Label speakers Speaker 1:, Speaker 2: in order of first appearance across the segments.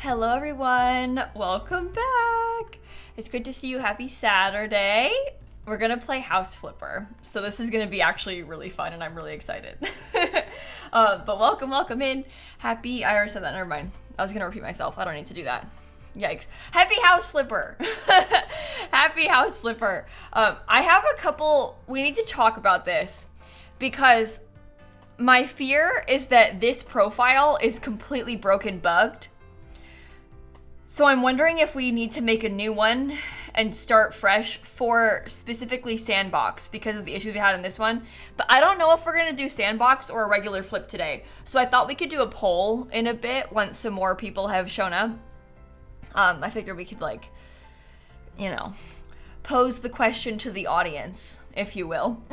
Speaker 1: Hello everyone, welcome back. It's good to see you. Happy Saturday. We're gonna play House Flipper. So this is gonna be actually really fun and I'm really excited. But welcome in. Happy, I already said that, never mind. I was gonna repeat myself, I don't need to do that. Yikes. Happy House Flipper. Happy House Flipper. I have a couple, we need to talk about this because my fear is that this profile is completely broken bugged. So I'm wondering if we need to make a new one and start fresh for specifically Sandbox because of the issues we had in this one. But I don't know if we're going to do Sandbox or a regular flip today. So I thought we could do a poll in a bit once some more people have shown up. I figured we could pose the question to the audience, if you will.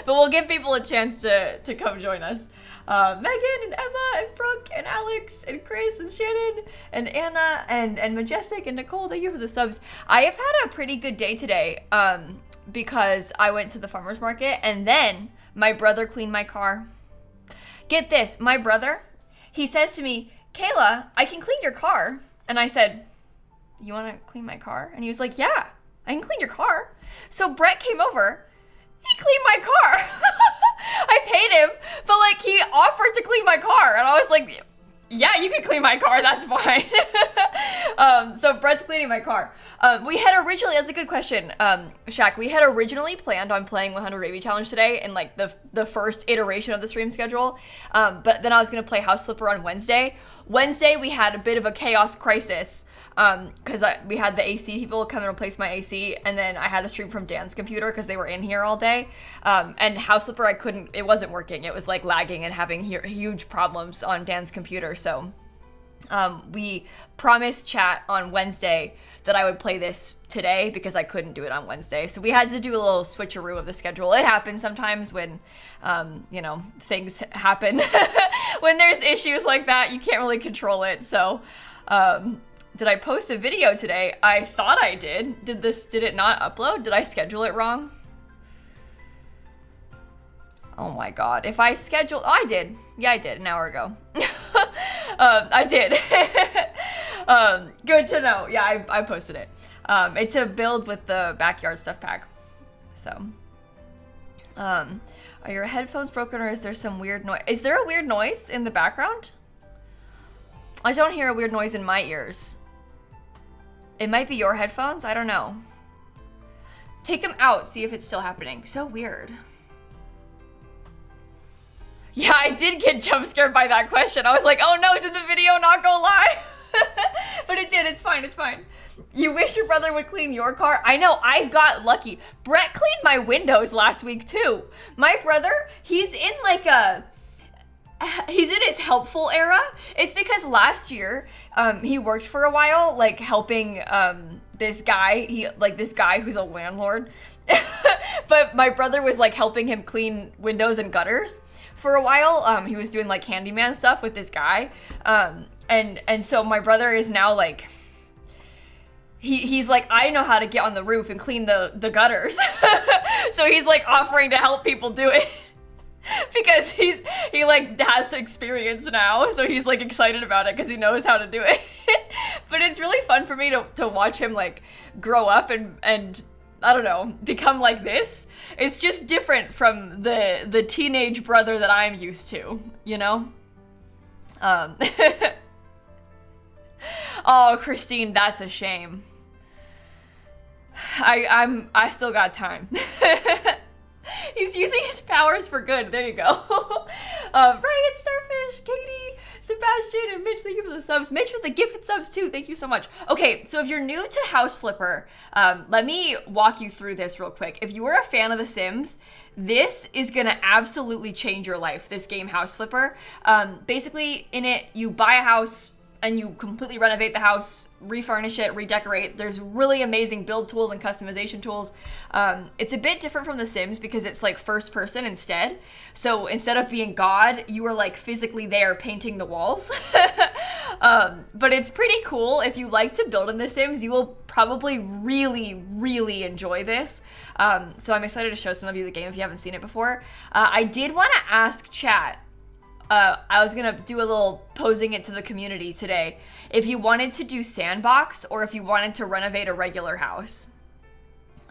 Speaker 1: But we'll give people a chance to come join us. Megan and Emma and Brooke and Alex and Chris and Shannon and Anna and Majestic and Nicole, thank you for the subs. I have had a pretty good day today because I went to the farmer's market and then my brother cleaned my car. Get this, my brother, he says to me, Kayla, I can clean your car. And I said, you want to clean my car? And he was like, yeah, I can clean your car. So Brett came over. He cleaned my car. I paid him, but he offered to clean my car. And I was like, yeah, you can clean my car. That's fine. So Brett's cleaning my car. We had originally, that's a good question, Shaq. We had originally planned on playing 100 Baby Challenge today in the first iteration of the stream schedule. But then I was going to play House Flipper on Wednesday. Wednesday, we had a bit of a chaos crisis. Because we had the AC people come and replace my AC, and then I had to stream from Dan's computer because they were in here all day. And House Flipper, it wasn't working. It was lagging and having huge problems on Dan's computer. So we promised chat on Wednesday that I would play this today because I couldn't do it on Wednesday. So we had to do a little switcheroo of the schedule. It happens sometimes when, things happen. When there's issues like that, you can't really control it. So, did I post a video today? I thought I did. Did it not upload? Did I schedule it wrong? Oh my god. If I scheduled, I did. Yeah, I did an hour ago. I did. Good to know. Yeah, I posted it. It's a build with the backyard stuff pack. So, are your headphones broken or is there some weird noise? Is there a weird noise in the background? I don't hear a weird noise in my ears. It might be your headphones. I don't know. Take them out. See if it's still happening. So weird. Yeah, I did get jump scared by that question. I was like, oh no, did the video not go live? But it did. It's fine. It's fine. You wish your brother would clean your car? I know. I got lucky. Brett cleaned my windows last week too. My brother, he's in he's in his helpful era. It's because last year, he worked for a while, helping, this guy, this guy who's a landlord. But my brother was helping him clean windows and gutters for a while. He was doing handyman stuff with this guy. And so my brother is now he's I know how to get on the roof and clean the gutters. So he's offering to help people do it. Because he has experience now, so he's excited about it because he knows how to do it. But it's really fun for me to watch him grow up and I don't know, become like this. It's just different from the teenage brother that I'm used to, you know? Oh, Christine, that's a shame. I still got time. He's using his powers for good. There you go. Ryan, Starfish, Katie, Sebastian, and Mitch, thank you for the subs. Mitch with the gifted subs too. Thank you so much. Okay, so if you're new to House Flipper, let me walk you through this real quick. If you were a fan of The Sims, this is gonna absolutely change your life, this game House Flipper. Basically, in it, you buy a house and you completely renovate the house, refurnish it, redecorate. There's really amazing build tools and customization tools. It's a bit different from The Sims because it's first person instead. So instead of being God, you are physically there painting the walls. But it's pretty cool. If you like to build in The Sims, you will probably really, really enjoy this. So I'm excited to show some of you the game if you haven't seen it before. I did want to ask chat, I was gonna do a little posing it to the community today. If you wanted to do sandbox or if you wanted to renovate a regular house.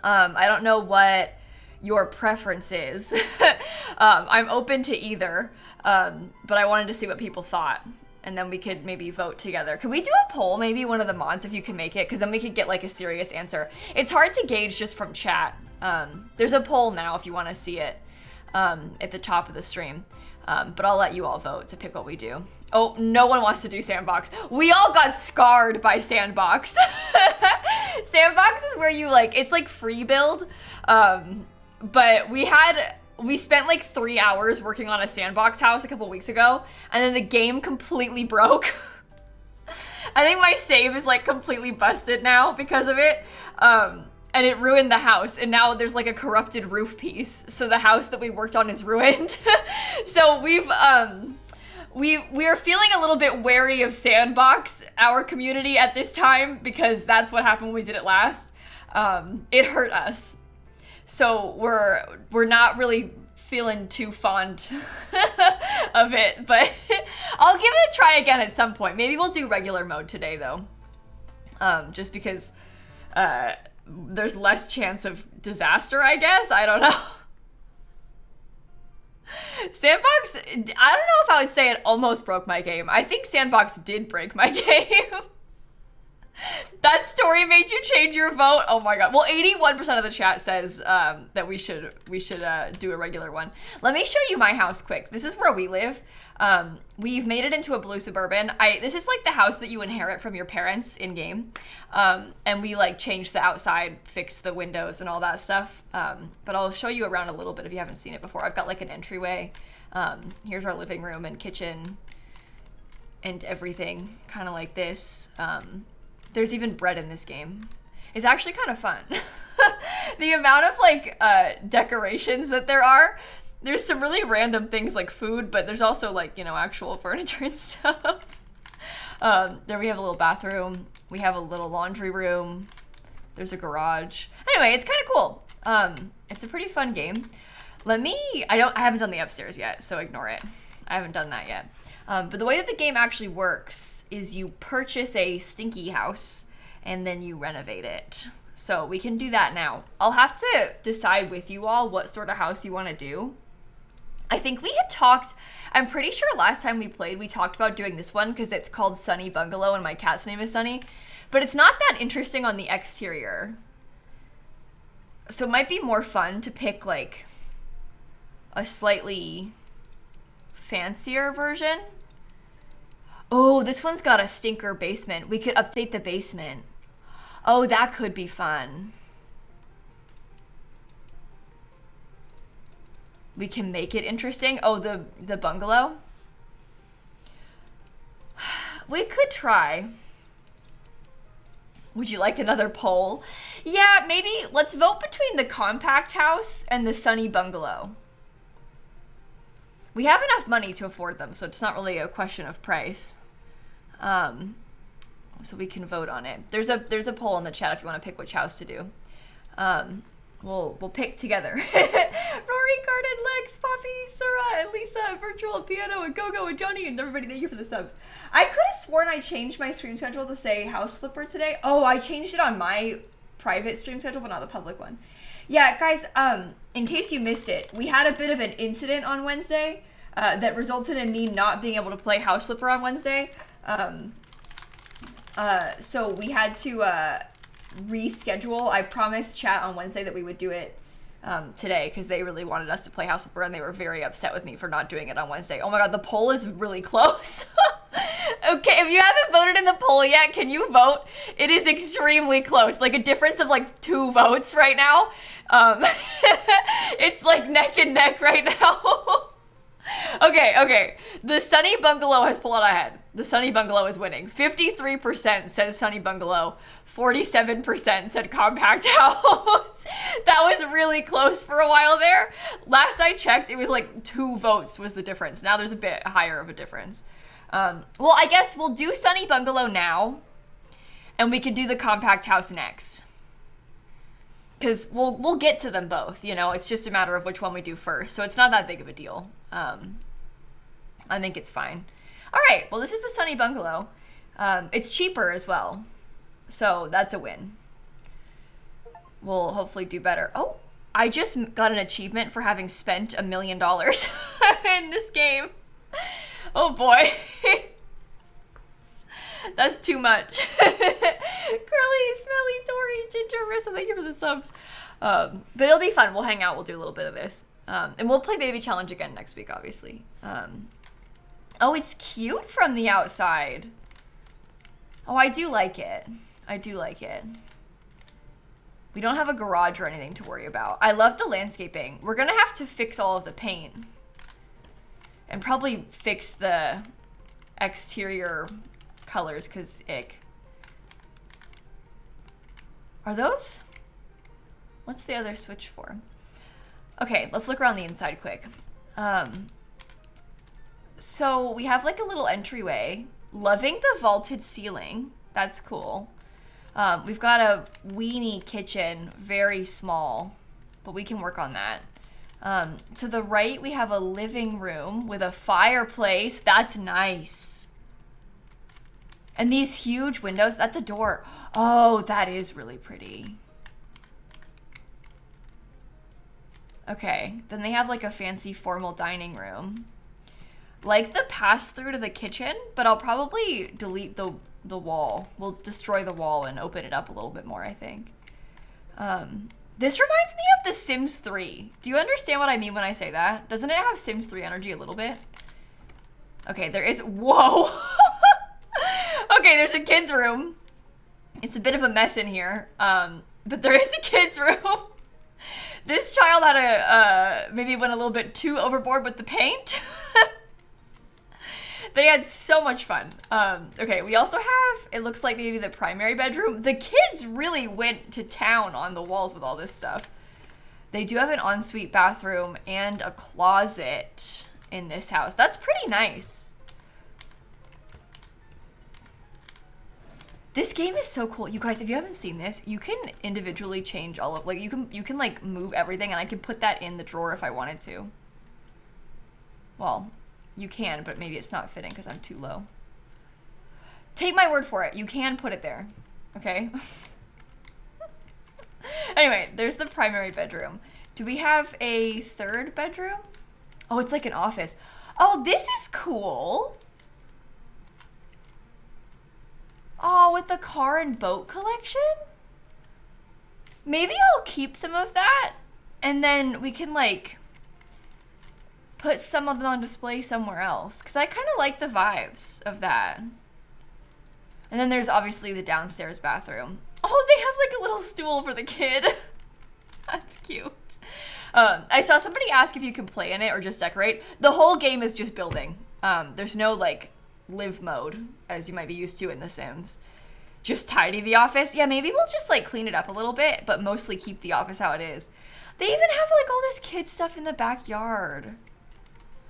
Speaker 1: I don't know what your preference is. I'm open to either, but I wanted to see what people thought. And then we could maybe vote together. Could we do a poll, maybe one of the mods, if you can make it? Because then we could get like a serious answer. It's hard to gauge just from chat. There's a poll now if you want to see it at the top of the stream. But I'll let you all vote to pick what we do. Oh, no one wants to do sandbox. We all got scarred by sandbox. Sandbox is where you like, it's like free build. But we spent like 3 hours working on a sandbox house a couple weeks ago, and then the game completely broke. I think my save is like completely busted now because of it. And it ruined the house, and now there's like a corrupted roof piece. So the house that we worked on is ruined. So we are feeling a little bit wary of sandbox, our community at this time, because that's what happened when we did it last. It hurt us. So we're not really feeling too fond of it, but I'll give it a try again at some point. Maybe we'll do regular mode today though. Just because there's less chance of disaster, I guess. I don't know. Sandbox, I don't know if I would say it almost broke my game. I think Sandbox did break my game. That story made you change your vote? Oh my god. Well, 81% of the chat says that we should do a regular one. Let me show you my house quick. This is where we live. We've made it into a blue suburban. This is like the house that you inherit from your parents in game. And we like changed the outside, fixed the windows and all that stuff. But I'll show you around a little bit if you haven't seen it before. I've got like an entryway. Here's our living room and kitchen and everything kind of like this. There's even bread in this game. It's actually kind of fun. The amount of like decorations that there are. There's some really random things like food, but there's also like, you know, actual furniture and stuff. There we have a little bathroom. We have a little laundry room. There's a garage. Anyway, it's kind of cool. It's a pretty fun game. I haven't done the upstairs yet, so ignore it. I haven't done that yet. But the way that the game actually works is you purchase a stinky house and then you renovate it. So we can do that now. I'll have to decide with you all what sort of house you want to do. I think we had talked, I'm pretty sure last time we played, we talked about doing this one because it's called Sunny Bungalow and my cat's name is Sunny. But it's not that interesting on the exterior. So it might be more fun to pick like a slightly fancier version. Oh, this one's got a stinker basement. We could update the basement. Oh, that could be fun. We can make it interesting. Oh, the bungalow? We could try. Would you like another poll? Yeah, maybe let's vote between the compact house and the sunny bungalow. We have enough money to afford them, so it's not really a question of price. So we can vote on it. There's a poll in the chat if you want to pick which house to do. We'll pick together. Rory, Garden, Lex, Poppy, Sarah, and Lisa, Virtual, Piano, and Gogo, and Johnny, and everybody, thank you for the subs. I could have sworn I changed my stream schedule to say House Flipper today. Oh, I changed it on my private stream schedule, but not the public one. Yeah, guys, in case you missed it, we had a bit of an incident on Wednesday that resulted in me not being able to play House Flipper on Wednesday. So we had to reschedule. I promised chat on Wednesday that we would do it today because they really wanted us to play House Flipper and they were very upset with me for not doing it on Wednesday. Oh my god, the poll is really close. Okay, if you haven't voted in the poll yet, can you vote? It is extremely close, like a difference of like 2 votes right now. It's like neck and neck right now. Okay. The Sunny Bungalow has pulled out ahead. The Sunny Bungalow is winning. 53% says Sunny Bungalow. 47% said Compact House. That was really close for a while there. Last I checked, it was like 2 votes was the difference. Now there's a bit higher of a difference. Well, I guess we'll do Sunny Bungalow now, and we can do the Compact House next. Because we'll get to them both, you know? It's just a matter of which one we do first, so it's not that big of a deal. I think it's fine. All right, well, this is the Sunny Bungalow. It's cheaper as well, so that's a win. We'll hopefully do better. Oh, I just got an achievement for having spent $1 million in this game. Oh boy. That's too much. Curly, Smelly, Tori, Ginger, Rissa, thank you for the subs. But it'll be fun. We'll hang out. We'll do a little bit of this. And we'll play Baby Challenge again next week, obviously. Oh, it's cute from the outside. Oh, I do like it. I do like it. We don't have a garage or anything to worry about. I love the landscaping. We're gonna have to fix all of the paint. And probably fix the exterior colors, cause ick. Are those? What's the other switch for? Okay, let's look around the inside quick. So we have like a little entryway. Loving the vaulted ceiling. That's cool. We've got a weenie kitchen, very small, but we can work on that. To the right, we have a living room with a fireplace. That's nice. And these huge windows, that's a door. Oh, that is really pretty. Okay, then they have like a fancy formal dining room. Like the pass through to the kitchen, but I'll probably delete the wall. We'll destroy the wall and open it up a little bit more, I think. This reminds me of The Sims 3. Do you understand what I mean when I say that? Doesn't it have Sims 3 energy a little bit? Okay, there is, whoa. Okay, there's a kid's room. It's a bit of a mess in here, but there is a kid's room. This child had maybe went a little bit too overboard with the paint. They had so much fun. Okay, we also have, it looks like maybe the primary bedroom. The kids really went to town on the walls with all this stuff. They do have an ensuite bathroom and a closet in this house. That's pretty nice. This game is so cool. You guys, if you haven't seen this, you can individually change all of, like, you can like move everything, and I can put that in the drawer if I wanted to. Well, you can, but maybe it's not fitting because I'm too low. Take my word for it. You can put it there. Okay? Anyway, there's the primary bedroom. Do we have a third bedroom? Oh, it's like an office. Oh, this is cool. Oh, with the car and boat collection? Maybe I'll keep some of that, and then we can, like, put some of them on display somewhere else, because I kind of like the vibes of that. And then there's obviously the downstairs bathroom. Oh, they have like a little stool for the kid. That's cute. I saw somebody ask if you can play in it or just decorate. The whole game is just building. There's no like live mode as you might be used to in The Sims. Just tidy the office. Yeah, maybe we'll just like clean it up a little bit, but mostly keep the office how it is. They even have like all this kid stuff in the backyard.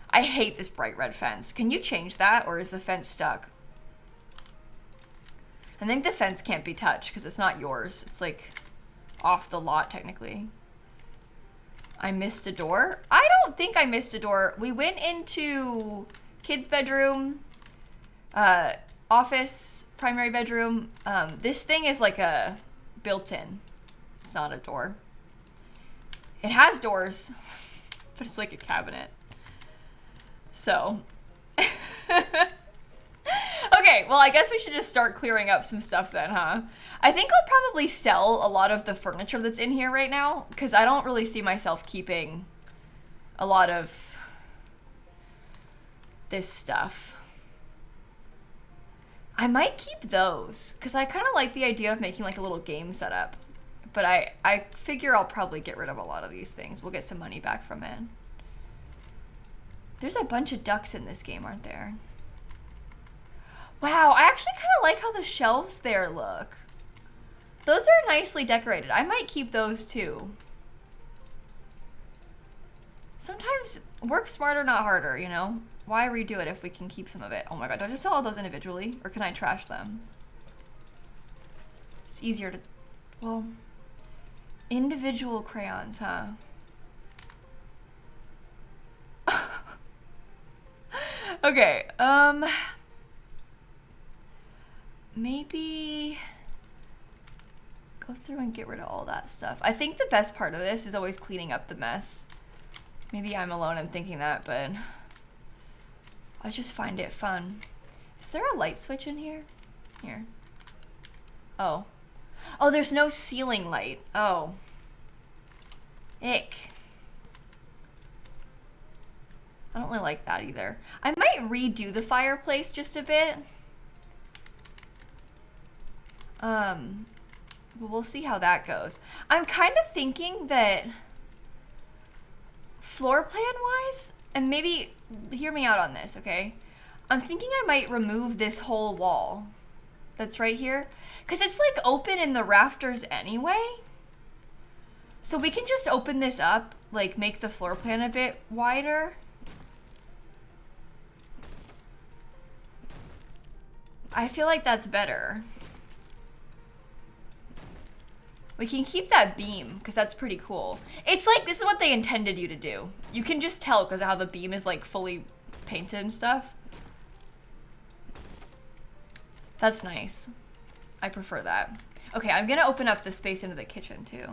Speaker 1: I hate this bright red fence. Can you change that, or is the fence stuck? I think the fence can't be touched because it's not yours. It's like off the lot technically. I missed a door? I don't think I missed a door. We went into kid's bedroom, office, primary bedroom. This thing is like a built-in. It's not a door. It has doors, but it's like a cabinet. So, okay, well, I guess we should just start clearing up some stuff then, huh? I think I'll probably sell a lot of the furniture that's in here right now, because I don't really see myself keeping a lot of this stuff. I might keep those, because I kind of like the idea of making like a little game setup. But I figure I'll probably get rid of a lot of these things. We'll get some money back from it. There's a bunch of ducks in this game, aren't there? Wow, I actually kind of like how the shelves there look. Those are nicely decorated. I might keep those too. Sometimes work smarter, not harder, you know? Why redo it if we can keep some of it? Oh my god, do I just sell all those individually? Or can I trash them? It's easier to, well, individual crayons, huh? Okay, maybe go through and get rid of all that stuff. I think the best part of this is always cleaning up the mess. Maybe I'm alone in thinking that, but I just find it fun. Is there a light switch in here? Here. Oh. Oh, there's no ceiling light. Oh. Ick. I don't really like that either. I might redo the fireplace just a bit. But we'll see how that goes. I'm kind of thinking that floor plan wise, and maybe hear me out on this, okay? I'm thinking I might remove this whole wall that's right here, because it's like open in the rafters anyway. So we can just open this up, like make the floor plan a bit wider. I feel like that's better. We can keep that beam, because that's pretty cool. It's like, this is what they intended you to do. You can just tell because of how the beam is like fully painted and stuff. That's nice. I prefer that. Okay, I'm gonna open up the space into the kitchen too.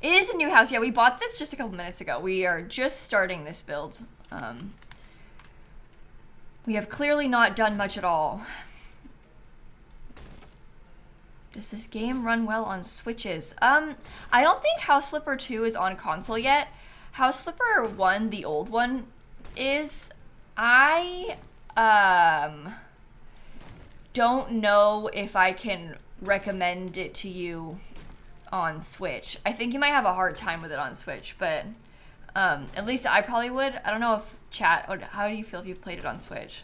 Speaker 1: It is a new house. Yeah, we bought this just a couple minutes ago. We are just starting this build. We have clearly not done much at all. Does this game run well on Switches? I don't think House Flipper 2 is on console yet. House Flipper 1, the old one, is. I don't know if I can recommend it to you on Switch. I think you might have a hard time with it on Switch, but at least I probably would. I don't know if chat, how do you feel if you've played it on Switch?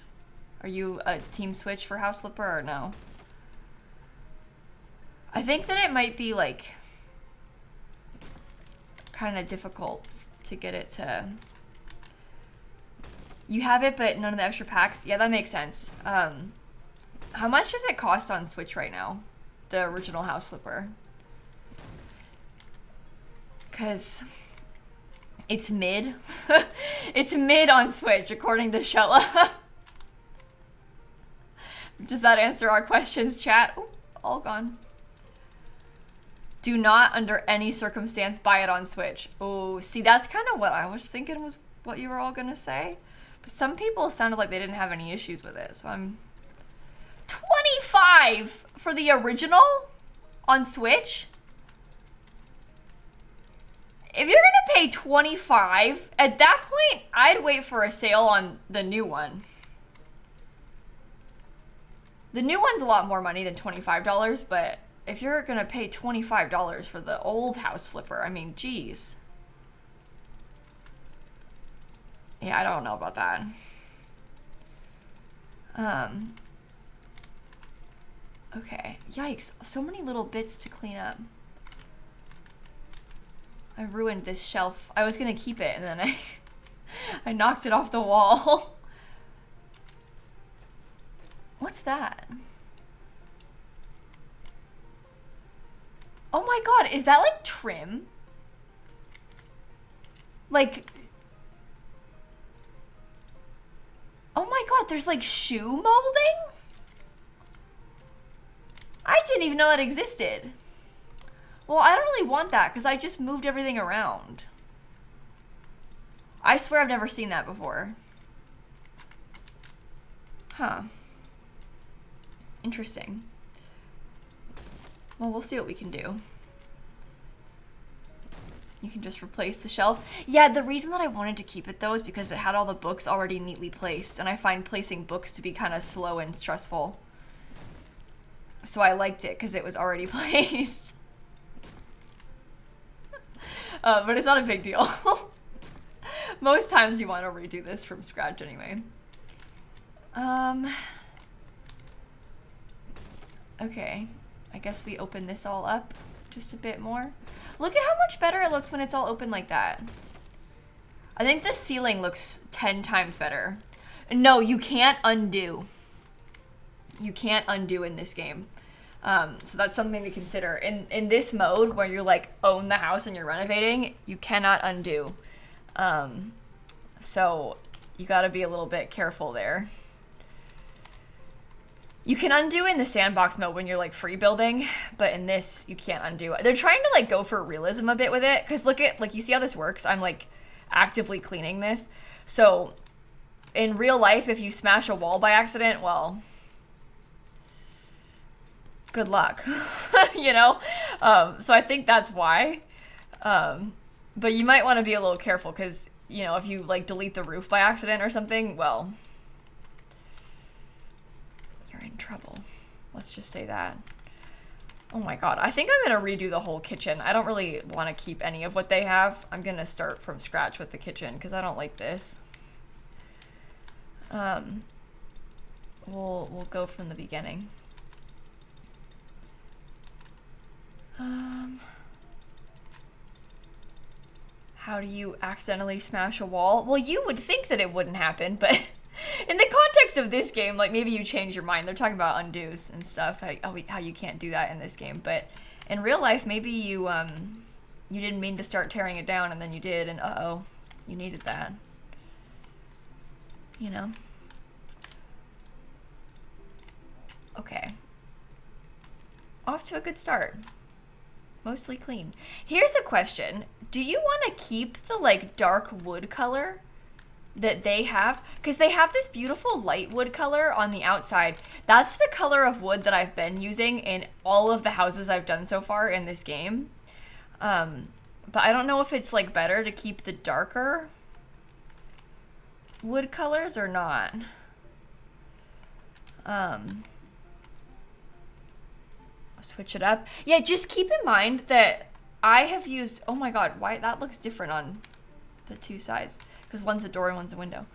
Speaker 1: Are you a team Switch for House Flipper or no? I think that it might be like kind of difficult to get it to. You have it, but none of the extra packs. Yeah, that makes sense. How much does it cost on Switch right now? The original House Flipper. Cause it's mid. It's mid on Switch, according to Shella. Does that answer our questions, chat? Ooh, all gone. Do not, under any circumstance, buy it on Switch. Oh, see, that's kind of what I was thinking was what you were all gonna say. But some people sounded like they didn't have any issues with it, so I'm... 25 for the original on Switch? If you're gonna pay 25, at that point, I'd wait for a sale on the new one. The new one's a lot more money than $25, but if you're gonna pay $25 for the old House Flipper, I mean, geez. Yeah, I don't know about that. Okay, yikes, so many little bits to clean up. I ruined this shelf. I was gonna keep it and then I knocked it off the wall. What's that? Oh my god, is that like trim? Like... Oh my god, there's like shoe molding? I didn't even know that existed. Well, I don't really want that because I just moved everything around. I swear I've never seen that before. Huh. Interesting. Well, we'll see what we can do. You can just replace the shelf. Yeah, the reason that I wanted to keep it though is because it had all the books already neatly placed, and I find placing books to be kind of slow and stressful. So I liked it because it was already placed. But it's not a big deal. Most times you want to redo this from scratch anyway. Okay, I guess we open this all up just a bit more. Look at how much better it looks when it's all open like that. I think the ceiling looks 10 times better. No, you can't undo. You can't undo in this game. So that's something to consider. In this mode where you like own the house and you're renovating, you cannot undo. So you gotta be a little bit careful there. You can undo in the sandbox mode when you're like free building, but in this you can't undo. They're trying to like go for realism a bit with it, because look at, like, you see how this works? I'm like actively cleaning this. So in real life, if you smash a wall by accident, well, good luck. You know? So I think that's why. But you might want to be a little careful, because, you know, if you like delete the roof by accident or something, well, you're in trouble. Let's just say that. Oh my god, I think I'm gonna redo the whole kitchen. I don't really want to keep any of what they have. I'm gonna start from scratch with the kitchen, because I don't like this. We'll go from the beginning. How do you accidentally smash a wall? Well, you would think that it wouldn't happen, but in the context of this game, like, maybe you change your mind. They're talking about undos and stuff, how you can't do that in this game. But in real life, maybe you didn't mean to start tearing it down, and then you did, and uh-oh, you needed that. You know? Okay. Off to a good start. Mostly clean. Here's a question. Do you want to keep the, like, dark wood color that they have? Because they have this beautiful light wood color on the outside. That's the color of wood that I've been using in all of the houses I've done so far in this game. But I don't know if it's, like, better to keep the darker wood colors or not. Switch it up. Yeah, just keep in mind that I have used, oh my god, why that looks different on the two sides, because one's a door and one's a window.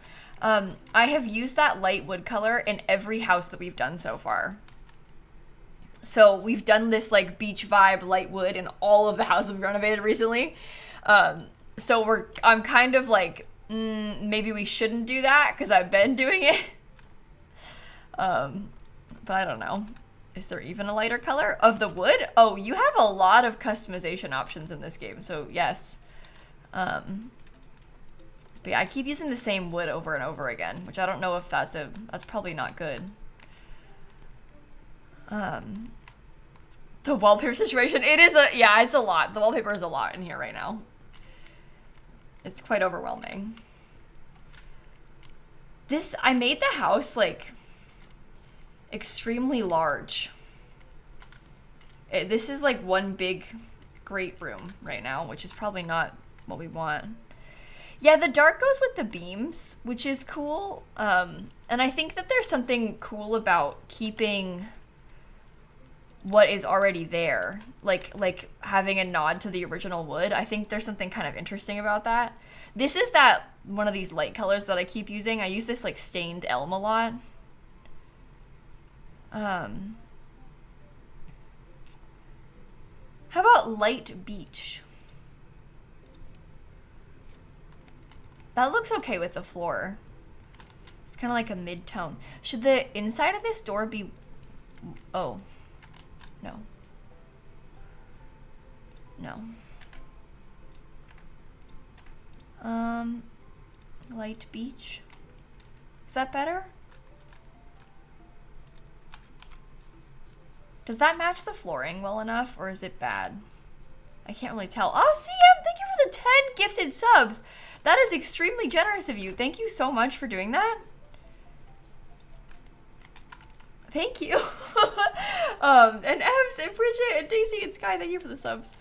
Speaker 1: I have used that light wood color in every house that we've done so far. So we've done this like beach vibe light wood in all of the houses we've renovated recently. So I'm kind of like, maybe we shouldn't do that because I've been doing it. But I don't know. Is there even a lighter color of the wood? Oh, you have a lot of customization options in this game, so yes. But yeah, I keep using the same wood over and over again, which I don't know if that's probably not good. The wallpaper situation, it's a lot. The wallpaper is a lot in here right now. It's quite overwhelming. I made the house like extremely large. This is like one big great room right now, which is probably not what we want. Yeah, the dark goes with the beams, which is cool. And I think that there's something cool about keeping what is already there, like having a nod to the original wood. I think there's something kind of interesting about that. This is one of these light colors that I keep using. I use this like stained elm a lot. How about light beach? That looks okay with the floor. It's kind of like a mid-tone. Should the inside of this door be... Oh. No. No. Light beach. Is that better? Does that match the flooring well enough, or is it bad? I can't really tell. Oh, CM, thank you for the 10 gifted subs. That is extremely generous of you. Thank you so much for doing that. Thank you. And Ems and Bridget and Daisy and Sky, thank you for the subs.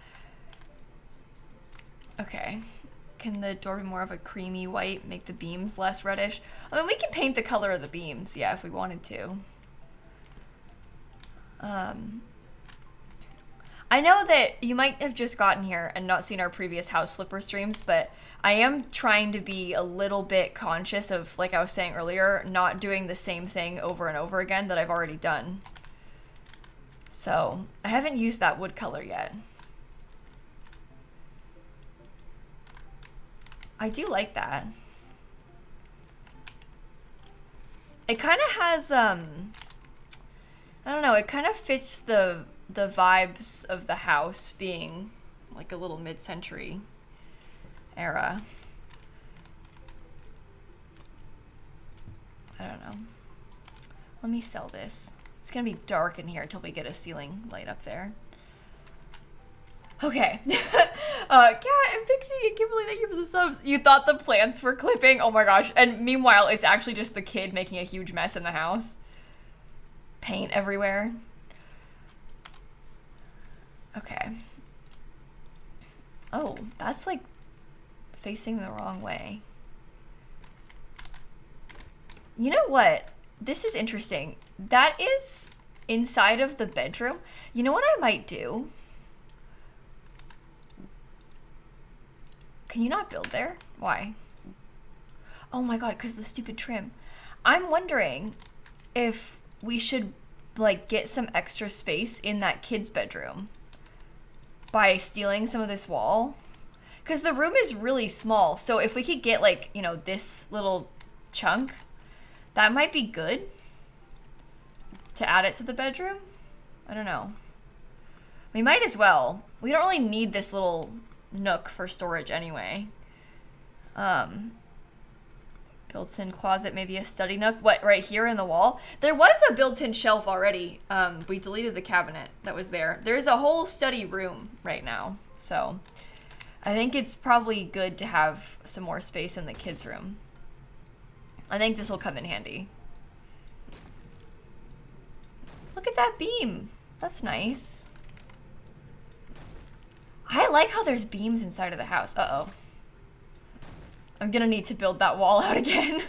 Speaker 1: Okay. Can the door be more of a creamy white, make the beams less reddish? I mean, we can paint the color of the beams, yeah, if we wanted to. I know that you might have just gotten here and not seen our previous house flipper streams, but I am trying to be a little bit conscious of, like I was saying earlier, not doing the same thing over and over again that I've already done. So, I haven't used that wood color yet. I do like that. It kind of has, I don't know, it kind of fits the vibes of the house being like a little mid-century era. I don't know. Let me sell this. It's gonna be dark in here until we get a ceiling light up there. Okay. Kat and Pixie and Kimberly, thank you for the subs. You thought the plants were clipping? Oh my gosh. And meanwhile, it's actually just the kid making a huge mess in the house. Paint everywhere. Okay. Oh, that's like facing the wrong way. You know what? This is interesting. That is inside of the bedroom. You know what I might do? Can you not build there? Why? Oh my god, because the stupid trim. I'm wondering if we should like get some extra space in that kid's bedroom by stealing some of this wall. Because the room is really small. So if we could get like, you know, this little chunk, that might be good to add it to the bedroom. I don't know. We might as well. We don't really need this little nook for storage anyway. Built-in closet, maybe a study nook. What, right here in the wall? There was a built-in shelf already. We deleted the cabinet that was there. There's a whole study room right now. So I think it's probably good to have some more space in the kids' room. I think this will come in handy. Look at that beam. That's nice. I like how there's beams inside of the house. Uh-oh. I'm gonna need to build that wall out again.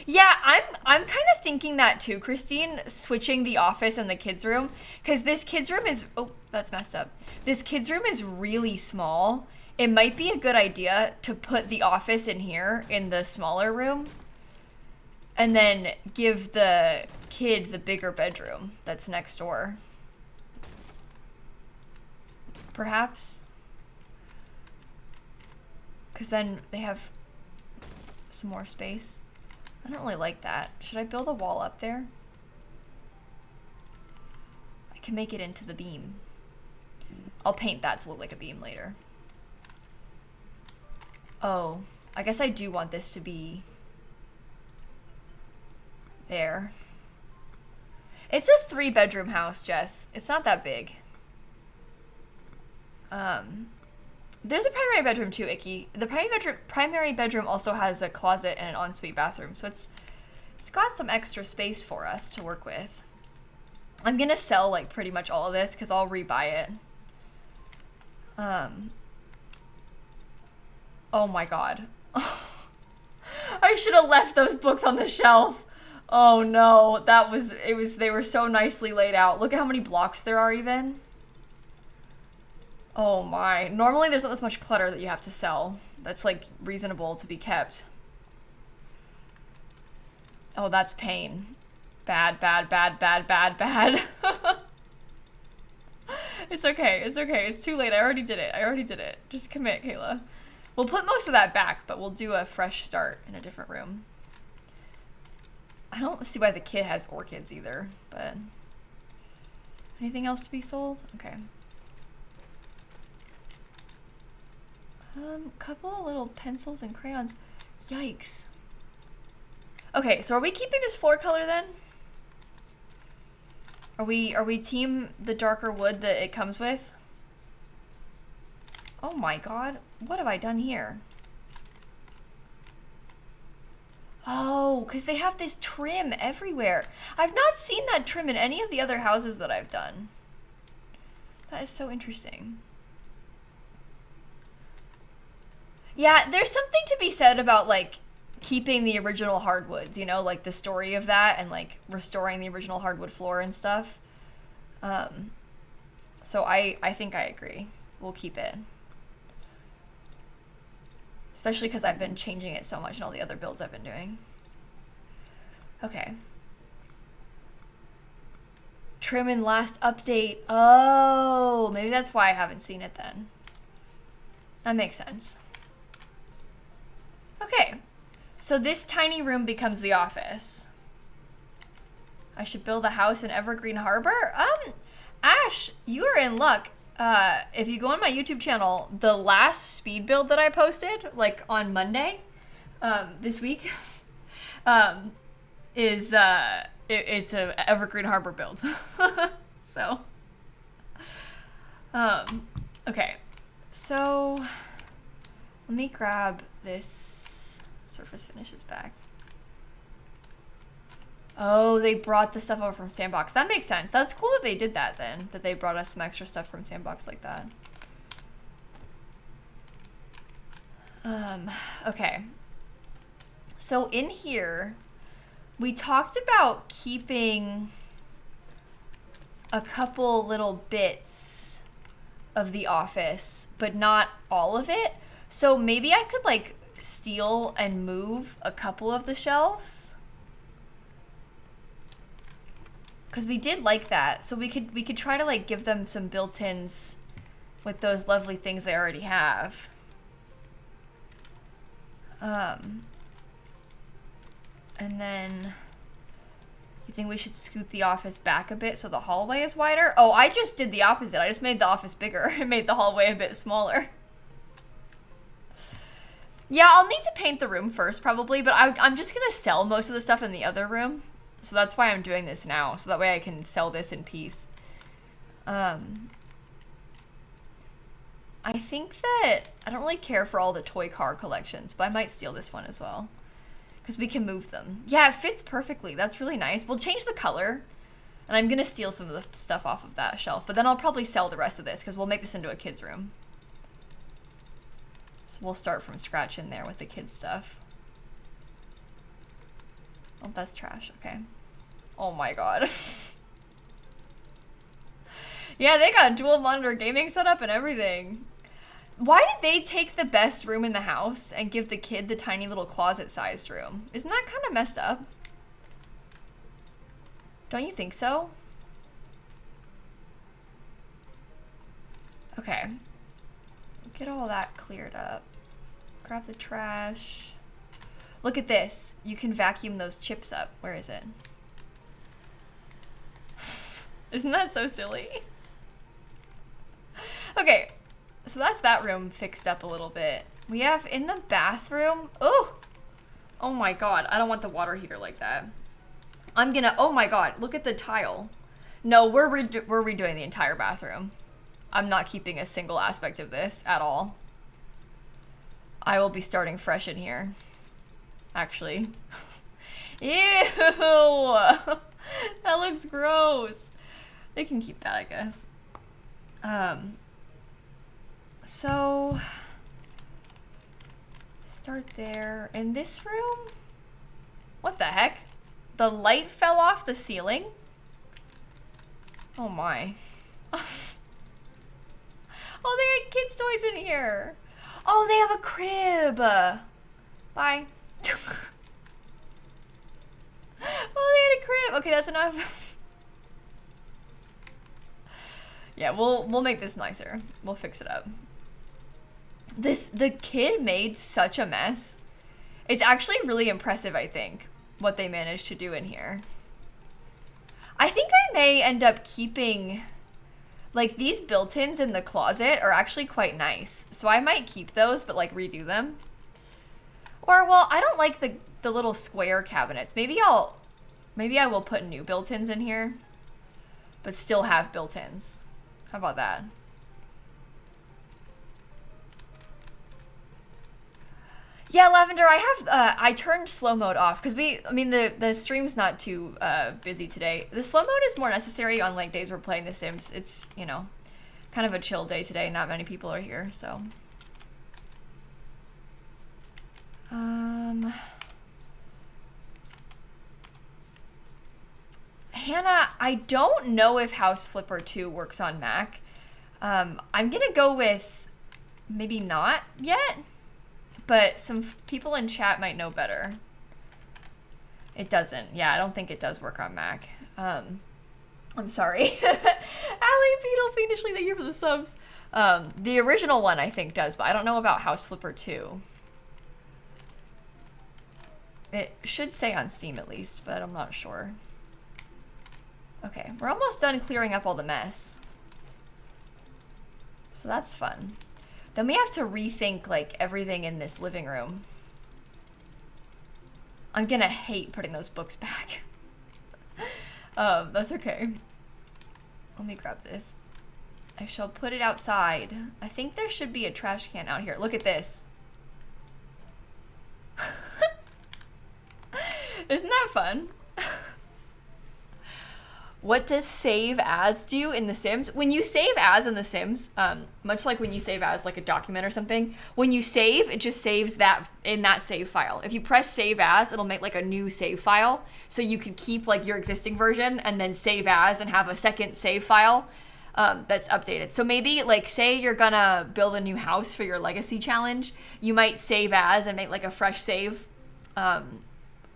Speaker 1: Yeah, I'm kind of thinking that too, Christine, switching the office and the kids' room. Because this kids' room is... Oh, that's messed up. This kids' room is really small. It might be a good idea to put the office in here, in the smaller room. And then give the kid the bigger bedroom that's next door. Perhaps. Because then they have some more space. I don't really like that. Should I build a wall up there? I can make it into the beam. I'll paint that to look like a beam later. Oh, I guess I do want this to be there. It's a 3-bedroom house, Jess. It's not that big. There's a primary bedroom too, Icky. The primary bedroom also has a closet and an ensuite bathroom, so it's got some extra space for us to work with. I'm gonna sell like pretty much all of this because I'll rebuy it. Oh my god. I should have left those books on the shelf. Oh no, they were so nicely laid out. Look at how many blocks there are even. Oh my. Normally there's not this much clutter that you have to sell. That's like reasonable to be kept. Oh, that's pain. Bad, bad, bad, bad, bad, bad. It's okay, it's okay. It's too late. I already did it. Just commit, Kayla. We'll put most of that back, but we'll do a fresh start in a different room. I don't see why the kid has orchids either, but... Anything else to be sold? Okay. Couple of little pencils and crayons. Yikes. Okay, so are we keeping this floor color then? Are we team the darker wood that it comes with? Oh my god, what have I done here? Oh, because they have this trim everywhere. I've not seen that trim in any of the other houses that I've done. That is so interesting. Yeah, there's something to be said about, like, keeping the original hardwoods, you know, like the story of that and, like, restoring the original hardwood floor and stuff. So I think I agree. We'll keep it. Especially because I've been changing it so much in all the other builds I've been doing. Okay. Trim in last update. Oh, maybe that's why I haven't seen it then. That makes sense. Okay, so this tiny room becomes the office. I should build a house in Evergreen Harbor? Ash, you are in luck. If you go on my YouTube channel, the last speed build that I posted, like on Monday, this week is it's a Evergreen Harbor build. So okay, so let me grab this surface finishes back. Oh, they brought the stuff over from Sandbox. That makes sense. That's cool that they did that then, that they brought us some extra stuff from Sandbox like that. Okay. So in here, we talked about keeping a couple little bits of the office, but not all of it. So maybe I could like steal and move a couple of the shelves. Because we did like that. So we could try to like give them some built-ins with those lovely things they already have. And then you think we should scoot the office back a bit so the hallway is wider? Oh, I just did the opposite. I just made the office bigger and made the hallway a bit smaller. Yeah, I'll need to paint the room first probably, but I'm just gonna sell most of the stuff in the other room. So that's why I'm doing this now, so that way I can sell this in peace. I think that I don't really care for all the toy car collections, but I might steal this one as well. Because we can move them. Yeah, it fits perfectly. That's really nice. We'll change the color. And I'm going to steal some of the stuff off of that shelf. But then I'll probably sell the rest of this because we'll make this into a kid's room. So we'll start from scratch in there with the kids' stuff. Oh, that's trash. Okay. Oh my god. Yeah, they got dual monitor gaming setup and everything. Why did they take the best room in the house and give the kid the tiny little closet-sized room? Isn't that kind of messed up? Don't you think so? Okay. Get all that cleared up. Grab the trash. Look at this. You can vacuum those chips up. Where is it? Isn't that so silly? Okay. So that's that room fixed up a little bit. We have in the bathroom. Oh my god. I don't want the water heater like that. I'm gonna, oh my god. Look at the tile. No, we're redoing the entire bathroom. I'm not keeping a single aspect of this at all. I will be starting fresh in here. Actually. Ew. That looks gross. They can keep that, I guess. So, start there. In this room? What the heck? The light fell off the ceiling? Oh my. Oh, they had kids' toys in here. Oh, they have a crib. Bye. Oh, they had a crib. Okay, that's enough. Yeah, we'll make this nicer. We'll fix it up. The kid made such a mess. It's actually really impressive, I think, what they managed to do in here. I think I may end up keeping, like, these built-ins in the closet are actually quite nice. So I might keep those, but, like, redo them. Or, well, I don't like the little square cabinets. Maybe I will put new built-ins in here, but still have built-ins. How about that? Yeah, Lavender, I turned slow mode off because the stream's not too busy today. The slow mode is more necessary on like days we're playing The Sims. It's, you know, kind of a chill day today. Not many people are here, so. Hannah, I don't know if House Flipper 2 works on Mac. I'm gonna go with maybe not yet. But some people in chat might know better. It doesn't. Yeah, I don't think it does work on Mac. I'm sorry. Allie, Beetle, Fiendishly, thank you for the subs. The original one I think does, but I don't know about House Flipper 2. It should say on Steam at least, but I'm not sure. Okay, we're almost done clearing up all the mess. So that's fun. Then we have to rethink like everything in this living room. I'm gonna hate putting those books back. That's okay. Let me grab this. I shall put it outside. I think there should be a trash can out here. Look at this. Isn't that fun? What does save as do in The Sims? When you save as in The Sims, much like when you save as like a document or something, when you save, it just saves that in that save file. If you press save as, it'll make like a new save file. So you could keep like your existing version and then save as and have a second save file that's updated. So maybe like say you're gonna build a new house for your legacy challenge, you might save as and make like a fresh save,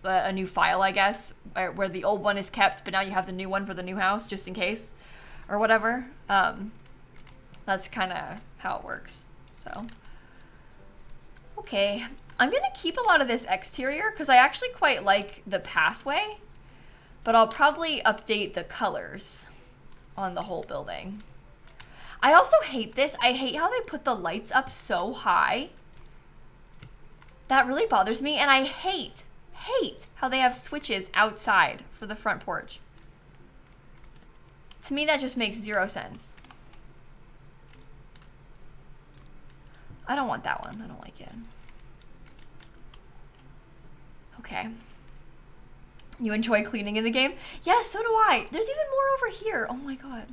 Speaker 1: a new file, I guess, where the old one is kept, but now you have the new one for the new house, just in case, or whatever. That's kind of how it works, so. Okay, I'm gonna keep a lot of this exterior, because I actually quite like the pathway, but I'll probably update the colors on the whole building. I also hate this. I hate how they put the lights up so high. That really bothers me, and I hate how they have switches outside for the front porch. To me, that just makes zero sense. I don't want that one. I don't like it. Okay. You enjoy cleaning in the game? Yes, so do I. There's even more over here. Oh my god.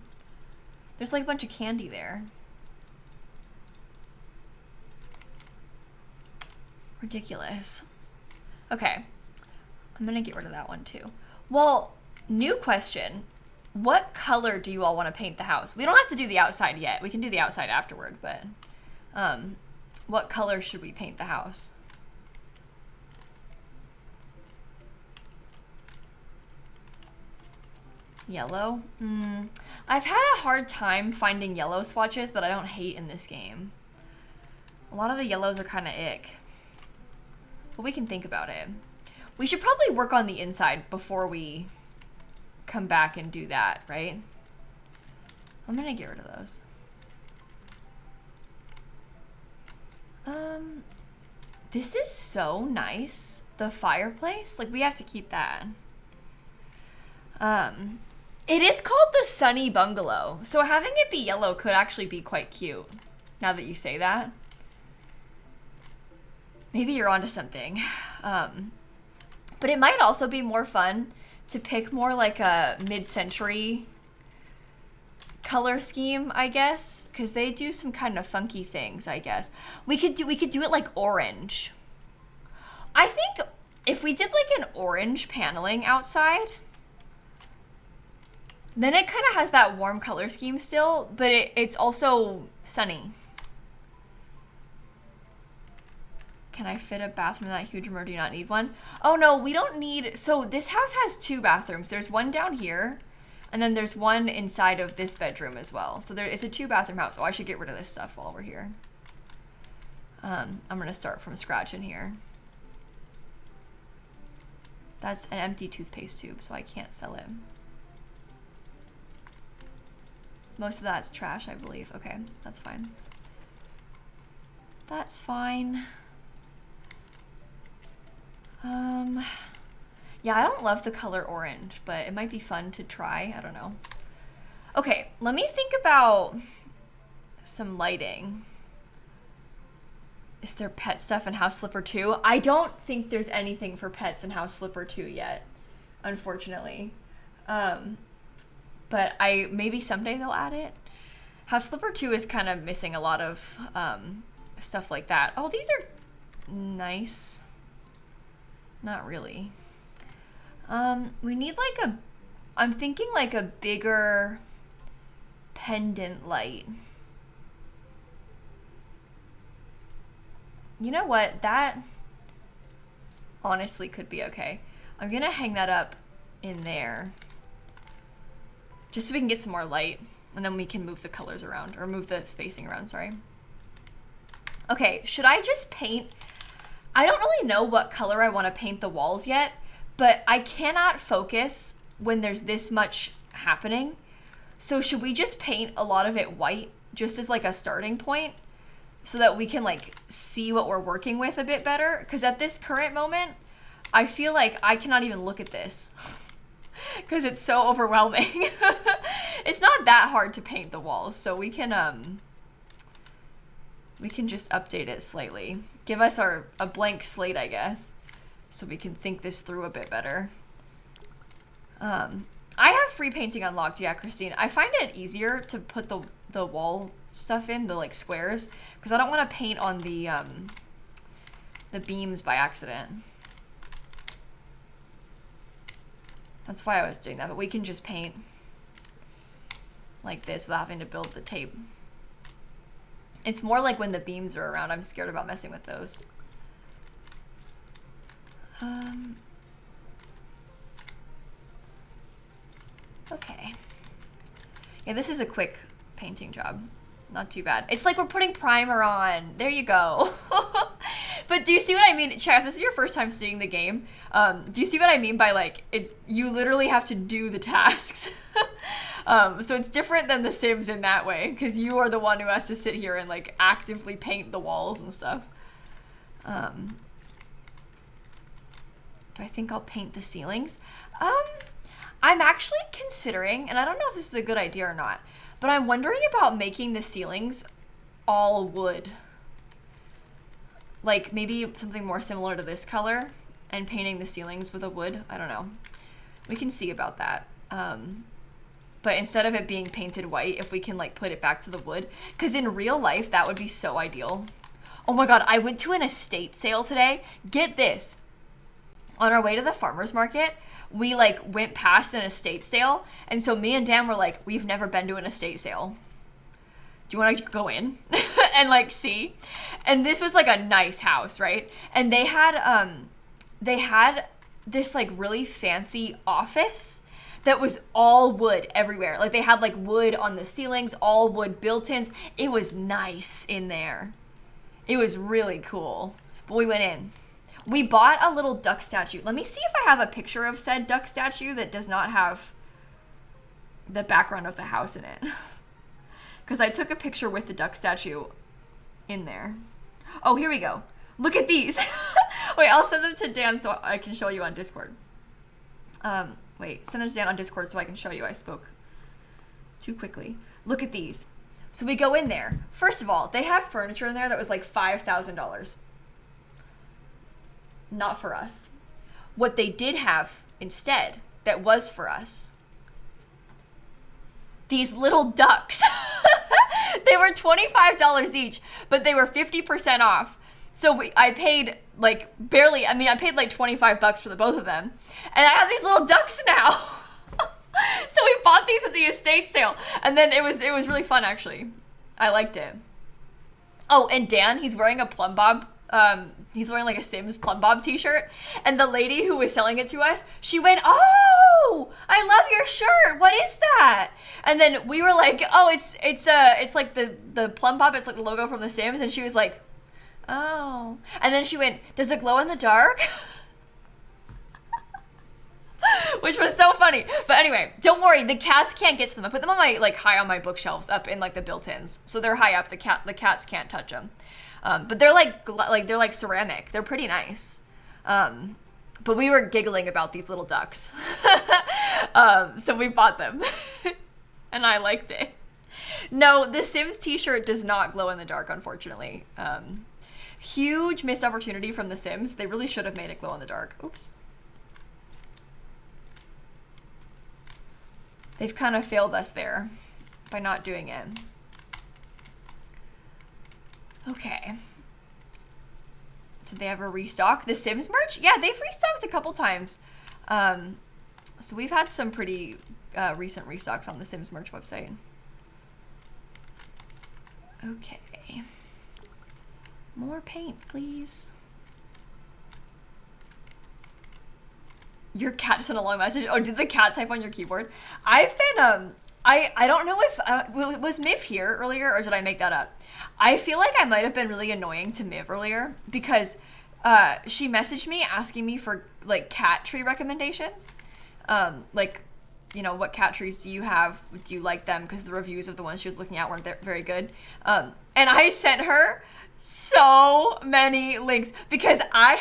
Speaker 1: There's like a bunch of candy there. Ridiculous. Okay. I'm gonna get rid of that one too. Well, new question. What color do you all want to paint the house? We don't have to do the outside yet. We can do the outside afterward, but what color should we paint the house? Yellow? I've had a hard time finding yellow swatches that I don't hate in this game. A lot of the yellows are kind of ick. But we can think about it. We should probably work on the inside before we come back and do that, right? I'm gonna get rid of those. This is so nice. The fireplace, like we have to keep that. It is called the Sunny Bungalow, so having it be yellow could actually be quite cute, now that you say that. Maybe you're onto something. But it might also be more fun to pick more like a mid-century color scheme, I guess, because they do some kind of funky things, I guess. We could do it like orange. I think if we did like an orange paneling outside, then it kind of has that warm color scheme still, but it's also sunny. Can I fit a bathroom in that huge room, or do you not need one? Oh no, we don't need, so this house has 2 bathrooms. There's one down here, and then there's one inside of this bedroom as well. So it's a 2-bathroom house. Oh, I should get rid of this stuff while we're here. I'm gonna start from scratch in here. That's an empty toothpaste tube, so I can't sell it. Most of that's trash, I believe. Okay, that's fine. That's fine. Yeah, I don't love the color orange, but it might be fun to try. I don't know. Okay, let me think about some lighting. Is there pet stuff in House Flipper 2? I don't think there's anything for pets in House Flipper 2 yet, unfortunately. But maybe someday they'll add it. House Flipper 2 is kind of missing a lot of stuff like that. Oh, these are nice. Not really. We need like I'm thinking like a bigger pendant light. You know what? That honestly could be okay. I'm gonna hang that up in there, just so we can get some more light, and then we can move the colors around, or move the spacing around, sorry. Okay, should I just paint? I don't really know what color I want to paint the walls yet, but I cannot focus when there's this much happening. So should we just paint a lot of it white, just as like a starting point, so that we can like see what we're working with a bit better? Because at this current moment, I feel like I cannot even look at this because it's so overwhelming. It's not that hard to paint the walls, so we can just update it slightly. Give us a blank slate, I guess, so we can think this through a bit better. I have free painting unlocked, yeah, Christine. I find it easier to put the wall stuff in, the like squares, because I don't want to paint on the beams by accident. That's why I was doing that, but we can just paint like this without having to build the tape. It's more like when the beams are around, I'm scared about messing with those. Okay. Yeah, this is a quick painting job. Not too bad. It's like we're putting primer on. There you go. But do you see what I mean? Chat, if this is your first time seeing the game, do you see what I mean by like, you literally have to do the tasks. So it's different than The Sims in that way, because you are the one who has to sit here and like actively paint the walls and stuff. Do I think I'll paint the ceilings? I'm actually considering, and I don't know if this is a good idea or not, but I'm wondering about making the ceilings all wood. Like maybe something more similar to this color and painting the ceilings with a wood. I don't know. We can see about that. But instead of it being painted white, if we can like put it back to the wood, because in real life, that would be so ideal. Oh my God, I went to an estate sale today. Get this. On our way to the farmer's market, we like went past an estate sale. And so me and Dan were like, we've never been to an estate sale. Do you want to go in and like see? And this was like a nice house, right? And they had this like really fancy office that was all wood everywhere. Like they had like wood on the ceilings, all wood built-ins. It was nice in there. It was really cool. But we went in. We bought a little duck statue. Let me see if I have a picture of said duck statue that does not have the background of the house in it. Because I took a picture with the duck statue in there. Oh, here we go. Look at these. Wait, I'll send them to Dan so I can show you on Discord. Wait, send them to Dan on Discord so I can show you. I spoke too quickly. Look at these. So we go in there. First of all, they have furniture in there that was like $5,000. Not for us. What they did have instead that was for us, these little ducks. They were $25 each, but they were 50% off. So I paid like barely, I mean, I paid like $25 for the both of them. And I have these little ducks now. So we bought these at the estate sale. And then it was really fun, actually. I liked it. Oh, and Dan, he's wearing a Plum Bob. He's wearing like a Sims Plum Bob t-shirt. And the lady who was selling it to us, she went, "Oh, I love your shirt. What is that?" And then we were like, "Oh, it's like the Plum Bob. It's like the logo from The Sims." And she was like, "Oh." And then she went, "Does it glow in the dark?" Which was so funny. But anyway, don't worry, the cats can't get to them. I put them on my like high on my bookshelves up in like the built-ins. So they're high up. The cats can't touch them. But they're they're like ceramic. They're pretty nice. But we were giggling about these little ducks. So we bought them. And I liked it. No, the Sims t-shirt does not glow in the dark, unfortunately. Huge missed opportunity from The Sims. They really should have made it glow in the dark. Oops. They've kind of failed us there by not doing it. Okay. Did they ever restock the Sims merch? Yeah, they've restocked a couple times. So we've had some pretty recent restocks on the Sims merch website. Okay. More paint, please. Your cat just sent a long message. Oh, did the cat type on your keyboard? I've been, I don't know if, was Miv here earlier or did I make that up? I feel like I might have been really annoying to Miv earlier because she messaged me asking me for like cat tree recommendations. Like you know, what cat trees do you have? Do you like them? Because the reviews of the ones she was looking at weren't very good. And I sent her so many links because I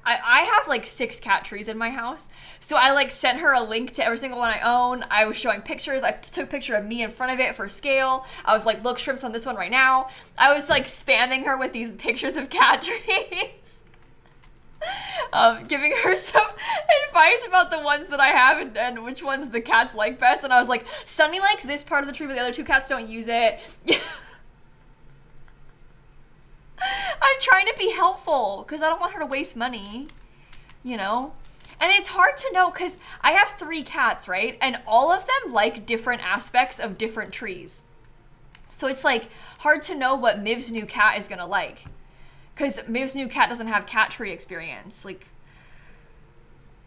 Speaker 1: have like 6 cat trees in my house. So I like sent her a link to every single one I own. I was showing pictures. I took a picture of me in front of it for scale. I was like, look, shrimps on this one right now. I was like spamming her with these pictures of cat trees. Giving her some advice about the ones that I have and which ones the cats like best. And I was like, Sunny likes this part of the tree, but the other 2 cats don't use it. I'm trying to be helpful because I don't want her to waste money, you know? And it's hard to know because I have 3 cats, right? And all of them like different aspects of different trees. So it's like hard to know what Miv's new cat is gonna like. Because Miv's new cat doesn't have cat tree experience. Like,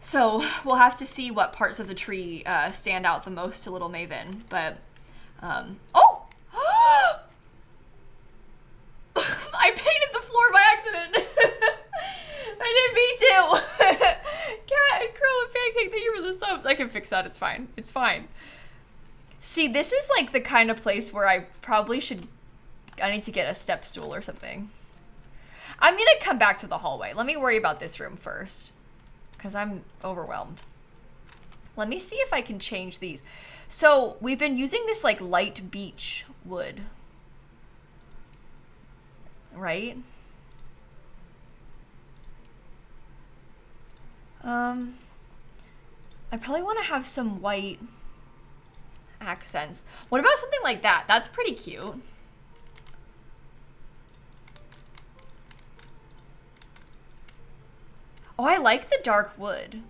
Speaker 1: so we'll have to see what parts of the tree stand out the most to little Maven. But, oh! I painted the floor by accident. I didn't mean to. Cat and Crow and Pancake, thank you for the subs. I can fix that. It's fine. It's fine. See, this is like the kind of place where I probably should... I need to get a step stool or something. I'm gonna come back to the hallway. Let me worry about this room first. Because I'm overwhelmed. Let me see if I can change these. So, we've been using this like light beech wood. Right? I probably want to have some white accents. What about something like that? That's pretty cute. Oh, I like the dark wood.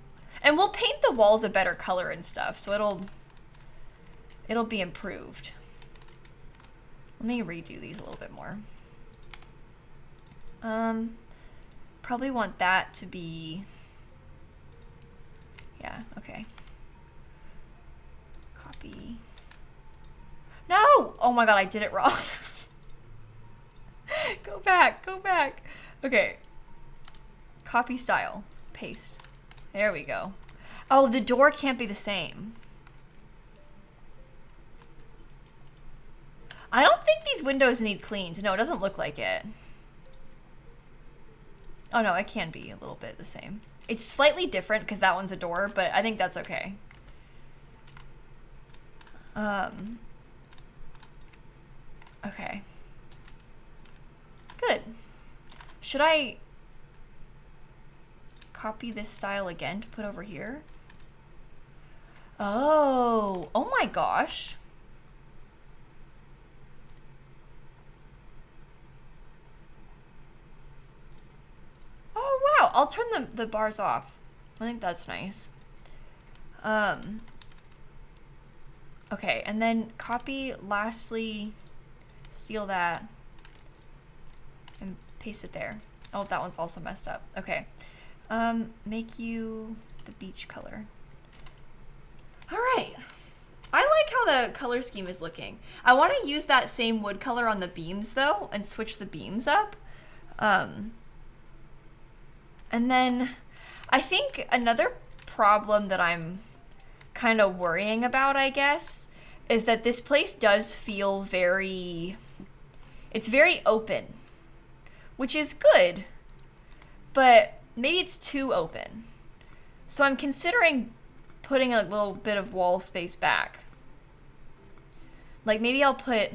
Speaker 1: And we'll paint the walls a better color and stuff, so it'll be improved. Let me redo these a little bit more. Probably want that to be, yeah, okay. Copy. No! Oh my god, I did it wrong. Go back, go back. Okay. Copy style, paste. There we go. Oh, the door can't be the same. I don't think these windows need cleaned. No, it doesn't look like it. Oh no, it can be a little bit the same. It's slightly different because that one's a door, but I think that's okay. Okay. Good. Should I copy this style again to put over here? Oh my gosh. Oh wow, I'll turn the bars off. I think that's nice. Okay, and then copy, lastly, steal that and paste it there. Oh, that one's also messed up. Okay. Make you the beach color. All right. I like how the color scheme is looking. I want to use that same wood color on the beams though and switch the beams up. And then I think another problem that I'm kind of worrying about, I guess, is that this place does feel it's very open, which is good, but maybe it's too open. So I'm considering putting a little bit of wall space back. Like maybe I'll put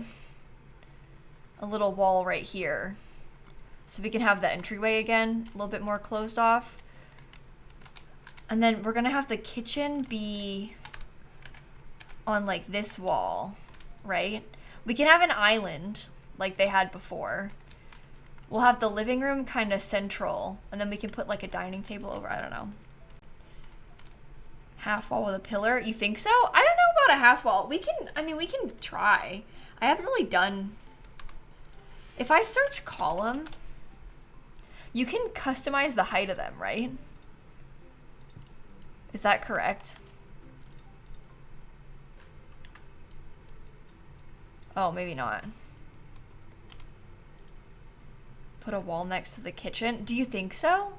Speaker 1: a little wall right here so we can have the entryway again, a little bit more closed off. And then we're gonna have the kitchen be on like this wall, right? We can have an island like they had before. We'll have the living room kind of central, and then we can put like a dining table over, I don't know. Half wall with a pillar, you think so? I don't know about a half wall. We can try. I haven't really done, if I search column, you can customize the height of them, right? Is that correct? Oh, maybe not. Put a wall next to the kitchen. Do you think so?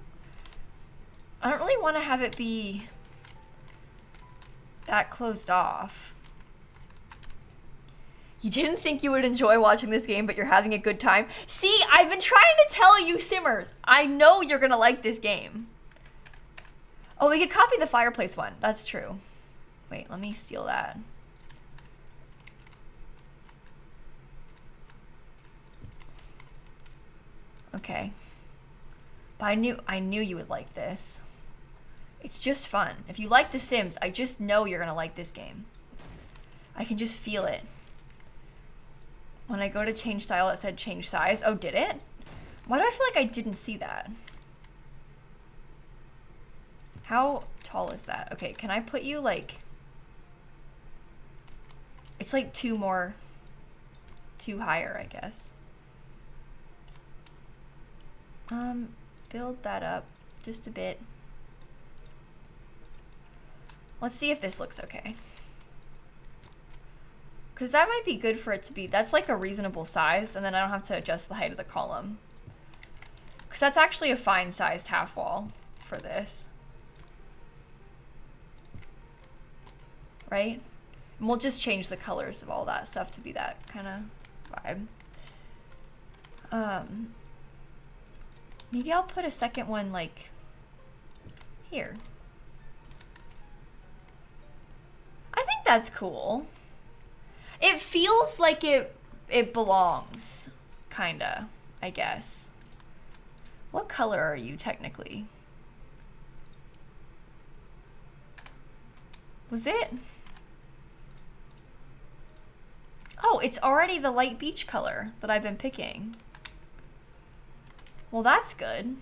Speaker 1: I don't really want to have it be that closed off. You didn't think you would enjoy watching this game, but you're having a good time. See, I've been trying to tell you, Simmers. I know you're gonna like this game. Oh, we could copy the fireplace one. That's true. Wait, let me steal that. Okay. But I knew you would like this. It's just fun. If you like The Sims, I just know you're gonna like this game. I can just feel it. When I go to change style, it said change size. Oh, did it? Why do I feel like I didn't see that? How tall is that? Okay, can I put you like... It's like two higher, I guess. Build that up just a bit. Let's see if this looks okay. Because that might be good for it to be, that's like a reasonable size, and then I don't have to adjust the height of the column. Because that's actually a fine sized half wall for this. Right? And we'll just change the colors of all that stuff to be that kind of vibe. Maybe I'll put a second one like here. I think that's cool. It feels like it belongs, kinda, I guess. What color are you technically? Was it? Oh, it's already the light beach color that I've been picking. Well, that's good.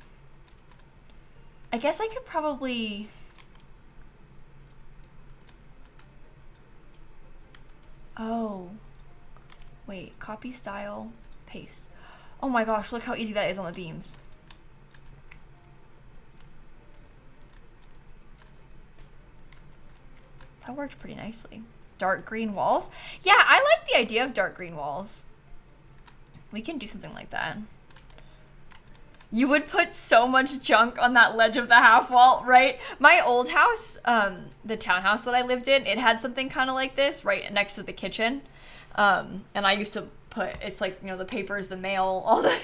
Speaker 1: I guess I could probably... Oh. Wait, copy style, paste. Oh my gosh, look how easy that is on the beams. That worked pretty nicely. Dark green walls? Yeah, I like the idea of dark green walls. We can do something like that. You would put so much junk on that ledge of the half wall, right? My old house, the townhouse that I lived in, it had something kind of like this right next to the kitchen. And I used to put, it's like, you know, the papers, the mail, all the,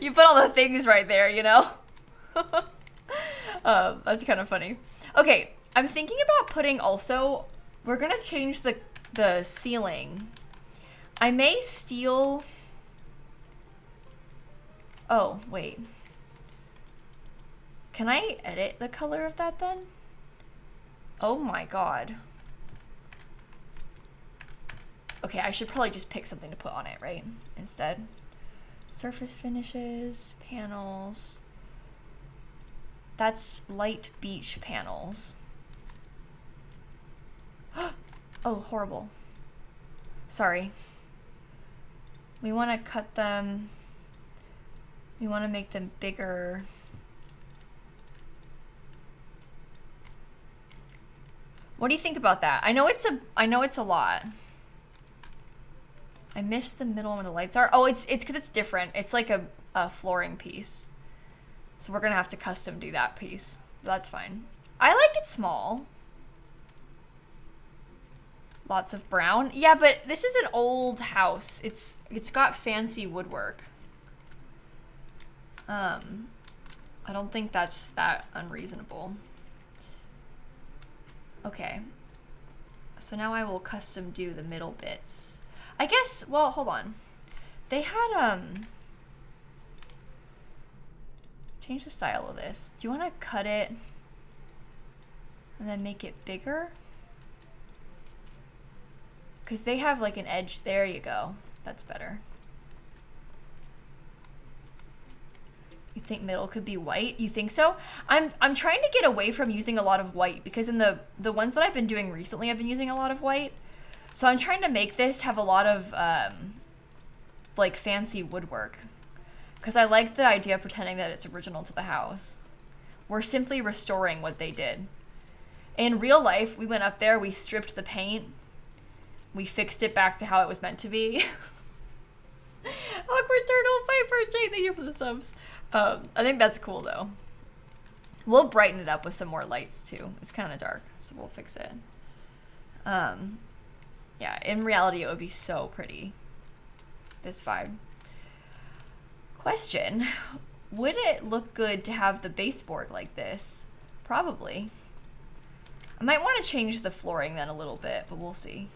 Speaker 1: you put all the things right there, you know? That's kind of funny. Okay, I'm thinking about putting also, we're gonna change the ceiling. I may steal... Oh, wait. Can I edit the color of that then? Oh my god. Okay, I should probably just pick something to put on it, right? Instead. Surface finishes, panels. That's light beach panels. Oh, horrible. Sorry. We want to cut them. We want to make them bigger. What do you think about that? I know it's a lot. I missed the middle where the lights are. Oh, it's because it's different. It's like a flooring piece. So we're gonna have to custom do that piece. That's fine. I like it small. Lots of brown. Yeah, but this is an old house. It's got fancy woodwork. I don't think that's that unreasonable. Okay. So now I will custom do the middle bits. I guess, well, hold on. They had, change the style of this. Do you want to cut it and then make it bigger? Because they have like an edge. There you go. That's better. You think middle could be white? You think so? I'm trying to get away from using a lot of white because in the ones that I've been doing recently, I've been using a lot of white. So I'm trying to make this have a lot of like fancy woodwork because I like the idea of pretending that it's original to the house. We're simply restoring what they did. In real life, we went up there, we stripped the paint, we fixed it back to how it was meant to be. Awkward turtle, Piper, Jane, thank you for the subs. I think that's cool though. We'll brighten it up with some more lights too. It's kind of dark, so we'll fix it. Yeah, in reality, it would be so pretty. This vibe. Question. Would it look good to have the baseboard like this? Probably. I might want to change the flooring then a little bit, but we'll see.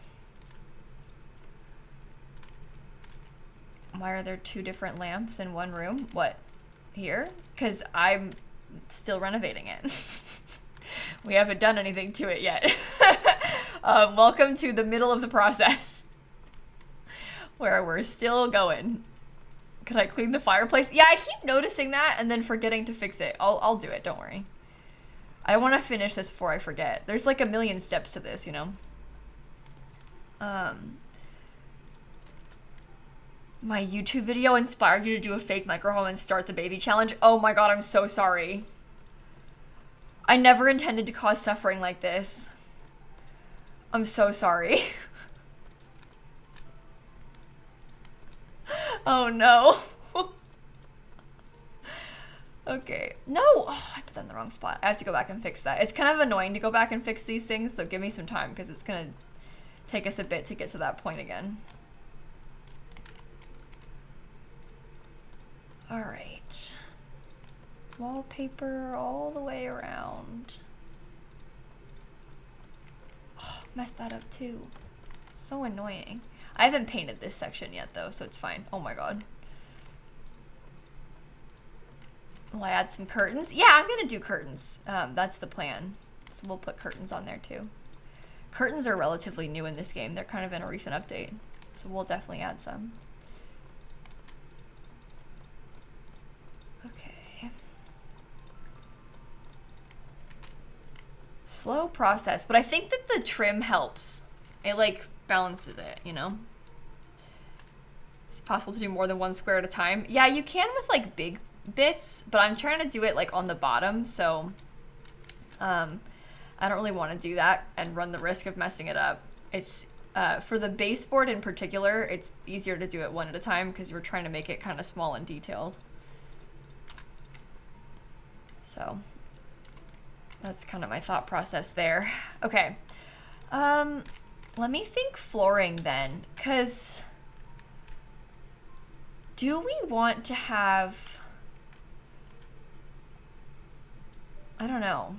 Speaker 1: Why are there 2 different lamps in one room? What? Here? Because I'm still renovating it. We haven't done anything to it yet. Welcome to the middle of the process. Where we're still going. Could I clean the fireplace? Yeah, I keep noticing that and then forgetting to fix it. I'll do it, don't worry. I want to finish this before I forget. There's like a million steps to this, you know? My YouTube video inspired you to do a fake microhome and start the baby challenge. Oh my god, I'm so sorry. I never intended to cause suffering like this. I'm so sorry. Oh no. Okay. No! Oh, I put that in the wrong spot. I have to go back and fix that. It's kind of annoying to go back and fix these things, so give me some time because it's gonna take us a bit to get to that point again. Alright. Wallpaper all the way around. Oh, messed that up too. So annoying. I haven't painted this section yet though, so it's fine. Oh my god. Will I add some curtains? Yeah, I'm gonna do curtains. That's the plan. So we'll put curtains on there too. Curtains are relatively new in this game. They're kind of in a recent update. So we'll definitely add some. Okay. Slow process, but I think that the trim helps. It like balances it, you know? Is it possible to do more than 1 square at a time? Yeah, you can with like big bits, but I'm trying to do it like on the bottom, so I don't really want to do that and run the risk of messing it up. It's for the baseboard in particular, it's easier to do it 1 at a time because we're trying to make it kind of small and detailed. So that's kind of my thought process there. Okay. Let me think flooring then, because do we want to have, I don't know.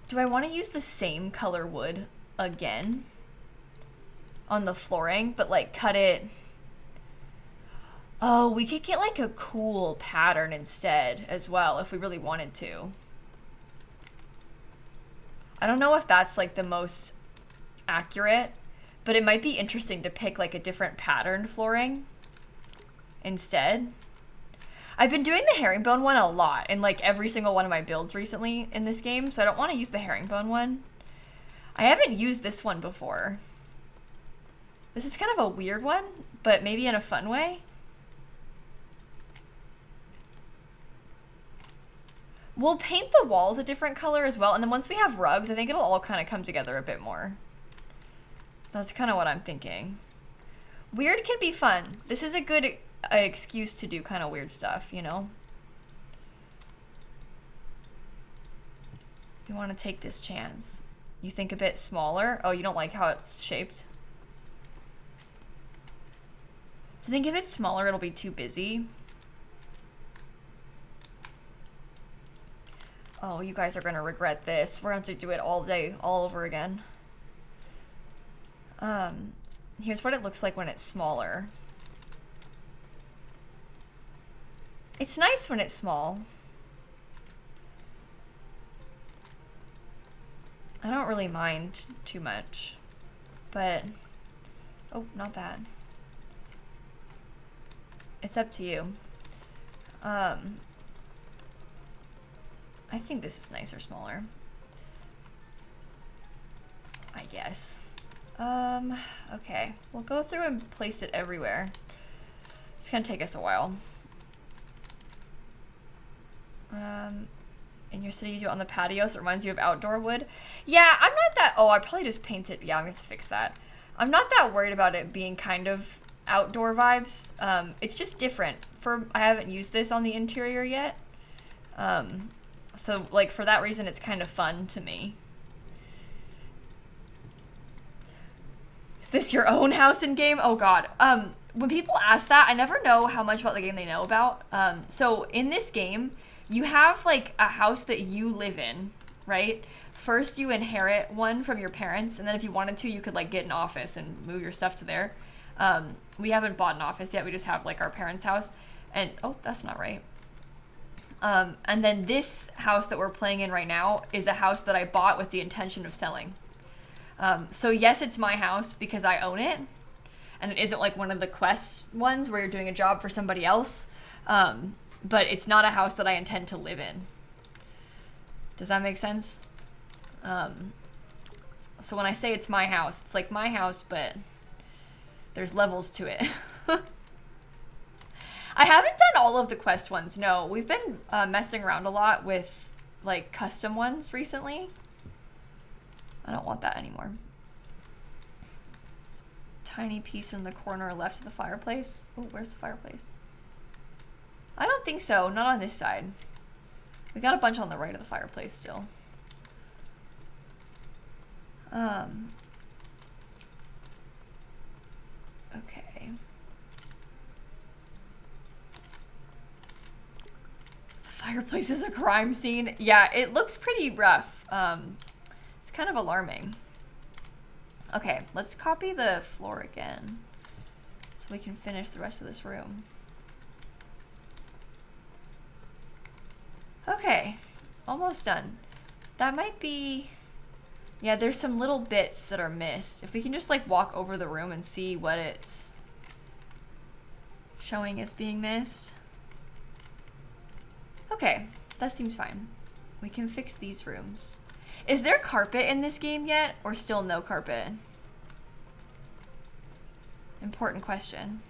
Speaker 1: Do I want to use the same color wood again on the flooring, but like cut it? Oh, we could get like a cool pattern instead as well if we really wanted to. I don't know if that's like the most accurate, but it might be interesting to pick like a different pattern flooring instead. I've been doing the herringbone one a lot in like every single one of my builds recently in this game, so I don't want to use the herringbone one. I haven't used this one before. This is kind of a weird one, but maybe in a fun way. We'll paint the walls a different color as well, and then once we have rugs, I think it'll all kind of come together a bit more. That's kind of what I'm thinking. Weird can be fun. This is a good excuse to do kind of weird stuff, you know? You want to take this chance. You think a bit smaller? Oh, you don't like how it's shaped? Do you think if it's smaller, it'll be too busy? Oh, you guys are gonna regret this. We're gonna have to do it all day, all over again. Here's what it looks like when it's smaller. It's nice when it's small. I don't really mind too much, but, oh, not that. It's up to you. I think this is nicer, smaller. I guess. Okay. We'll go through and place it everywhere. It's gonna take us a while. In your city, you do it on the patio, so it reminds you of outdoor wood. Yeah, I'm not that, oh, I probably just paint it. Yeah, I'm gonna fix that. I'm not that worried about it being kind of outdoor vibes. It's just different. I haven't used this on the interior yet. So, like, for that reason, it's kind of fun to me. Is this your own house in game? Oh god. When people ask that, I never know how much about the game they know about. So in this game, you have like a house that you live in, right? First you inherit one from your parents, and then if you wanted to, you could like get an office and move your stuff to there. We haven't bought an office yet, we just have like our parents' house. And, oh, that's not right. And then this house that we're playing in right now is a house that I bought with the intention of selling. So yes, it's my house because I own it. And it isn't like one of the quest ones where you're doing a job for somebody else. But it's not a house that I intend to live in. Does that make sense? So when I say it's my house, it's like my house, but there's levels to it. I haven't done all of the quest ones, no. We've been messing around a lot with like custom ones recently. I don't want that anymore. Tiny piece in the corner left of the fireplace. Oh, where's the fireplace? I don't think so, not on this side. We got a bunch on the right of the fireplace still. Okay. The fireplace is a crime scene. Yeah, it looks pretty rough. It's kind of alarming. Okay, let's copy the floor again so we can finish the rest of this room. Okay, almost done. That might be... Yeah, there's some little bits that are missed. If we can just like walk over the room and see what it's showing as being missed. Okay, that seems fine. We can fix these rooms. Is there carpet in this game yet, or still no carpet? Important question.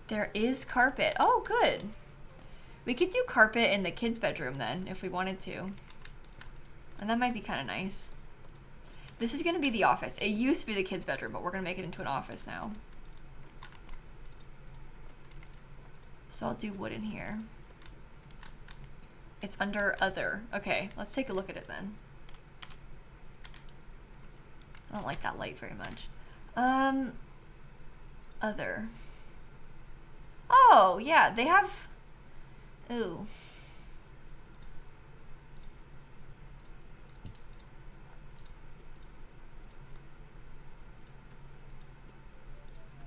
Speaker 1: There is carpet. Oh, good. We could do carpet in the kids' bedroom then, if we wanted to. And that might be kind of nice. This is going to be the office. It used to be the kids' bedroom, but we're going to make it into an office now. So I'll do wood in here. It's under other. Okay, let's take a look at it then. I don't like that light very much. Other. Oh, yeah, they have... Ooh.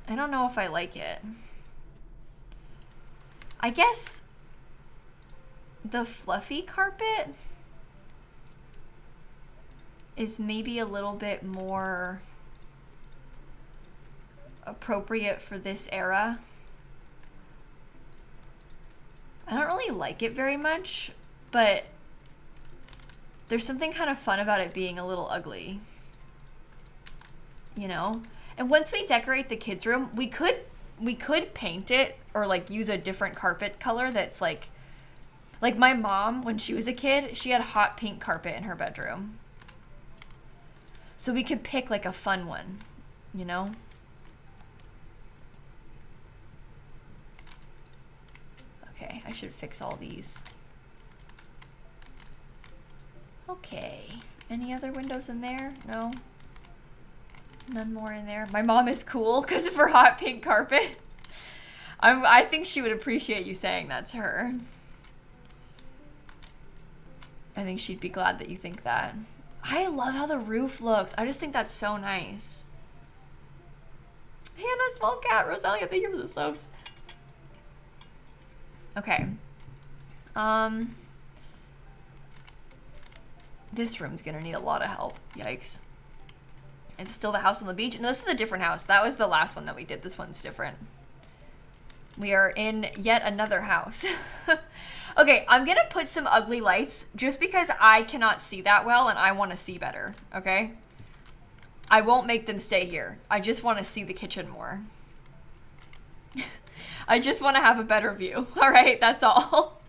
Speaker 1: I don't know if I like it. I guess the fluffy carpet is maybe a little bit more appropriate for this era. I don't really like it very much, but there's something kind of fun about it being a little ugly, you know? And once we decorate the kids' room, we could paint it or like use a different carpet color that's like my mom, when she was a kid, she had hot pink carpet in her bedroom. So we could pick like a fun one, you know? Okay, I should fix all these. Okay, any other windows in there? No? None more in there. My mom is cool because of her hot pink carpet. I think she would appreciate you saying that to her. I think she'd be glad that you think that. I love how the roof looks. I just think that's so nice. Hannah, small cat, Rosalia, thank you for the subs. Okay. This room's gonna need a lot of help. Yikes. It's still the house on the beach. No, this is a different house. That was the last one that we did. This one's different. We are in yet another house. Okay, I'm gonna put some ugly lights just because I cannot see that well and I want to see better, okay? I won't make them stay here. I just want to see the kitchen more. I just want to have a better view. All right, that's all.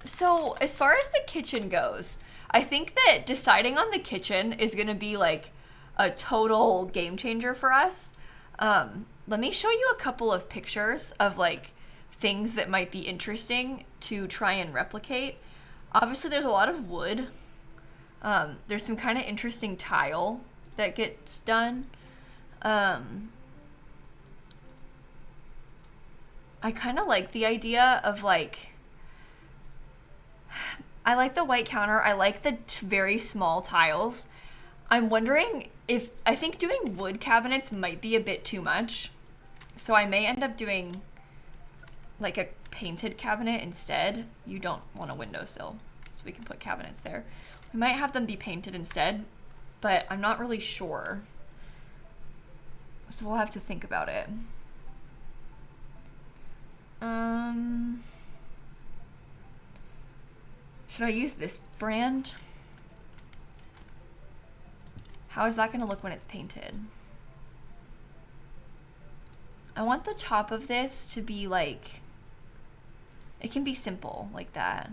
Speaker 1: So as far as the kitchen goes, I think that deciding on the kitchen is going to be like a total game changer for us. Let me show you a couple of pictures of like things that might be interesting to try and replicate. Obviously there's a lot of wood There's some kind of interesting tile that gets done. I kind of like the idea of like, I like the white counter. I like the very small tiles. I'm wondering if, I think doing wood cabinets might be a bit too much. So I may end up doing like a painted cabinet instead. You don't want a windowsill, so we can put cabinets there. We might have them be painted instead, but I'm not really sure. So we'll have to think about it. Should I use this brand? How is that gonna look when it's painted? I want the top of this to be like, it can be simple like that.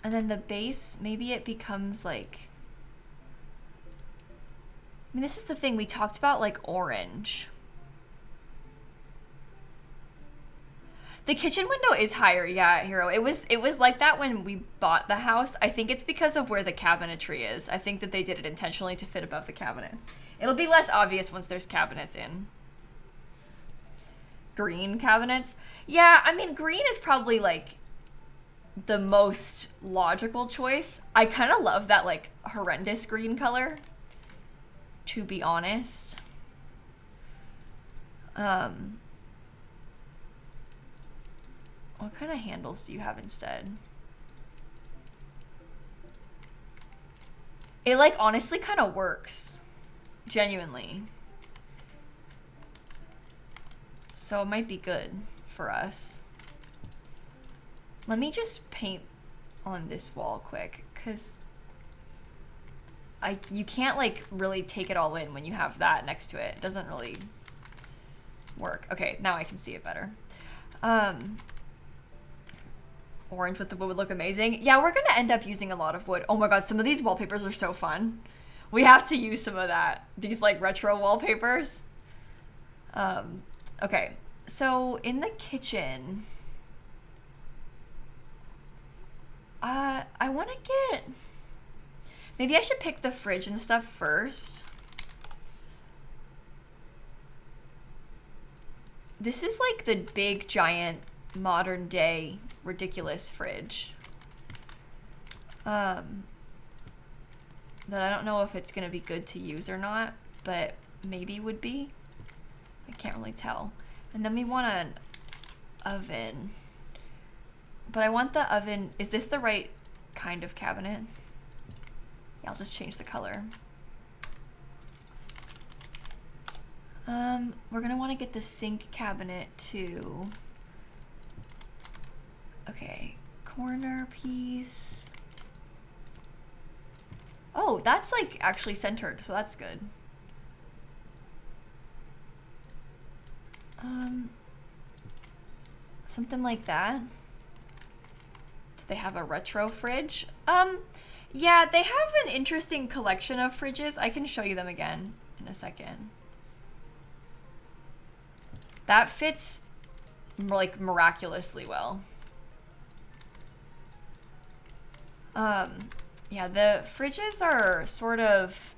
Speaker 1: And then the base, maybe it becomes like, I mean, this is the thing, we talked about like orange. The kitchen window is higher, yeah, Hero. It was like that when we bought the house. I think it's because of where the cabinetry is. I think that they did it intentionally to fit above the cabinets. It'll be less obvious once there's cabinets in. Green cabinets. Yeah, I mean, green is probably like the most logical choice. I kind of love that like horrendous green color, to be honest. What kind of handles do you have instead? It like honestly kind of works, genuinely. So it might be good for us. Let me just paint on this wall quick, because you can't like really take it all in when you have that next to it. It doesn't really work. Okay, now I can see it better. Orange with the wood would look amazing. Yeah, we're gonna end up using a lot of wood. Oh my god, some of these wallpapers are so fun. We have to use some of that. These like retro wallpapers. Okay, so in the kitchen, I want to get, maybe I should pick the fridge and stuff first. This is like the big giant modern day ridiculous fridge that I don't know if it's gonna be good to use or not, but maybe would be. I can't really tell. And then we want an oven, but I want the oven, is this the right kind of cabinet? Yeah, I'll just change the color. We're gonna want to get the sink cabinet too. Okay, corner piece. Oh, that's like actually centered, so that's good. Something like that. Do they have a retro fridge? Yeah, they have an interesting collection of fridges. I can show you them again in a second. That fits like miraculously well. Yeah, the fridges are sort of,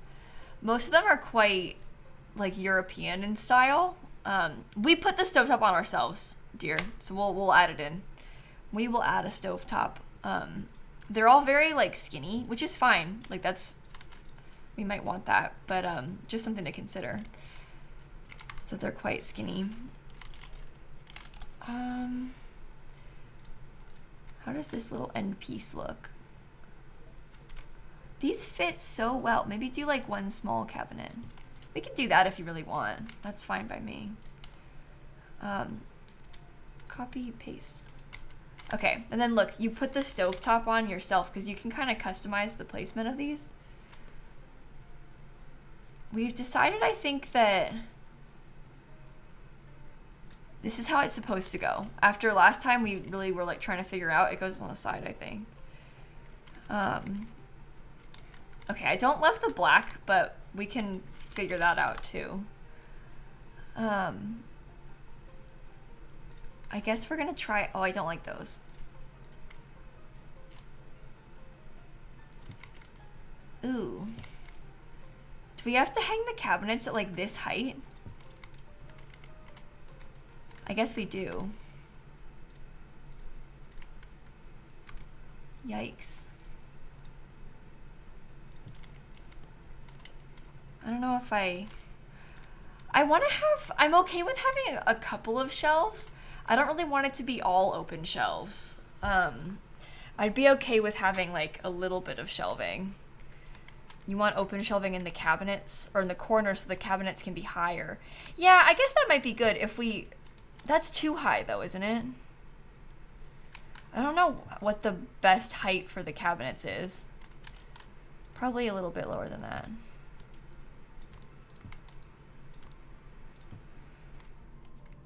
Speaker 1: most of them are quite like European in style. We put the stovetop on ourselves, dear, so we'll add it in. We will add a stovetop. They're all very like skinny, which is fine. Like we might want that, but just something to consider. So they're quite skinny. How does this little end piece look? These fit so well. Maybe do like one small cabinet. We can do that if you really want. That's fine by me. Copy, paste. Okay, and then look, you put the stovetop on yourself because you can kind of customize the placement of these. We've decided, I think, that this is how it's supposed to go. After last time, we really were like trying to figure out, it goes on the side, I think. Okay, I don't love the black, but we can figure that out too. I guess we're gonna try, oh, I don't like those. Ooh. Do we have to hang the cabinets at like this height? I guess we do. Yikes. I don't know if I want to have, I'm okay with having a couple of shelves. I don't really want it to be all open shelves. I'd be okay with having like a little bit of shelving. You want open shelving in the cabinets or in the corners so the cabinets can be higher. Yeah, I guess that might be good if we, that's too high though, isn't it? I don't know what the best height for the cabinets is. Probably a little bit lower than that.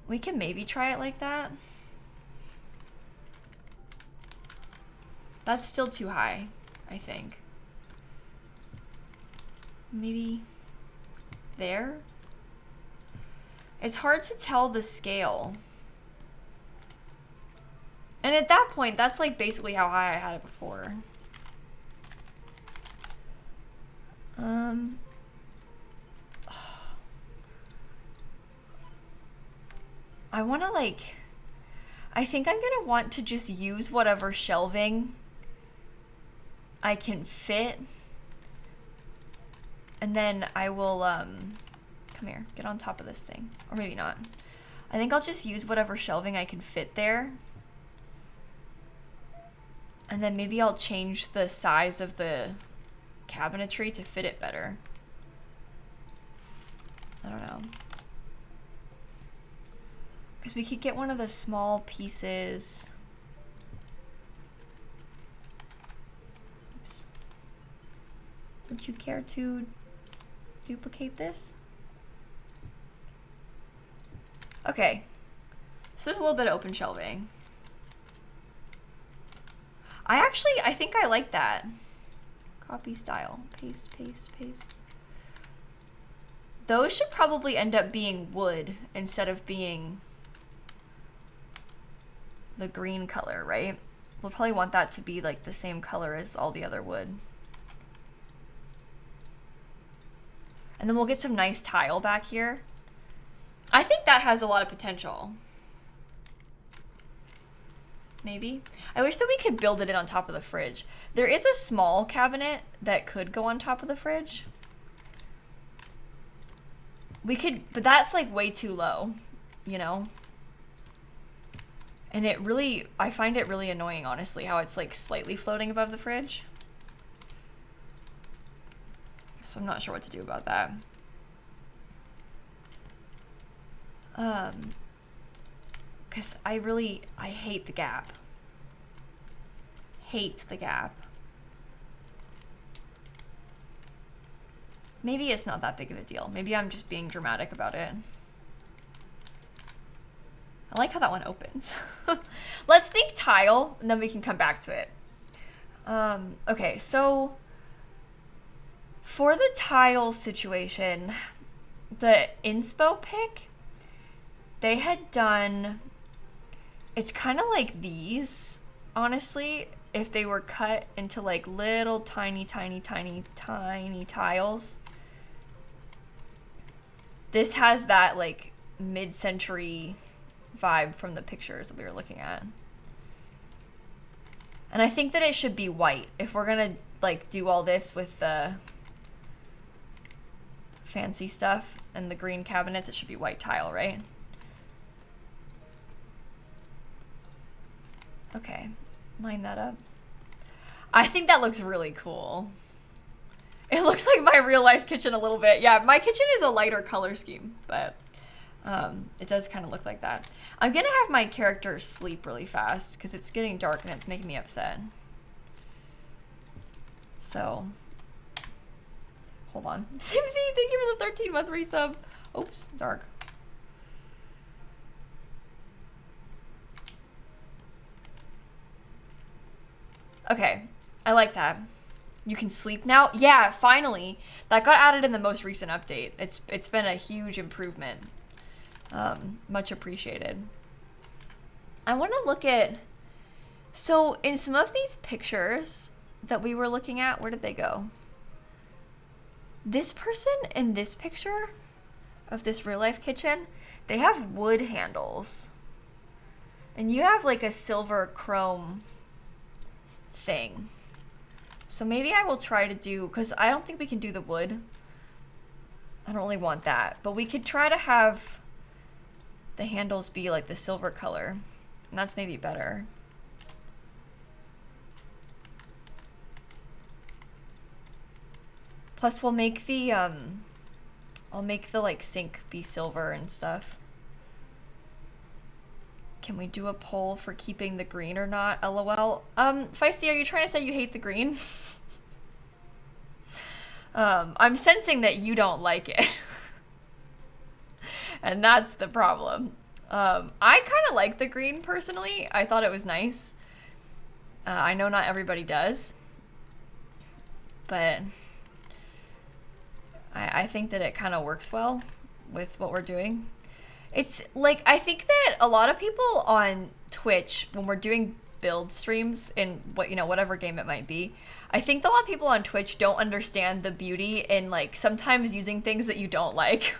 Speaker 1: We can maybe try it like that. That's still too high, I think. Maybe there? It's hard to tell the scale. And at that point, that's like basically how high I had it before. I want to like, I think I'm going to want to just use whatever shelving I can fit. And then I will, come here, get on top of this thing. Or maybe not. I think I'll just use whatever shelving I can fit there. And then maybe I'll change the size of the cabinetry to fit it better. I don't know. Because we could get one of the small pieces. Oops. Would you care to duplicate this? Okay. So there's a little bit of open shelving. I think I like that. Copy style. Paste, paste, paste. Those should probably end up being wood instead of being the green color, right? We'll probably want that to be like the same color as all the other wood. And then we'll get some nice tile back here. I think that has a lot of potential. Maybe. I wish that we could build it in on top of the fridge. There is a small cabinet that could go on top of the fridge. We could, but that's like way too low, you know? And it really, I find it really annoying, honestly, how it's like slightly floating above the fridge. So I'm not sure what to do about that. Because I hate the gap. Hate the gap. Maybe it's not that big of a deal. Maybe I'm just being dramatic about it. I like how that one opens. Let's think tile, and then we can come back to it. Okay, so for the tile situation, the inspo pick, they had done, it's kind of like these, honestly, if they were cut into like little tiny, tiny, tiny, tiny tiles. This has that like mid-century vibe from the pictures that we were looking at. And I think that it should be white. If we're gonna like do all this with the fancy stuff and the green cabinets, it should be white tile, right? Okay, line that up. I think that looks really cool. It looks like my real life kitchen a little bit. Yeah, my kitchen is a lighter color scheme, but it does kind of look like that. I'm gonna have my characters sleep really fast because it's getting dark and it's making me upset. So, hold on. Simsie, thank you for the 13-month resub. Oops, dark. Okay, I like that. You can sleep now? Yeah, finally. That got added in the most recent update. It's been a huge improvement. Much appreciated. I want to look at, so in some of these pictures that we were looking at, where did they go? This person in this picture of this real life kitchen, they have wood handles. And you have like a silver chrome thing. So maybe I will try to do, because I don't think we can do the wood. I don't really want that. But we could try to have the handles be like the silver color. And that's maybe better. Plus we'll make the, I'll make the like sink be silver and stuff. Can we do a poll for keeping the green or not? LOL. Feisty, are you trying to say you hate the green? I'm sensing that you don't like it. And that's the problem. I kind of like the green personally. I thought it was nice. I know not everybody does. But I think that it kind of works well with what we're doing. It's like, I think that a lot of people on Twitch, when we're doing build streams in whatever game it might be, I think a lot of people on Twitch don't understand the beauty in like sometimes using things that you don't like.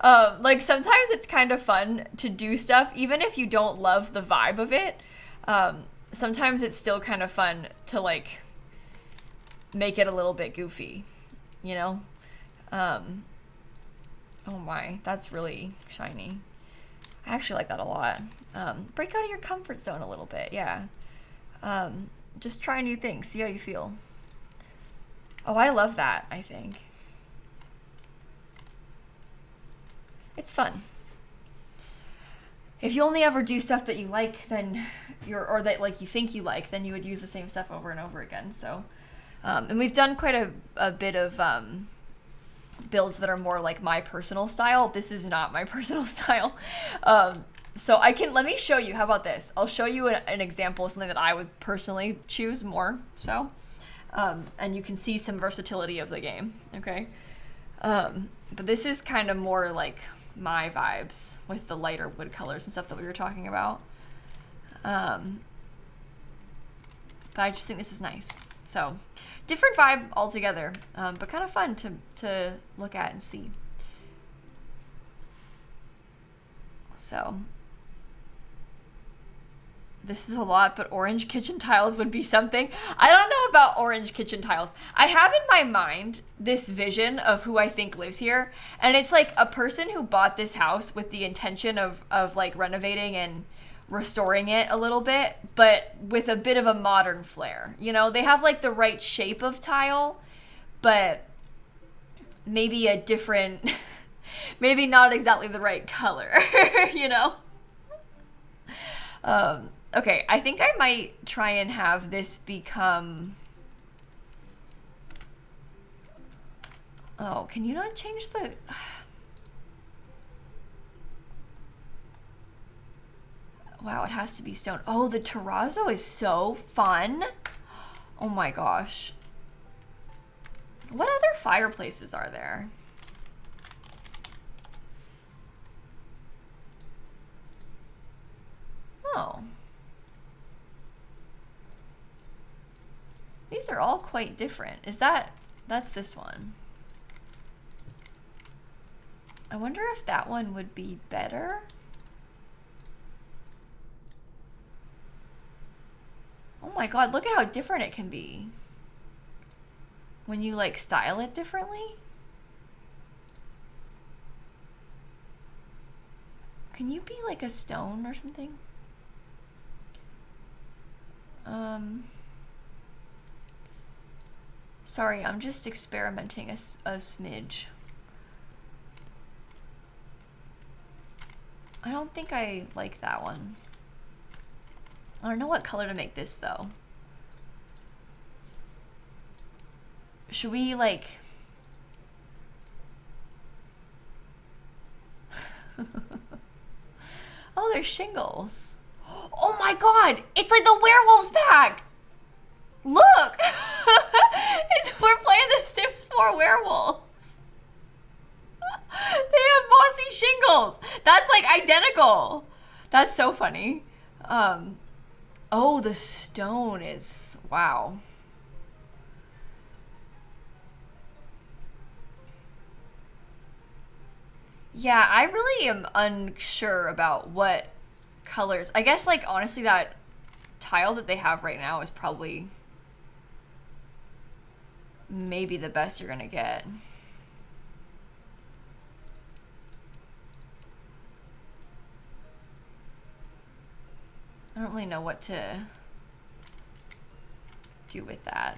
Speaker 1: Like sometimes it's kind of fun to do stuff, even if you don't love the vibe of it. Sometimes it's still kind of fun to like make it a little bit goofy, you know? Oh my, that's really shiny. I actually like that a lot. Break out of your comfort zone a little bit, yeah. Just try new things, see how you feel. Oh, I love that, I think. It's fun. If you only ever do stuff that you like, then or that like you think you like, then you would use the same stuff over and over again, so. And we've done quite a bit of, builds that are more like my personal style. This is not my personal style. So let me show you, how about this? I'll show you an example of something that I would personally choose more so. And you can see some versatility of the game, okay? But this is kind of more like my vibes with the lighter wood colors and stuff that we were talking about. But I just think this is nice. So, different vibe altogether, but kind of fun to look at and see. So, this is a lot, but orange kitchen tiles would be something. I don't know about orange kitchen tiles. I have in my mind this vision of who I think lives here, and it's like a person who bought this house with the intention of like renovating and restoring it a little bit, but with a bit of a modern flair. You know, they have like the right shape of tile, but maybe a different, maybe not exactly the right color, you know? Okay, I think I might try and have this become, oh, can you not change the, wow, it has to be stone. Oh, the terrazzo is so fun. Oh my gosh. What other fireplaces are there? Oh. These are all quite different. That's this one. I wonder if that one would be better. Oh my god, look at how different it can be when you like style it differently. Can you be like a stone or something? Sorry, I'm just experimenting a smidge. I don't think I like that one. I don't know what color to make this though. Should we like... Oh, there's shingles. Oh my god! It's like the werewolves pack! Look! We're playing the Sims 4 werewolves. They have mossy shingles. That's like identical. That's so funny. Oh, the stone is, wow. Yeah, I really am unsure about what colors. I guess, like, honestly, that tile that they have right now is probably maybe the best you're gonna get. I don't really know what to do with that.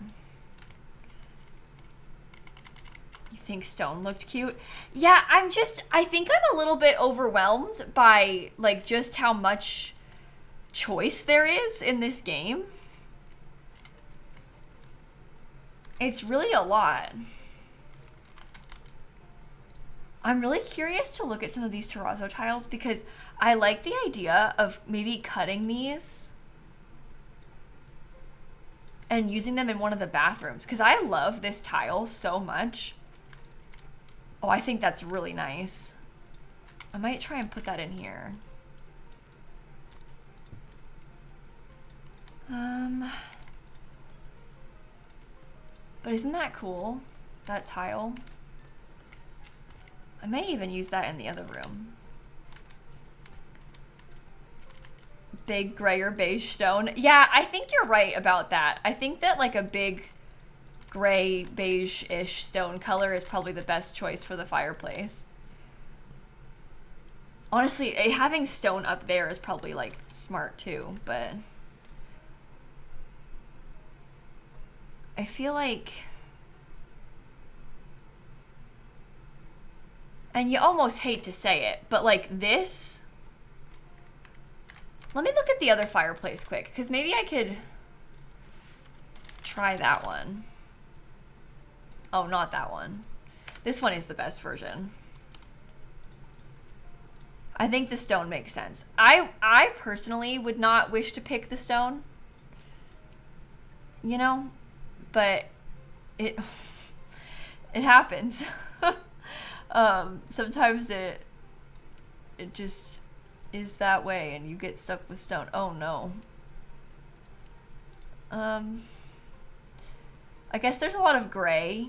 Speaker 1: You think stone looked cute? Yeah, I think I'm a little bit overwhelmed by, like, just how much choice there is in this game. It's really a lot. I'm really curious to look at some of these terrazzo tiles because I like the idea of maybe cutting these and using them in one of the bathrooms because I love this tile so much. Oh, I think that's really nice. I might try and put that in here. But isn't that cool? That tile? I may even use that in the other room. Big gray or beige stone. Yeah, I think you're right about that. I think that like a big gray beige-ish stone color is probably the best choice for the fireplace. Honestly, having stone up there is probably like smart too, but I feel like, and you almost hate to say it, but like this, let me look at the other fireplace quick, because maybe I could try that one. Oh, not that one. This one is the best version. I think the stone makes sense. I personally would not wish to pick the stone, you know, but it happens. Sometimes it just is that way and you get stuck with stone. Oh no. I guess there's a lot of gray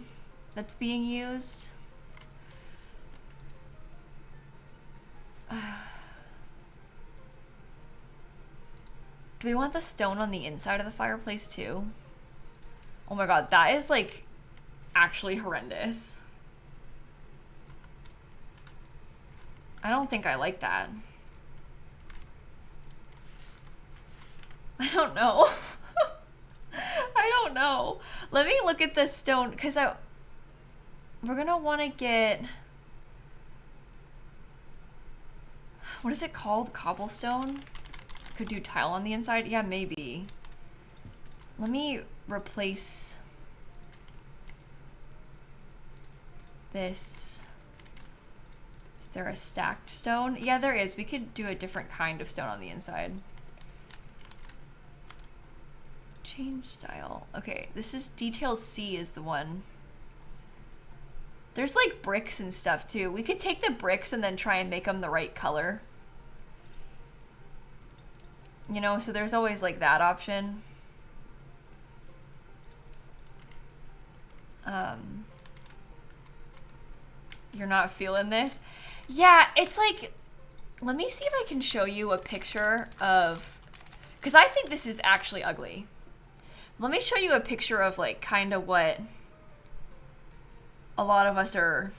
Speaker 1: that's being used. Do we want the stone on the inside of the fireplace too? Oh my god, that is like actually horrendous. I don't think I like that. I don't know. I don't know. Let me look at the stone because we're gonna want to get, what is it called? Cobblestone? Could do tile on the inside? Yeah, maybe. Let me replace this. Is there a stacked stone? Yeah, there is. We could do a different kind of stone on the inside. Change style. Okay, this is detail C is the one. There's like bricks and stuff too. We could take the bricks and then try and make them the right color. You know, so there's always like that option. You're not feeling this? Yeah, it's like, let me see if I can show you a picture of, because I think this is actually ugly. Let me show you a picture of like kind of what a lot of us are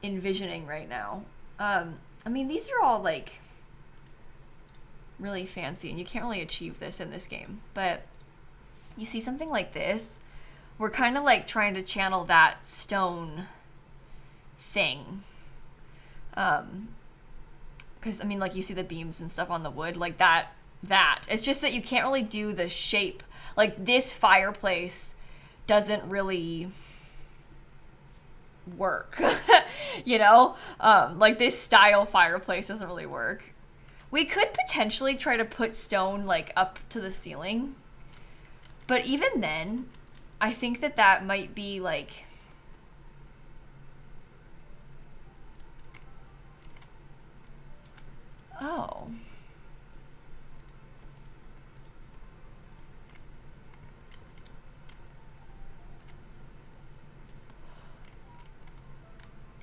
Speaker 1: envisioning right now. I mean, these are all like really fancy and you can't really achieve this in this game, but you see something like this, we're kind of like trying to channel that stone thing. Because I mean, like you see the beams and stuff on the wood, like that. It's just that you can't really do the shape. Like this fireplace doesn't really work, you know? Like this style fireplace doesn't really work. We could potentially try to put stone like up to the ceiling, but even then, I think that that might be like, oh.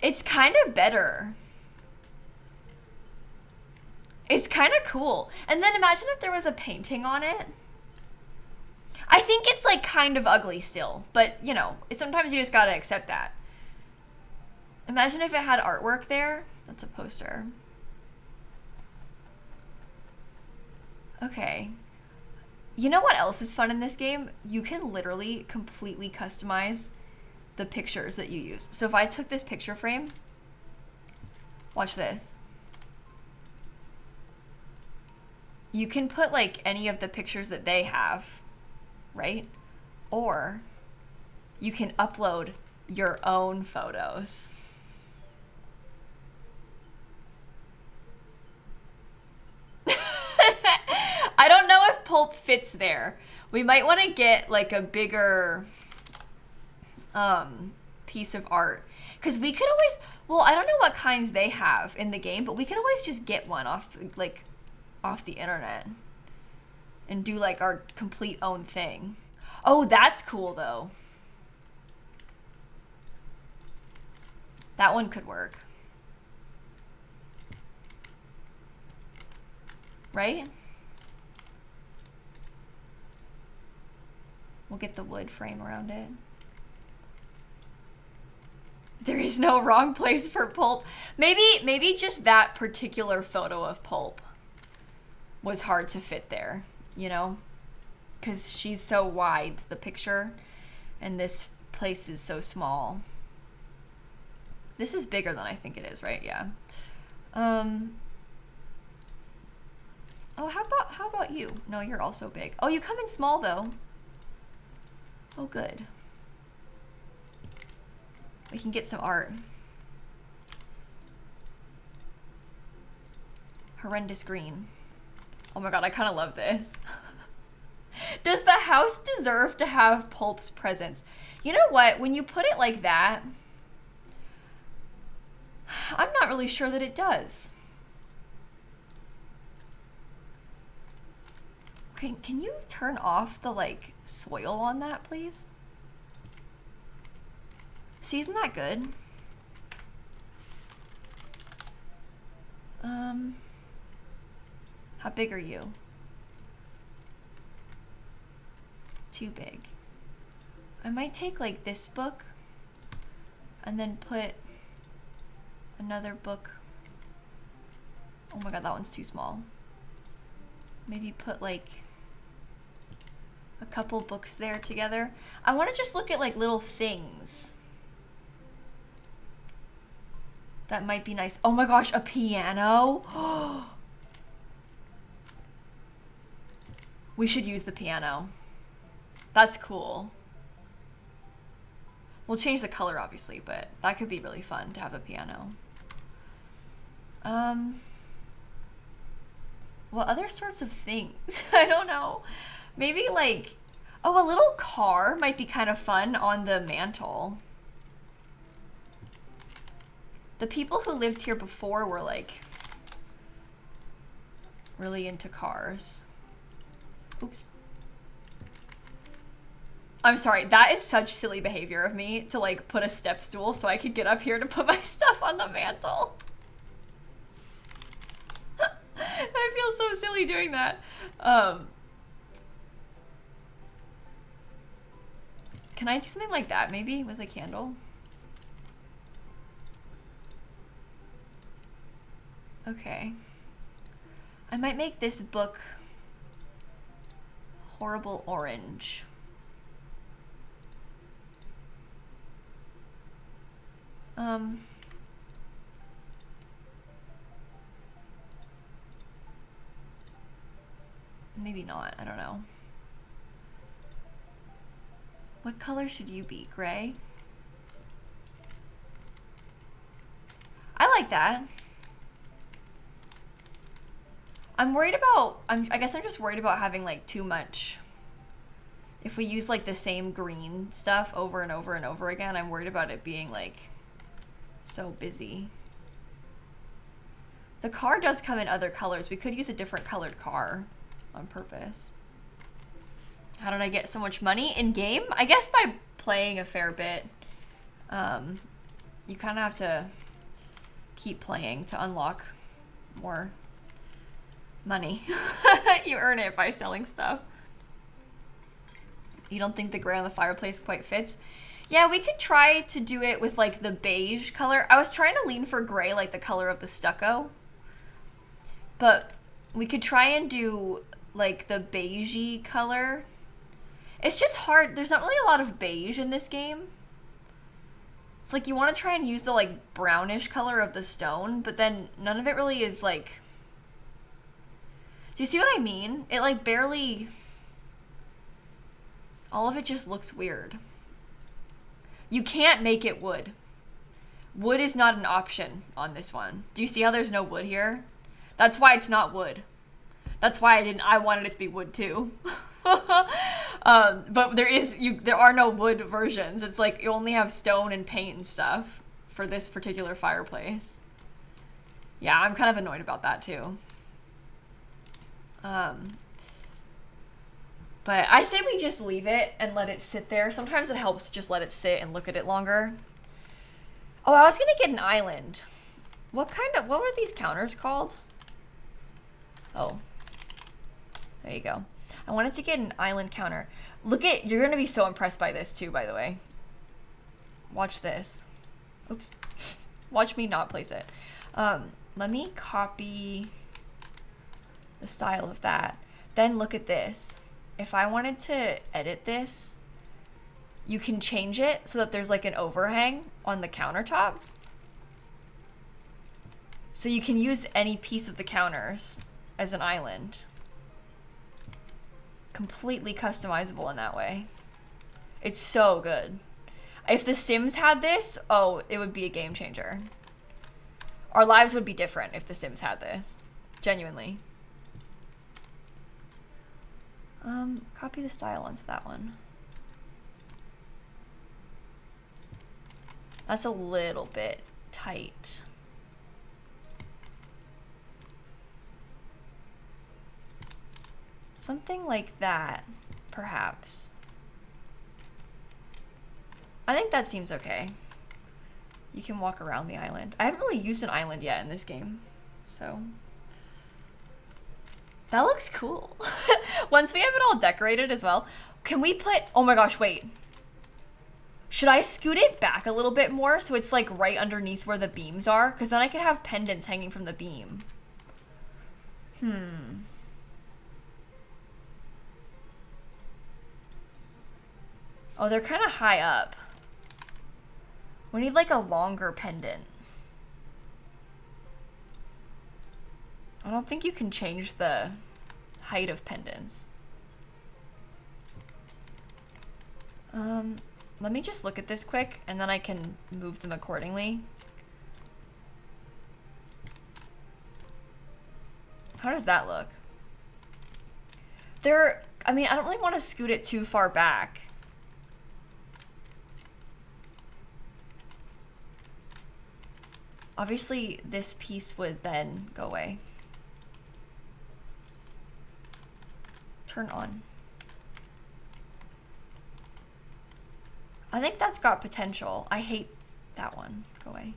Speaker 1: It's kind of better. It's kind of cool. And then imagine if there was a painting on it. I think it's like kind of ugly still, but you know, sometimes you just gotta accept that. Imagine if it had artwork there. That's a poster. Okay. You know what else is fun in this game? You can literally completely customize the pictures that you use. So if I took this picture frame, watch this. You can put like any of the pictures that they have, right? Or you can upload your own photos. I don't know if Pulp fits there. We might want to get like a bigger piece of art, because we could always, well, I don't know what kinds they have in the game, but we could always just get one off the internet and do like our complete own thing. Oh, that's cool though. That one could work. Right? We'll get the wood frame around it. There is no wrong place for Pulp. Maybe just that particular photo of Pulp was hard to fit there, you know? Because she's so wide, the picture, and this place is so small. This is bigger than I think it is, right? Yeah. Oh, how about you? No, you're also big. Oh, you come in small though. Oh, good. We can get some art. Horrendous green. Oh my god, I kind of love this. Does the house deserve to have Pulp's presence? You know what? When you put it like that, I'm not really sure that it does. Okay, can you turn off the like soil on that, please? See, isn't that good? How big are you? Too big. I might take like this book and then put another book. Oh my god, that one's too small. Maybe put like a couple books there together. I want to just look at like little things that might be nice. Oh my gosh, a piano. We should use the piano. That's cool. We'll change the color obviously, but that could be really fun to have a piano. What other sorts of things? I don't know. Maybe like, oh, a little car might be kind of fun on the mantle. The people who lived here before were like really into cars. Oops. I'm sorry, that is such silly behavior of me to like put a step stool so I could get up here to put my stuff on the mantle. I feel so silly doing that. Can I do something like that maybe with a candle? Okay. I might make this book horrible orange. Maybe not, I don't know. What color should you be? Gray? I like that. I'm worried about, I guess I'm just worried about having like too much. If we use like the same green stuff over and over and over again, I'm worried about it being like so busy. The car does come in other colors. We could use a different colored car on purpose. How did I get so much money in game? I guess by playing a fair bit. you kind of have to keep playing to unlock more money. You earn it by selling stuff. You don't think the gray on the fireplace quite fits? Yeah, we could try to do it with like the beige color. I was trying to lean for gray, like the color of the stucco. But we could try and do like the beigey color. It's just hard. There's not really a lot of beige in this game. It's like you want to try and use the like brownish color of the stone, but then none of it really is like... Do you see what I mean? It like barely... All of it just looks weird. You can't make it wood. Wood is not an option on this one. Do you see how there's no wood here? That's why it's not wood. That's why I wanted it to be wood too. But there are no wood versions. It's like you only have stone and paint and stuff for this particular fireplace. Yeah, I'm kind of annoyed about that too. But I say we just leave it and let it sit there. Sometimes it helps just let it sit and look at it longer. Oh, I was gonna get an island. What were these counters called? Oh, there you go. I wanted to get an island counter. You're gonna be so impressed by this too, by the way. Watch this. Oops. Watch me not place it. Let me copy the style of that. Then look at this. If I wanted to edit this, you can change it so that there's like an overhang on the countertop. So you can use any piece of the counters as an island. Completely customizable in that way. It's so good. If The Sims had this, oh, it would be a game changer. Our lives would be different if The Sims had this. Genuinely. Copy the style onto that one. That's a little bit tight. Something like that, perhaps. I think that seems okay. You can walk around the island. I haven't really used an island yet in this game, so... That looks cool. Once we have it all decorated as well, can we put... Oh my gosh, wait. Should I scoot it back a little bit more so it's like right underneath where the beams are? Because then I could have pendants hanging from the beam. Oh, they're kind of high up. We need like a longer pendant. I don't think you can change the height of pendants. Let me just look at this quick and then I can move them accordingly. How does that look? I mean, I don't really want to scoot it too far back. Obviously, this piece would then go away. Turn on. I think that's got potential. I hate that one. Go away.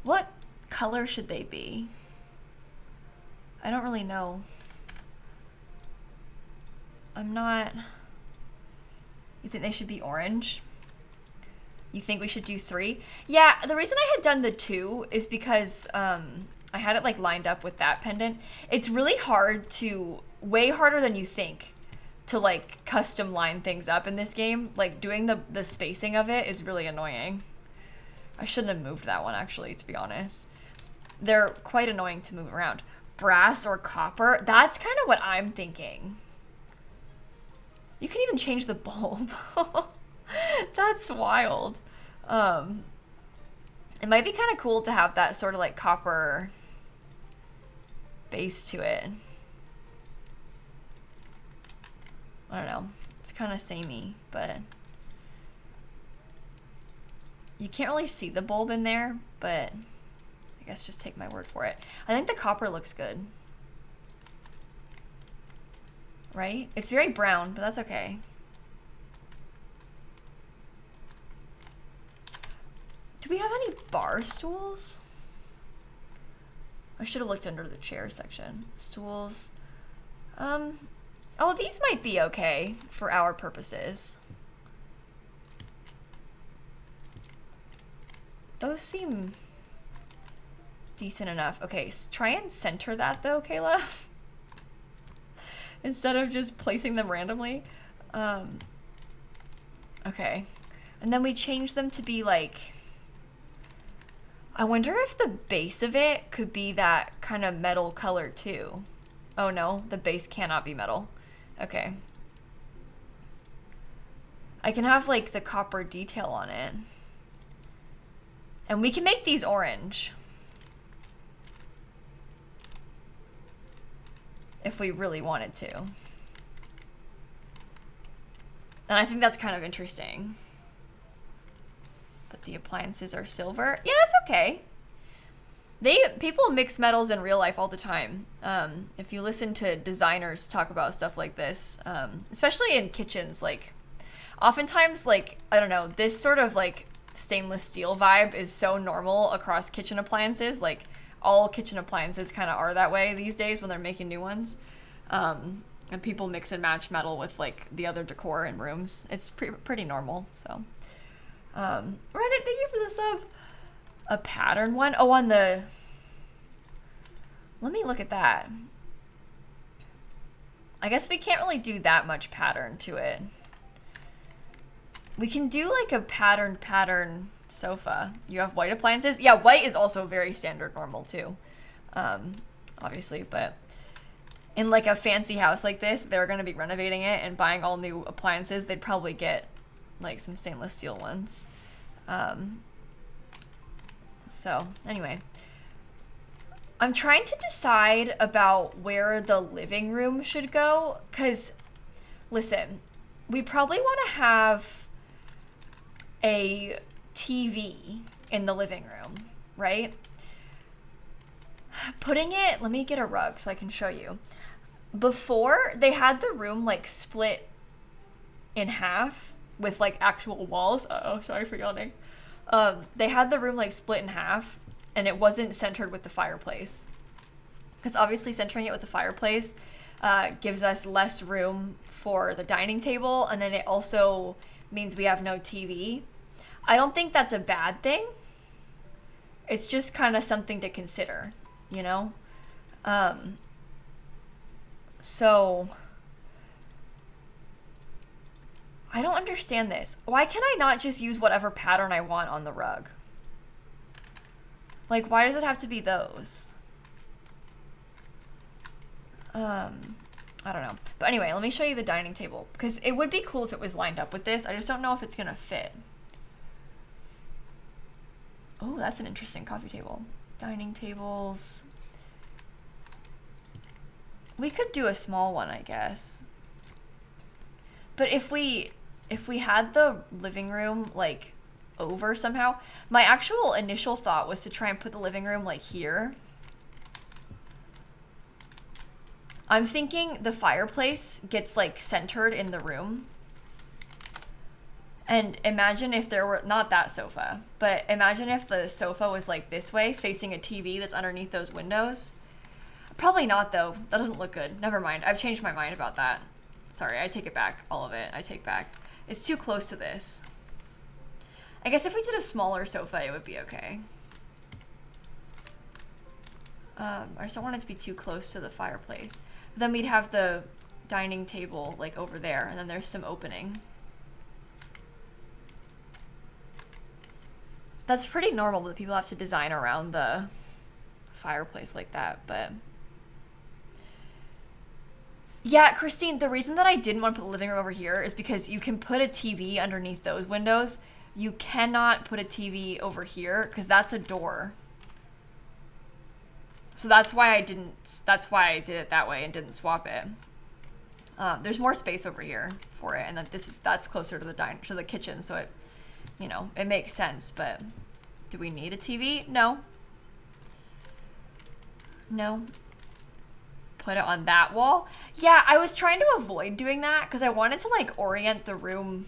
Speaker 1: What color should they be? I don't really know. I'm not... You think they should be orange? You think we should do 3? Yeah, the reason I had done the 2 is because I had it like lined up with that pendant. It's really hard to, way harder than you think, to like custom line things up in this game. Like doing the spacing of it is really annoying. I shouldn't have moved that one actually, to be honest. They're quite annoying to move around. Brass or copper, that's kind of what I'm thinking. You can even change the bulb. That's wild. It might be kind of cool to have that sort of like copper base to it. I don't know. It's kind of samey, but you can't really see the bulb in there, but I guess just take my word for it. I think the copper looks good. Right? It's very brown, but that's okay. bar stools? I should have looked under the chair section. Stools. Oh, these might be okay for our purposes. Those seem decent enough. Okay, try and center that though, Kayla. Instead of just placing them randomly. Okay. And then we change them to be like... I wonder if the base of it could be that kind of metal color too. Oh no, the base cannot be metal. Okay. I can have like the copper detail on it. And we can make these orange. If we really wanted to. And I think that's kind of interesting. But the appliances are silver. Yeah, that's okay. People mix metals in real life all the time. If you listen to designers talk about stuff like this, especially in kitchens, like oftentimes, like, I don't know, this sort of like stainless steel vibe is so normal across kitchen appliances. Like all kitchen appliances kind of are that way these days when they're making new ones. And people mix and match metal with like the other decor in rooms. It's pretty normal. So, Reddit, thank you for the sub. A pattern one? Oh, on the... Let me look at that. I guess we can't really do that much pattern to it. We can do like a pattern sofa. You have white appliances? Yeah, white is also very standard normal too. Obviously, but in like a fancy house like this, they're going to be renovating it and buying all new appliances. They'd probably get like some stainless steel ones. So anyway, I'm trying to decide about where the living room should go. Cause listen, we probably want to have a TV in the living room, right? Putting it, let me get a rug so I can show you. Before, they had the room like split in half with like actual walls. Uh-oh, sorry for yawning. They had the room like split in half and it wasn't centered with the fireplace. Because obviously centering it with the fireplace gives us less room for the dining table, and then it also means we have no TV. I don't think that's a bad thing. It's just kind of something to consider, you know? So I don't understand this. Why can I not just use whatever pattern I want on the rug? Like, why does it have to be those? I don't know. But anyway, let me show you the dining table, because it would be cool if it was lined up with this. I just don't know if it's gonna fit. Oh, that's an interesting coffee table. Dining tables. We could do a small one, I guess. But if we had the living room like over somehow, my actual initial thought was to try and put the living room like here. I'm thinking the fireplace gets like centered in the room. And imagine if there were, not that sofa, but imagine if the sofa was like this way, facing a TV that's underneath those windows. Probably not though. That doesn't look good. Never mind. I've changed my mind about that. Sorry, I take it back. All of it. I take back. It's too close to this. I guess if we did a smaller sofa, it would be okay. I just don't want it to be too close to the fireplace. Then we'd have the dining table like over there, and then there's some opening. That's pretty normal that people have to design around the fireplace like that, but... Yeah, Christine, the reason that I didn't want to put the living room over here is because you can put a TV underneath those windows. You cannot put a TV over here because that's a door. So that's why I did it that way and didn't swap it. There's more space over here for it, and then that's closer to the kitchen, so it, you know, it makes sense. But do we need a TV? No. No. Put it on that wall. Yeah, I was trying to avoid doing that because I wanted to like orient the room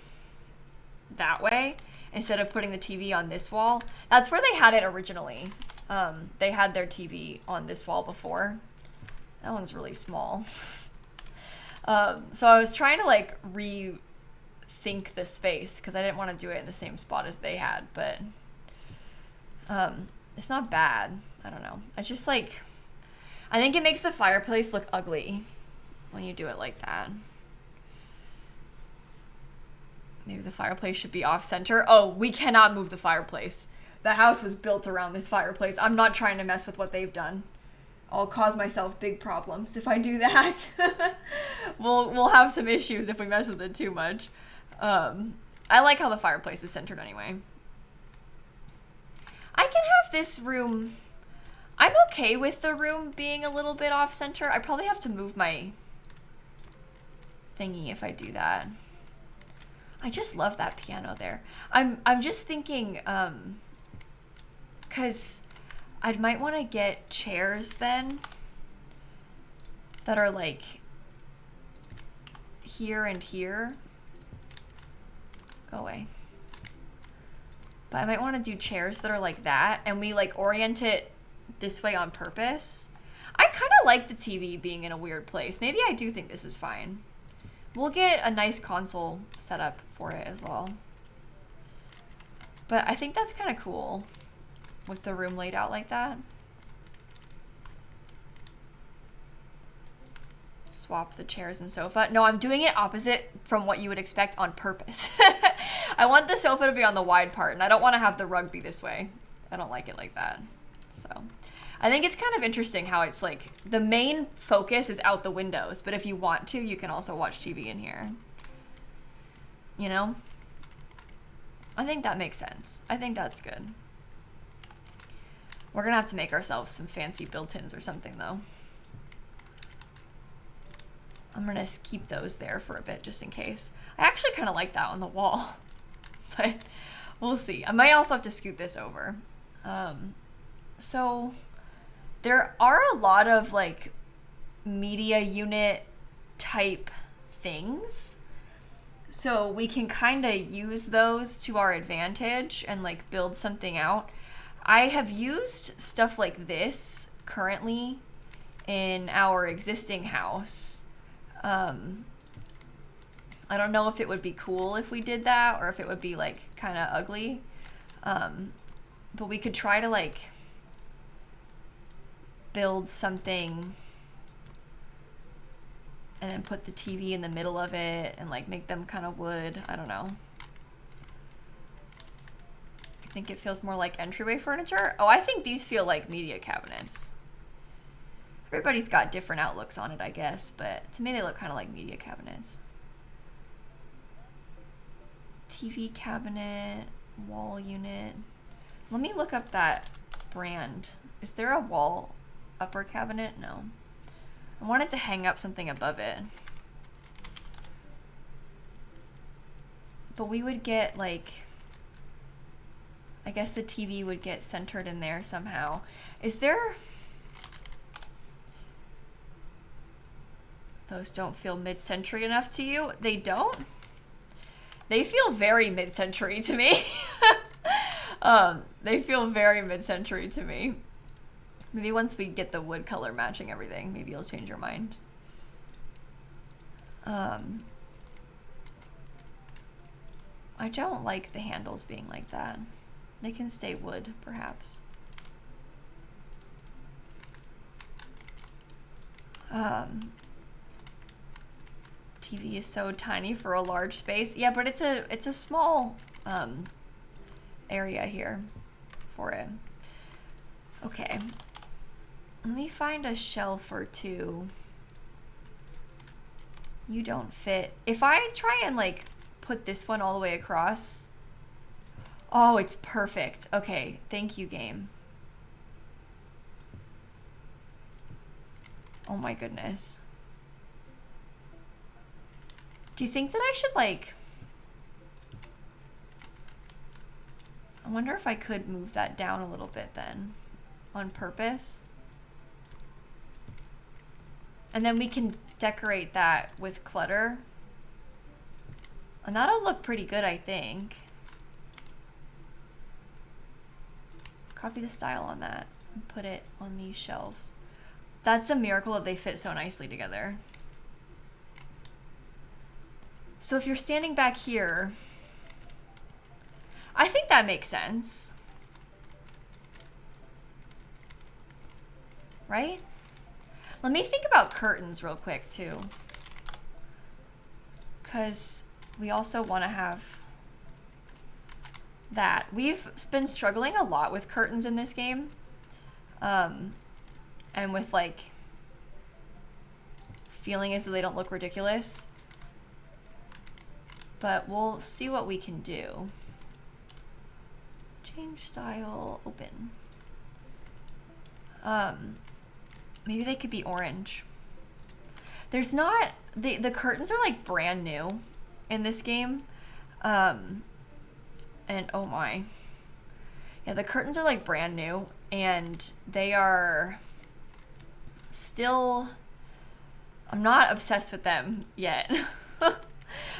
Speaker 1: that way. instead of putting the TV on this wall. That's where they had it originally. They had their TV on this wall before. That one's really small. So I was trying to like rethink the space because I didn't want to do it in the same spot as they had, but it's not bad. I don't know. I just like, I think it makes the fireplace look ugly when you do it like that. Maybe the fireplace should be off center. Oh, we cannot move the fireplace. The house was built around this fireplace. I'm not trying to mess with what they've done. I'll cause myself big problems if I do that. We'll have some issues if we mess with it too much. I like how the fireplace is centered anyway. I can have this room. I'm okay with the room being a little bit off center. I probably have to move my thingy if I do that. I just love that piano there. I'm just thinking, cause I might want to get chairs then that are like here and here. Go away. But I might want to do chairs that are like that, and we like orient it this way on purpose. I kind of like the TV being in a weird place. Maybe I do think this is fine. We'll get a nice console set up for it as well. But I think that's kind of cool with the room laid out like that. Swap the chairs and sofa. No, I'm doing it opposite from what you would expect on purpose. I want the sofa to be on the wide part, and I don't want to have the rug be this way. I don't like it like that. So I think it's kind of interesting how it's like the main focus is out the windows, but if you want to, you can also watch TV in here. You know? I think that makes sense. I think that's good. We're gonna have to make ourselves some fancy built-ins or something though. I'm gonna keep those there for a bit just in case. I actually kind of like that on the wall, but we'll see. I might also have to scoot this over. So there are a lot of like media unit type things. So we can kind of use those to our advantage and like build something out. I have used stuff like this currently in our existing house. I don't know if it would be cool if we did that or if it would be like kind of ugly. But we could try to like build something and then put the TV in the middle of it and like make them kind of wood. I don't know. I think it feels more like entryway furniture. Oh, I think these feel like media cabinets. Everybody's got different outlooks on it, I guess, but to me they look kind of like media cabinets. TV cabinet, wall unit. Let me look up that brand. Is there a wall upper cabinet? No. I wanted to hang up something above it. But we would get like, I guess the TV would get centered in there somehow. Is there... Those don't feel mid-century enough to you? They don't? They feel very mid-century to me. They feel very mid-century to me. Maybe once we get the wood color matching everything, maybe you'll change your mind. I don't like the handles being like that. They can stay wood, perhaps. TV is so tiny for a large space. Yeah, but it's a small area here for it. Okay. Let me find a shelf or two. You don't fit. If I try and like put this one all the way across. Oh, it's perfect. Okay, thank you, game. Oh my goodness. Do you think that I should like... I wonder if I could move that down a little bit then, on purpose. And then we can decorate that with clutter. And that'll look pretty good, I think. Copy the style on that and put it on these shelves. That's a miracle that they fit so nicely together. So if you're standing back here, I think that makes sense. Right? Let me think about curtains real quick too. Because we also want to have that. We've been struggling a lot with curtains in this game. And with like feeling as though they don't look ridiculous. But we'll see what we can do. Change style, open. Maybe they could be orange. There's not, the curtains are like brand new in this game. And oh my. Yeah, the curtains are like brand new and they are still, I'm not obsessed with them yet,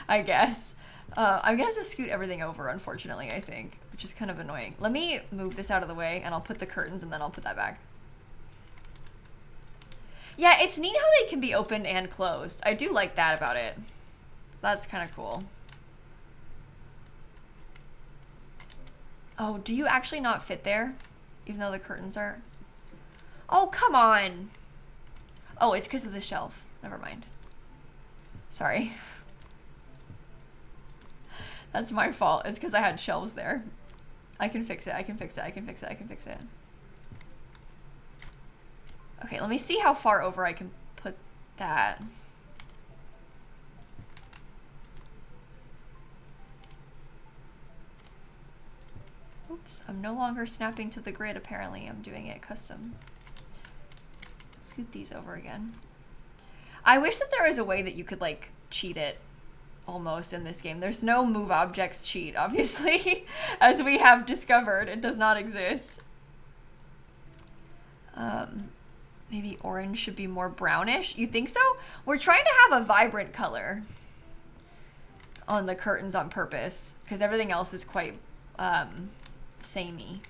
Speaker 1: I guess. I'm gonna have to scoot everything over, unfortunately, I think, which is kind of annoying. Let me move this out of the way and I'll put the curtains and then I'll put that back. Yeah, it's neat how they can be opened and closed. I do like that about it. That's kind of cool. Oh, do you actually not fit there? Even though the curtains are... Oh, come on. Oh, it's because of the shelf. Never mind. Sorry. That's my fault. It's because I had shelves there. I can fix it. I can fix it. I can fix it. I can fix it. Okay, let me see how far over I can put that. Oops, I'm no longer snapping to the grid, apparently. I'm doing it custom. Scoot these over again. I wish that there was a way that you could, like, cheat it almost in this game. There's no move objects cheat, obviously. As we have discovered, it does not exist. Maybe orange should be more brownish. You think so? We're trying to have a vibrant color on the curtains on purpose because everything else is quite samey.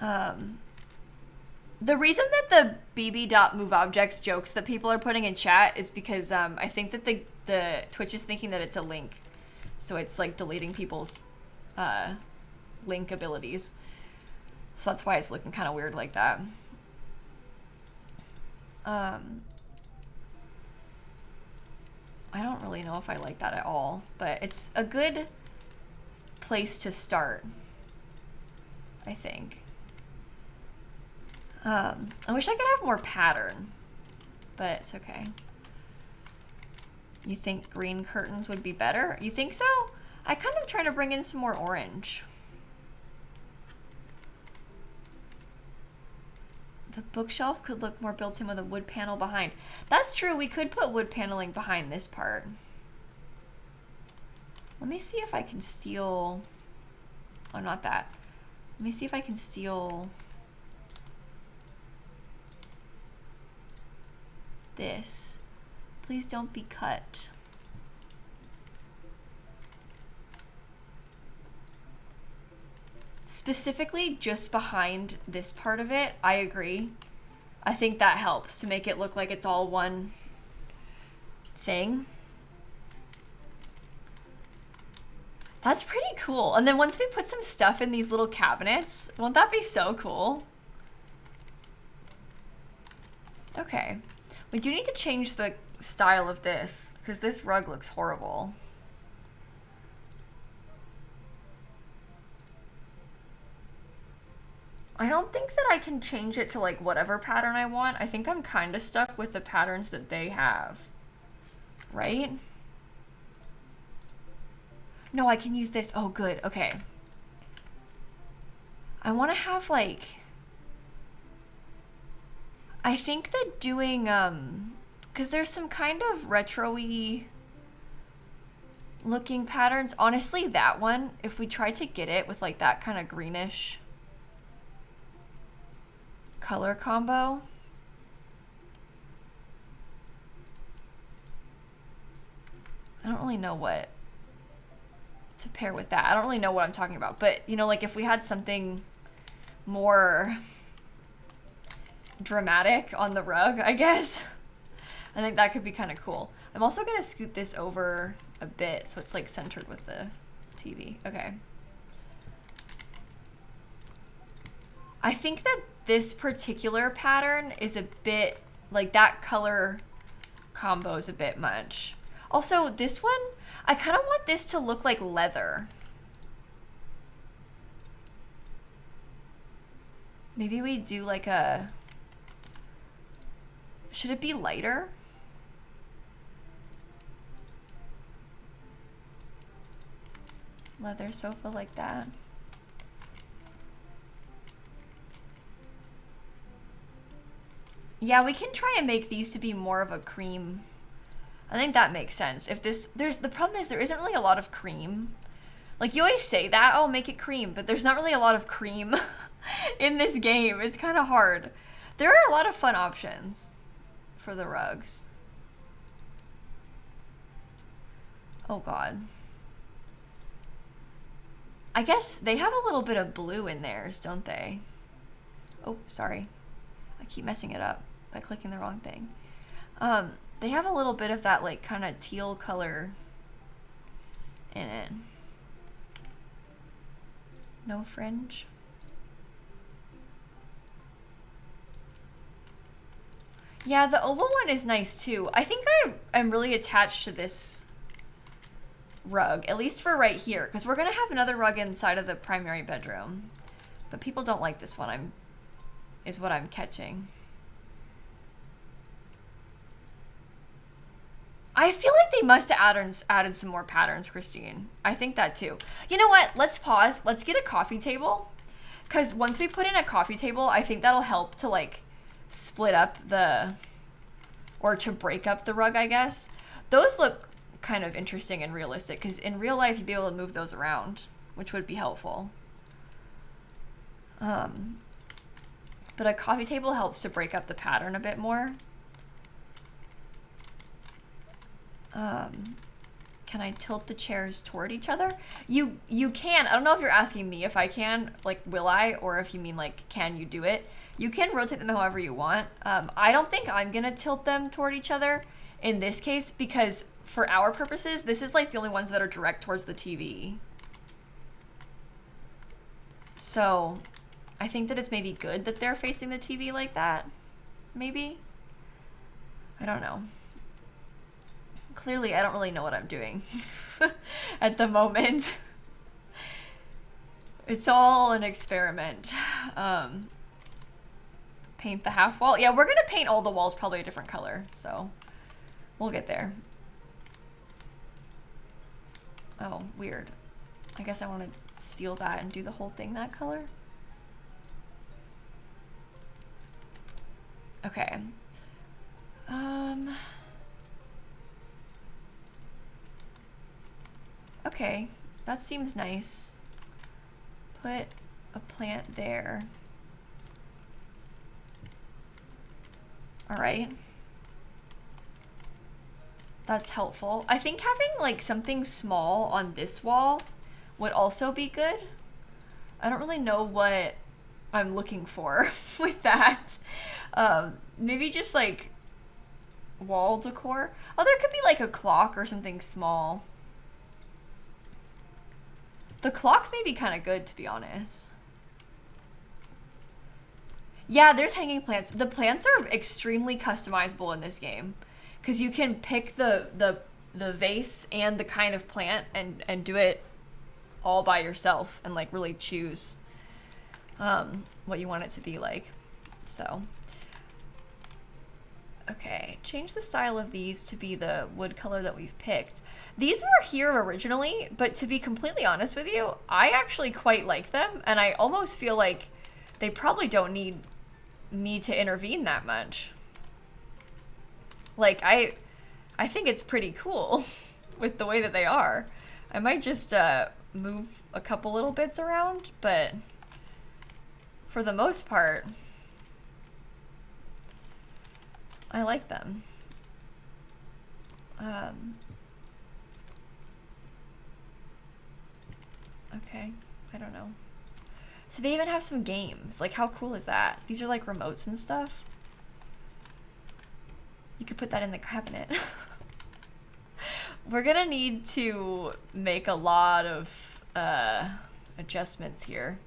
Speaker 1: The reason that the bb.moveobjects jokes that people are putting in chat is because I think that the Twitch is thinking that it's a link. So it's like deleting people's link abilities. So that's why it's looking kind of weird like that. I don't really know if I like that at all, but it's a good place to start, I think. I wish I could have more pattern, but it's okay. You think green curtains would be better? You think so? I kind of trying to bring in some more orange. The bookshelf could look more built in with a wood panel behind. That's true. We could put wood paneling behind this part. Let me see if I can steal... Oh, not that. Let me see if I can steal this. Please don't be cut. Specifically just behind this part of it, I agree. I think that helps to make it look like it's all one thing. That's pretty cool. And then once we put some stuff in these little cabinets, won't that be so cool? Okay. We do need to change the style of this because this rug looks horrible. I don't think that I can change it to like whatever pattern I want. I think I'm kind of stuck with the patterns that they have. Right? No, I can use this. Oh, good. Okay. I want to have like... I think that doing... because there's some kind of retro-y looking patterns. Honestly, that one, if we try to get it with like that kind of greenish color combo. I don't really know what to pair with that. I don't really know what I'm talking about, but you know, like if we had something more dramatic on the rug, I guess. I think that could be kind of cool. I'm also gonna scoot this over a bit so it's like centered with the TV. Okay. I think that this particular pattern is a bit, like that color combo is a bit much. Also, this one, I kind of want this to look like leather. Maybe we do like a, should it be lighter? Leather sofa like that. Yeah, we can try and make these to be more of a cream. I think that makes sense. If this, the problem is there isn't really a lot of cream. Like you always say that, oh, make it cream, but there's not really a lot of cream in this game. It's kind of hard. There are a lot of fun options for the rugs. Oh God. I guess they have a little bit of blue in theirs, don't they? Oh, sorry. I keep messing it up by clicking the wrong thing. They have a little bit of that like kind of teal color in it. No fringe. Yeah, the oval one is nice too. I think I'm really attached to this rug, at least for right here, because we're gonna have another rug inside of the primary bedroom. But people don't like this one, is what I'm catching. I feel like they must have added some more patterns, Christine. I think that too. You know what? Let's pause. Let's get a coffee table. Because once we put in a coffee table, I think that'll help to like split up or to break up the rug, I guess. Those look kind of interesting and realistic because in real life you'd be able to move those around, which would be helpful. But a coffee table helps to break up the pattern a bit more. Can I tilt the chairs toward each other? You can. I don't know if you're asking me if I can, like, will I, or if you mean, like, can you do it? You can rotate them however you want. I don't think I'm gonna tilt them toward each other in this case because for our purposes, this is, like, the only ones that are direct towards the TV. So, I think that it's maybe good that they're facing the TV like that. Maybe? I don't know. Clearly, I don't really know what I'm doing at the moment. It's all an experiment. Paint the half wall. Yeah, we're gonna paint all the walls probably a different color, so we'll get there. Oh, weird. I guess I want to steal that and do the whole thing that color. Okay. Okay, that seems nice. Put a plant there. All right. That's helpful. I think having like something small on this wall would also be good. I don't really know what I'm looking for with that. Maybe just like wall decor. Oh, there could be like a clock or something small. The clocks may be kind of good, to be honest. Yeah, there's hanging plants. The plants are extremely customizable in this game because you can pick the vase and the kind of plant and do it all by yourself and like really choose what you want it to be like. So, okay, change the style of these to be the wood color that we've picked. These were here originally, but to be completely honest with you, I actually quite like them, and I almost feel like they probably don't need me to intervene that much. Like, I think it's pretty cool with the way that they are. I might just move a couple little bits around, but for the most part, I like them. Okay, I don't know. So they even have some games. Like, how cool is that? These are like remotes and stuff. You could put that in the cabinet. We're gonna need to make a lot of adjustments here.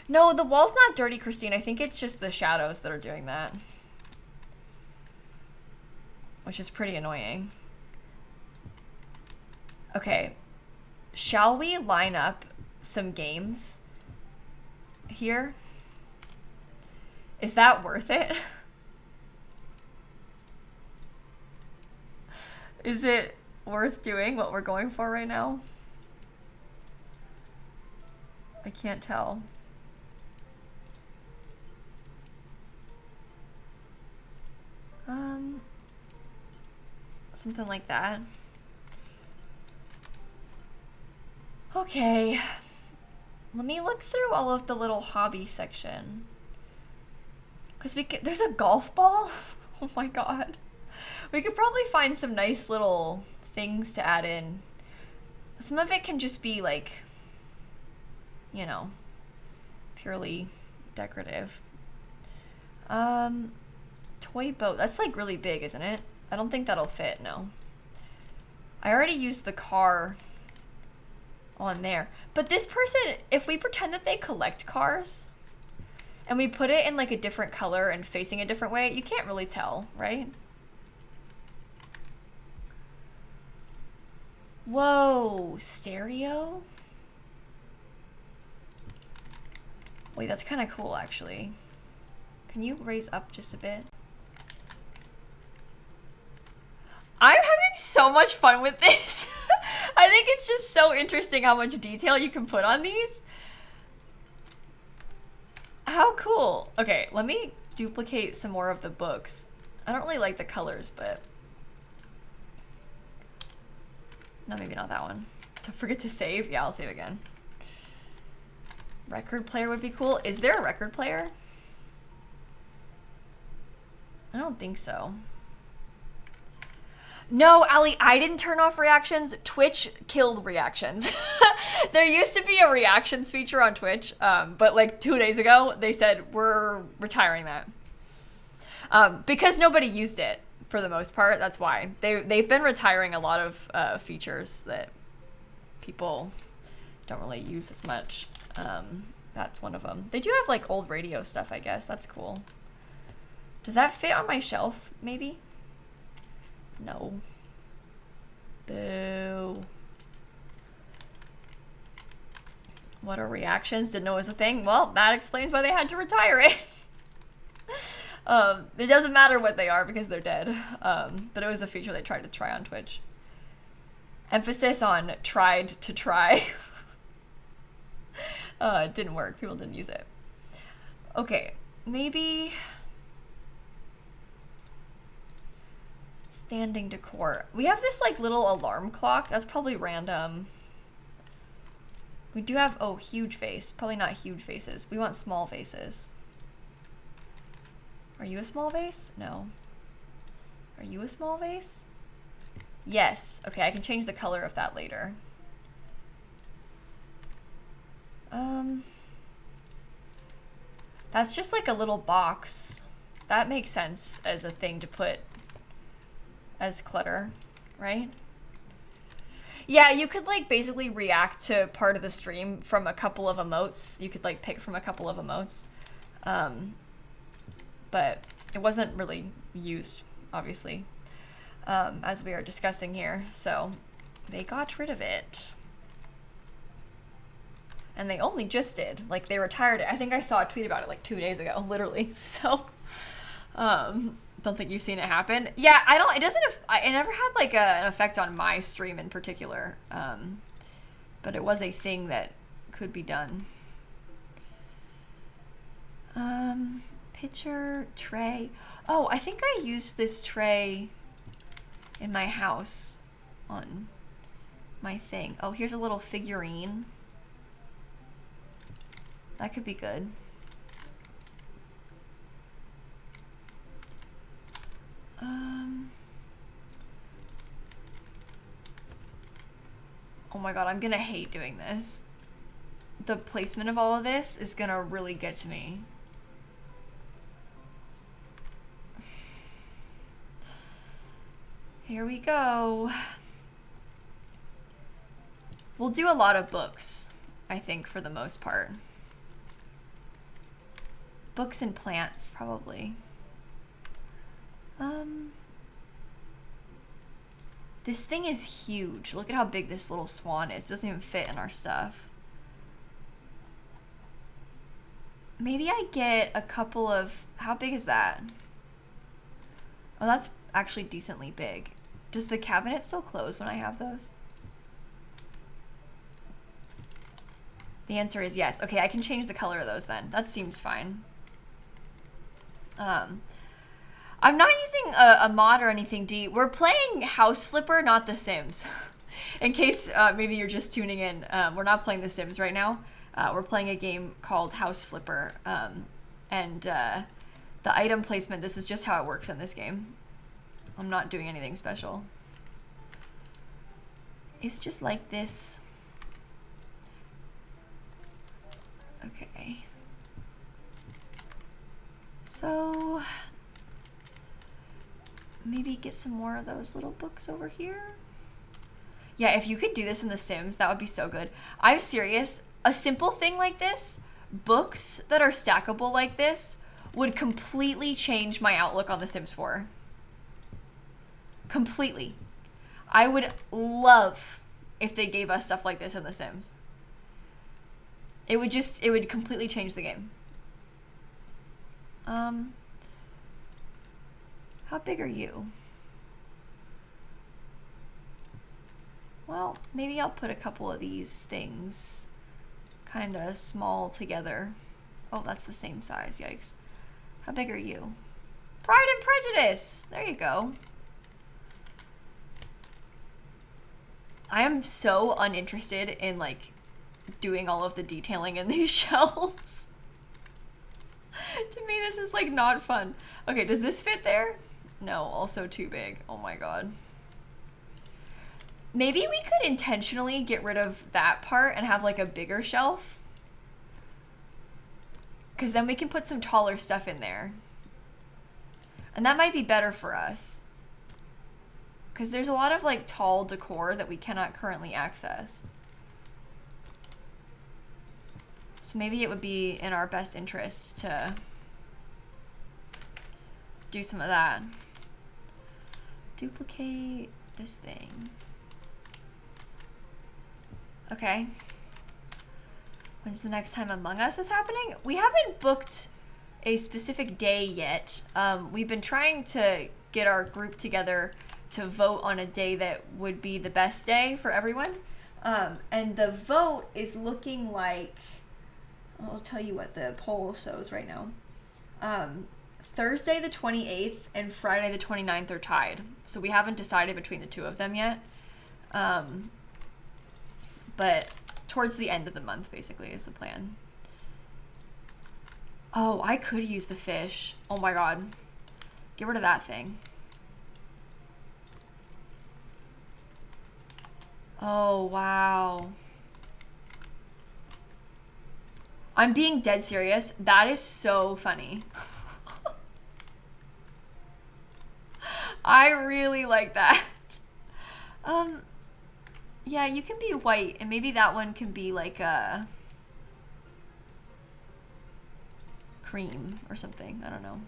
Speaker 1: No, the wall's not dirty, Christine. I think it's just the shadows that are doing that. Which is pretty annoying. Okay. Shall we line up some games here? Is that worth it? Is it worth doing what we're going for right now? I can't tell. Something like that. Okay. Let me look through all of the little hobby section. Cause there's a golf ball? Oh my god. We could probably find some nice little things to add in. Some of it can just be like, you know, purely decorative. Toy boat. That's like really big, isn't it? I don't think that'll fit, no. I already used the car on there. But this person, if we pretend that they collect cars and we put it in like a different color and facing a different way, you can't really tell, right? Whoa, stereo? Wait, that's kind of cool, actually. Can you raise up just a bit? I'm having so much fun with this. I think it's just so interesting how much detail you can put on these. How cool. Okay, let me duplicate some more of the books. I don't really like the colors, but... No, maybe not that one. Don't forget to save. Yeah, I'll save again. Record player would be cool. Is there a record player? I don't think so. No, Ali, I didn't turn off reactions. Twitch killed reactions. There used to be a reactions feature on Twitch, but like 2 days ago, they said, we're retiring that. Because nobody used it, for the most part. That's why. They've been retiring a lot of features that people don't really use as much. That's one of them. They do have like old radio stuff, I guess. That's cool. Does that fit on my shelf, maybe? No. Boo. What are reactions? Didn't know it was a thing? Well, that explains why they had to retire it. It doesn't matter what they are because they're dead. But it was a feature they tried to try on Twitch. Emphasis on tried to try. It didn't work. People didn't use it. Okay, maybe... Standing decor. We have this like little alarm clock. That's probably random. We do have, oh, huge face. Probably not huge faces. We want small faces. Are you a small vase? No. Are you a small vase? Yes. Okay, I can change the color of that later. That's just like a little box. That makes sense as a thing to put as clutter, right? Yeah, you could like basically react to part of the stream from a couple of emotes. You could like pick from a couple of emotes. But it wasn't really used, obviously, as we are discussing here. So they got rid of it. And they only just did. Like they retired it. I think I saw a tweet about it like 2 days ago, literally. So, don't think you've seen it happen. Yeah, it never had like an effect on my stream in particular. But it was a thing that could be done. Picture tray. Oh, I think I used this tray in my house on my thing. Oh, here's a little figurine. That could be good. Oh my god, I'm gonna hate doing this. the placement of all of this is gonna really get to me. Here we go. We'll do a lot of books, I think, for the most part. Books and plants, probably. This thing is huge. Look at how big this little swan is. It doesn't even fit in our stuff. Maybe I get a couple of... How big is that? Oh, that's actually decently big. Does the cabinet still close when I have those? The answer is yes. Okay, I can change the color of those then. That seems fine. I'm not using a mod or anything, D. We're playing House Flipper, not The Sims. In case maybe you're just tuning in, we're not playing The Sims right now. We're playing a game called House Flipper. And the item placement, this is just how it works in this game. I'm not doing anything special. It's just like this. Okay. So maybe get some more of those little books over here. Yeah, if you could do this in The Sims, that would be so good. I'm serious. A simple thing like this, books that are stackable like this, would completely change my outlook on The Sims 4. Completely. I would love if they gave us stuff like this in The Sims. It would completely change the game. How big are you? Well, maybe I'll put a couple of these things kind of small together. Oh, that's the same size, yikes. How big are you? Pride and Prejudice! There you go. I am so uninterested in, like, doing all of the detailing in these shelves. To me, this is, like, not fun. Okay, does this fit there? No, also too big. Oh my god. Maybe we could intentionally get rid of that part and have, like, a bigger shelf. Because then we can put some taller stuff in there. And that might be better for us. Because there's a lot of, like, tall decor that we cannot currently access. So maybe it would be in our best interest to do some of that. Duplicate this thing. Okay. When's the next time Among Us is happening? We haven't booked a specific day yet. We've been trying to get our group together to vote on a day that would be the best day for everyone. And the vote is looking like, I'll tell you what the poll shows right now. Thursday the 28th and Friday the 29th are tied. So we haven't decided between the two of them yet. But towards the end of the month, basically, is the plan. Oh, I could use the fish. Oh my god. Get rid of that thing. Oh, wow. I'm being dead serious. That is so funny. I really like that. Yeah, you can be white, and maybe that one can be like a cream or something. I don't know.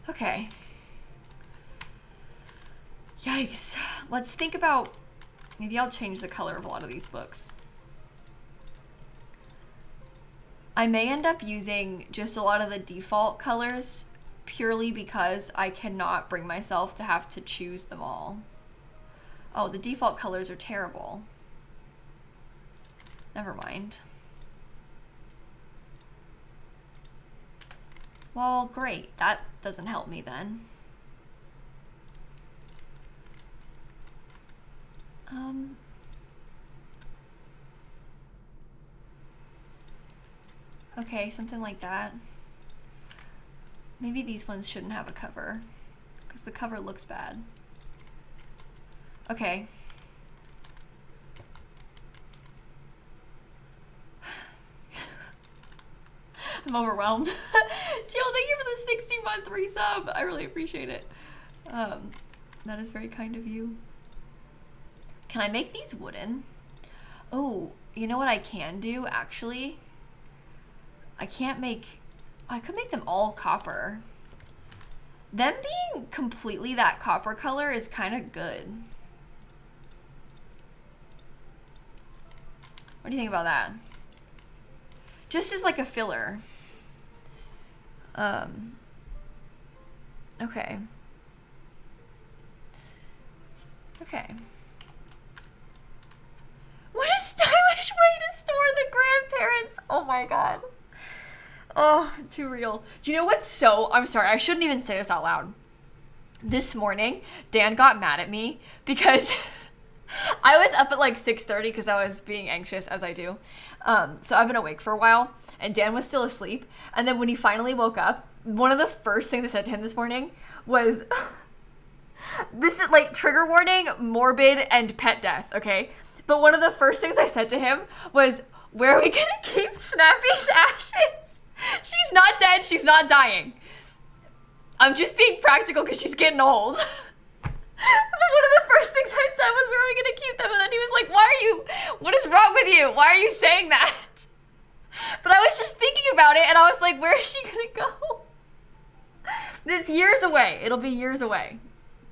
Speaker 1: Okay. Yikes. Let's think about, maybe I'll change the color of a lot of these books. I may end up using just a lot of the default colors purely because I cannot bring myself to have to choose them all. Oh, the default colors are terrible. Never mind. Well, great. That doesn't help me then. Okay, something like that. Maybe these ones shouldn't have a cover, because the cover looks bad. Okay. I'm overwhelmed. Jill, thank you for the 60-month resub. I really appreciate it. That is very kind of you. Can I make these wooden? Oh, you know what I can do, actually? I could make them all copper. Them being completely that copper color is kind of good. What do you think about that? Just as like a filler. Okay. Okay. What a stylish way to store the grandparents. Oh my god. Oh, too real. Do you know what's so... I'm sorry, I shouldn't even say this out loud. This morning, Dan got mad at me because I was up at like 6:30 because I was being anxious, as I do. So I've been awake for a while, and Dan was still asleep. And then when he finally woke up, one of the first things I said to him this morning was... This is like trigger warning, morbid, and pet death, okay? But one of the first things I said to him was, where are we gonna keep Snappy's ashes? She's not dead, she's not dying. I'm just being practical because she's getting old. But one of the first things I said was, where are we gonna keep them? And then he was like, what is wrong with you? Why are you saying that? But I was just thinking about it, and I was like, where is she gonna go? It's years away. It'll be years away.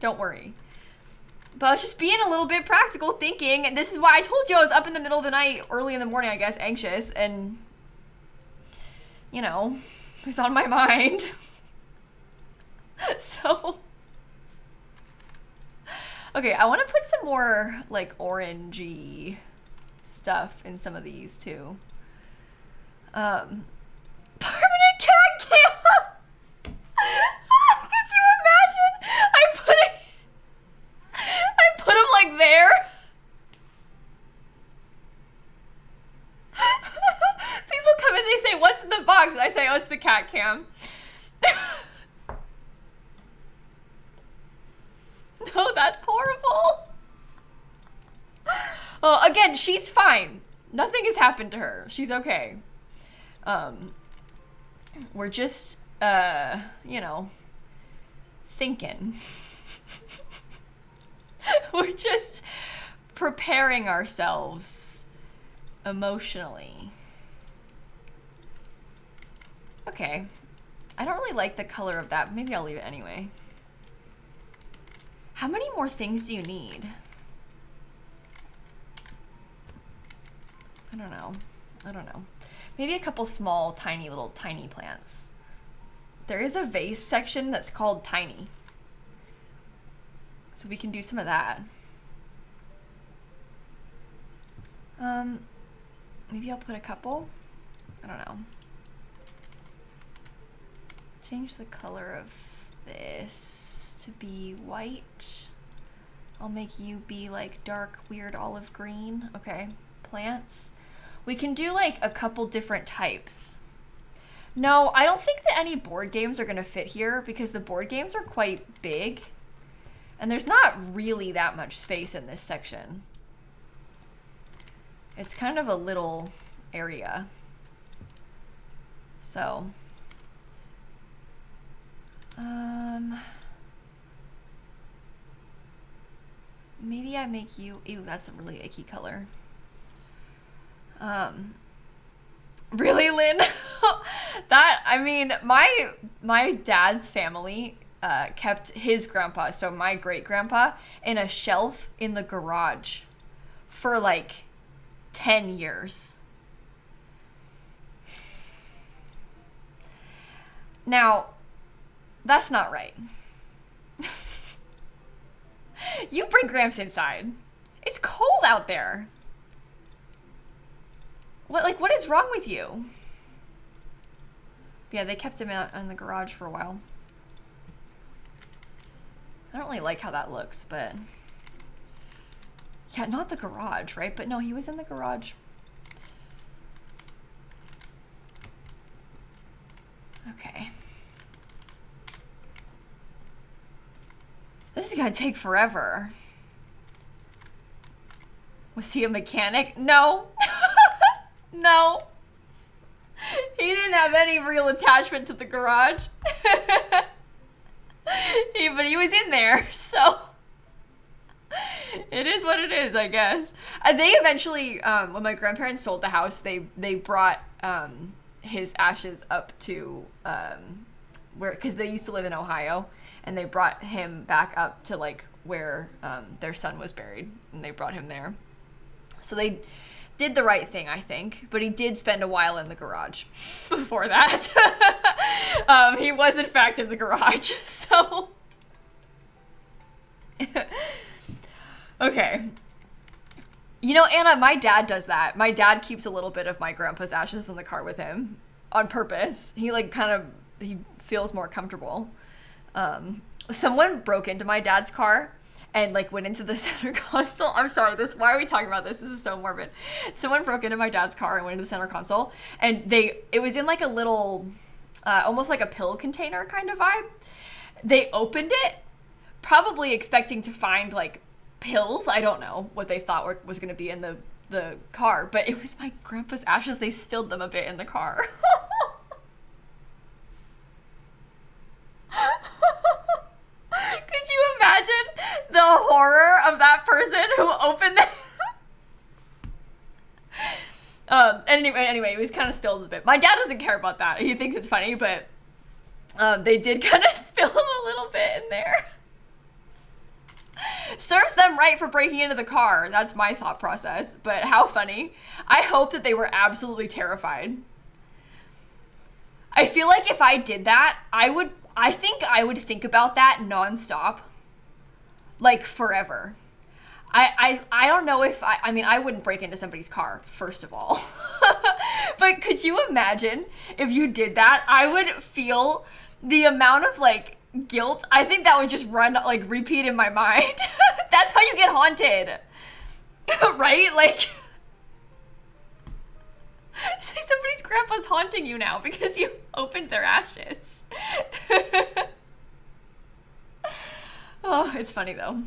Speaker 1: Don't worry. But I was just being a little bit practical, thinking, and this is why I told you I was up in the middle of the night, early in the morning, I guess, anxious, and, you know, it was on my mind. So, okay, I want to put some more, like, orangey stuff in some of these, too. Permanent cat camp! Could you imagine? I put him like there. People come in, they say, what's in the box? I say, oh, it's the cat cam. No, that's horrible. Oh, again, she's fine. Nothing has happened to her. She's okay. We're just, you know, thinking. We're just preparing ourselves emotionally. Okay. I don't really like the color of that. Maybe I'll leave it anyway. How many more things do you need? I don't know. I don't know. Maybe a couple small, tiny, little tiny plants. There is a vase section that's called tiny. So we can do some of that. Maybe I'll put a couple. I don't know. Change the color of this to be white. I'll make you be like dark, weird olive green. Okay, plants. We can do like a couple different types. No, I don't think that any board games are gonna fit here because the board games are quite big. And there's not really that much space in this section. It's kind of a little area. So, maybe I make you, ew, that's a really icky color. Really, Lynn? That, I mean, my dad's family kept his grandpa, so my great-grandpa, in a shelf in the garage for like 10 years. Now, that's not right. You bring Gramps inside. It's cold out there. What is wrong with you? Yeah, they kept him out in the garage for a while. I don't really like how that looks, but... Yeah, not the garage, right? But no, he was in the garage. Okay. This is gonna take forever. Was he a mechanic? No. No. He didn't have any real attachment to the garage. But he was in there, so it is what it is, I guess. They eventually, when my grandparents sold the house, they brought his ashes up to where, because they used to live in Ohio, and they brought him back up to like where their son was buried, and they brought him there. So they did the right thing, I think, but he did spend a while in the garage before that. He was in fact in the garage, so okay. You know, Anna, my dad does that. My dad keeps a little bit of my grandpa's ashes in the car with him on purpose. He like he feels more comfortable. Someone broke into my dad's car and like went into the center console. I'm sorry, why are we talking about this? This is so morbid. Someone broke into my dad's car and went into the center console, and it was in like a little, almost like a pill container kind of vibe. They opened it, probably expecting to find like pills. I don't know what they thought was going to be in the car, but it was my grandpa's ashes. They spilled them a bit in the car. Could you imagine the horror of that person who opened that? Anyway, it was kind of spilled a bit. My dad doesn't care about that. He thinks it's funny, but they did kind of spill him a little bit in there. Serves them right for breaking into the car. That's my thought process. But how funny. I hope that they were absolutely terrified. I feel like if I did that, I think I would think about that nonstop. Like forever. I don't know if I mean, I wouldn't break into somebody's car, first of all. But could you imagine if you did that? I would feel the amount of like guilt. I think that would just repeat in my mind. That's how you get haunted. Right? Like, somebody's grandpa's haunting you now because you opened their ashes. Oh, it's funny though.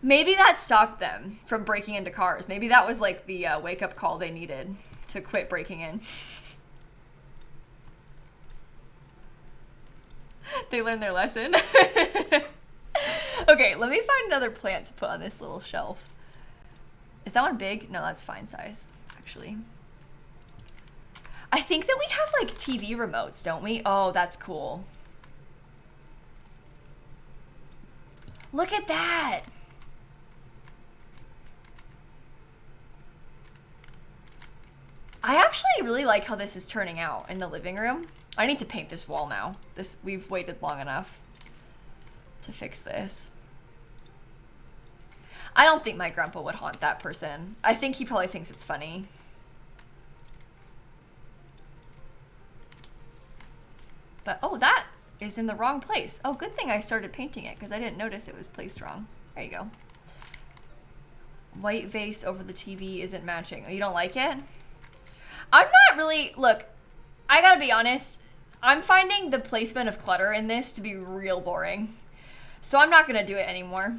Speaker 1: Maybe that stopped them from breaking into cars. Maybe that was like the wake-up call they needed to quit breaking in. They learned their lesson. Okay, let me find another plant to put on this little shelf. Is that one big? No, that's fine size, actually. I think that we have like TV remotes, don't we? Oh, that's cool. Look at that. I actually really like how this is turning out in the living room. I need to paint this wall now. We've waited long enough to fix this. I don't think my grandpa would haunt that person. I think he probably thinks it's funny. But, oh, that is in the wrong place. Oh, good thing I started painting it because I didn't notice it was placed wrong. There you go. White vase over the TV isn't matching. Oh, you don't like it? I'm not really, look, I gotta be honest. I'm finding the placement of clutter in this to be real boring. So I'm not gonna do it anymore.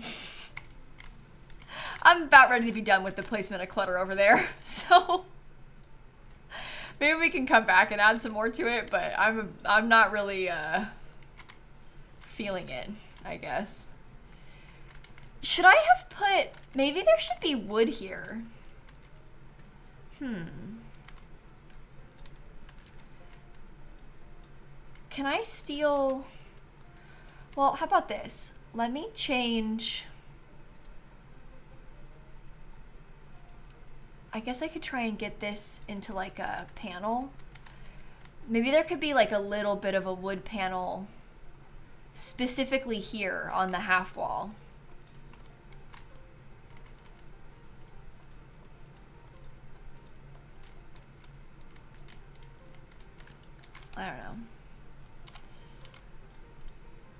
Speaker 1: I'm about ready to be done with the placement of clutter over there. So maybe we can come back and add some more to it, but I'm not really feeling it, I guess. Should I have put, maybe there should be wood here. Can I steal, well, how about this? Let me change. I guess I could try and get this into like a panel. Maybe there could be like a little bit of a wood panel specifically here on the half wall. I don't know.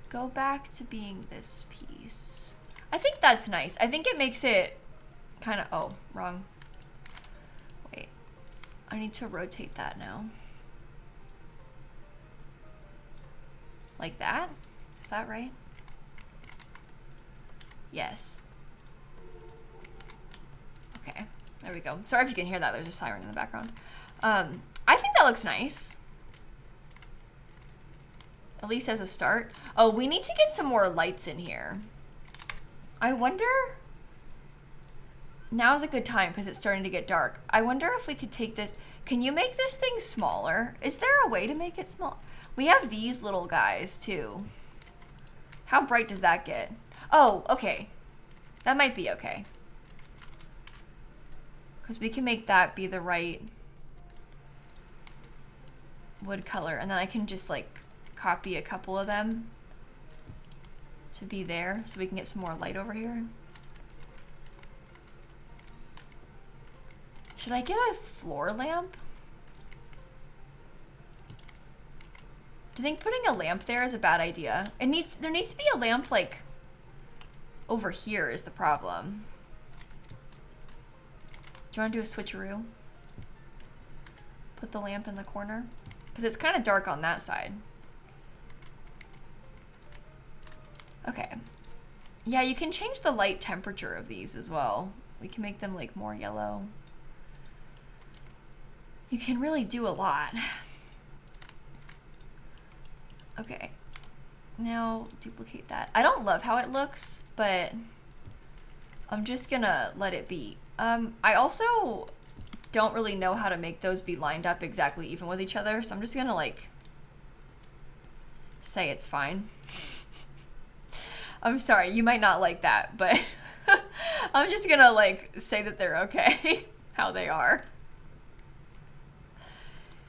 Speaker 1: Go back to being this piece. I think that's nice. I think it makes it kind of, oh, wrong. Wait, I need to rotate that now. Like that? Is that right? Yes. Okay, there we go. Sorry if you can hear that, there's a siren in the background. I think that looks nice. At least as a start. Oh, we need to get some more lights in here. I wonder... Now's a good time because it's starting to get dark. I wonder if we could take this... Can you make this thing smaller? Is there a way to make it small? We have these little guys too. How bright does that get? Oh, okay. That might be okay. Because we can make that be the right wood color. And then I can just like copy a couple of them to be there so we can get some more light over here. Should I get a floor lamp? Do you think putting a lamp there is a bad idea? There needs to be a lamp like over here is the problem. Do you want to do a switcheroo? Put the lamp in the corner? Because it's kind of dark on that side. Okay. Yeah, you can change the light temperature of these as well. We can make them like more yellow. You can really do a lot. Okay. Now duplicate that. I don't love how it looks, but I'm just gonna let it be. I also don't really know how to make those be lined up exactly even with each other, so I'm just gonna like say it's fine. I'm sorry, you might not like that, but I'm just gonna like say that they're okay how they are.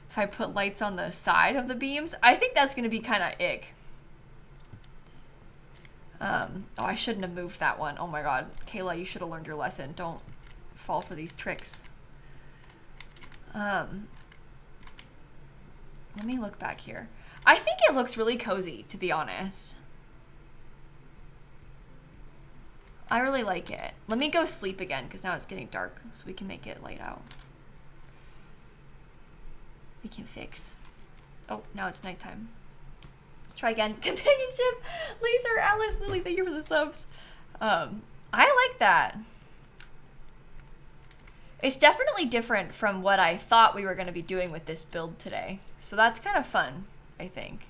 Speaker 1: If I put lights on the side of the beams, I think that's gonna be kind of ick. Oh, I shouldn't have moved that one. Oh my god, Kayla, you should have learned your lesson. Don't fall for these tricks. Let me look back here. I think it looks really cozy, to be honest. I really like it. Let me go sleep again, because now it's getting dark, so we can make it light out. We can fix. Oh, now it's nighttime. Try again. Companionship. Laser, Alice, Lily, thank you for the subs. I like that. It's definitely different from what I thought we were going to be doing with this build today. So that's kind of fun, I think.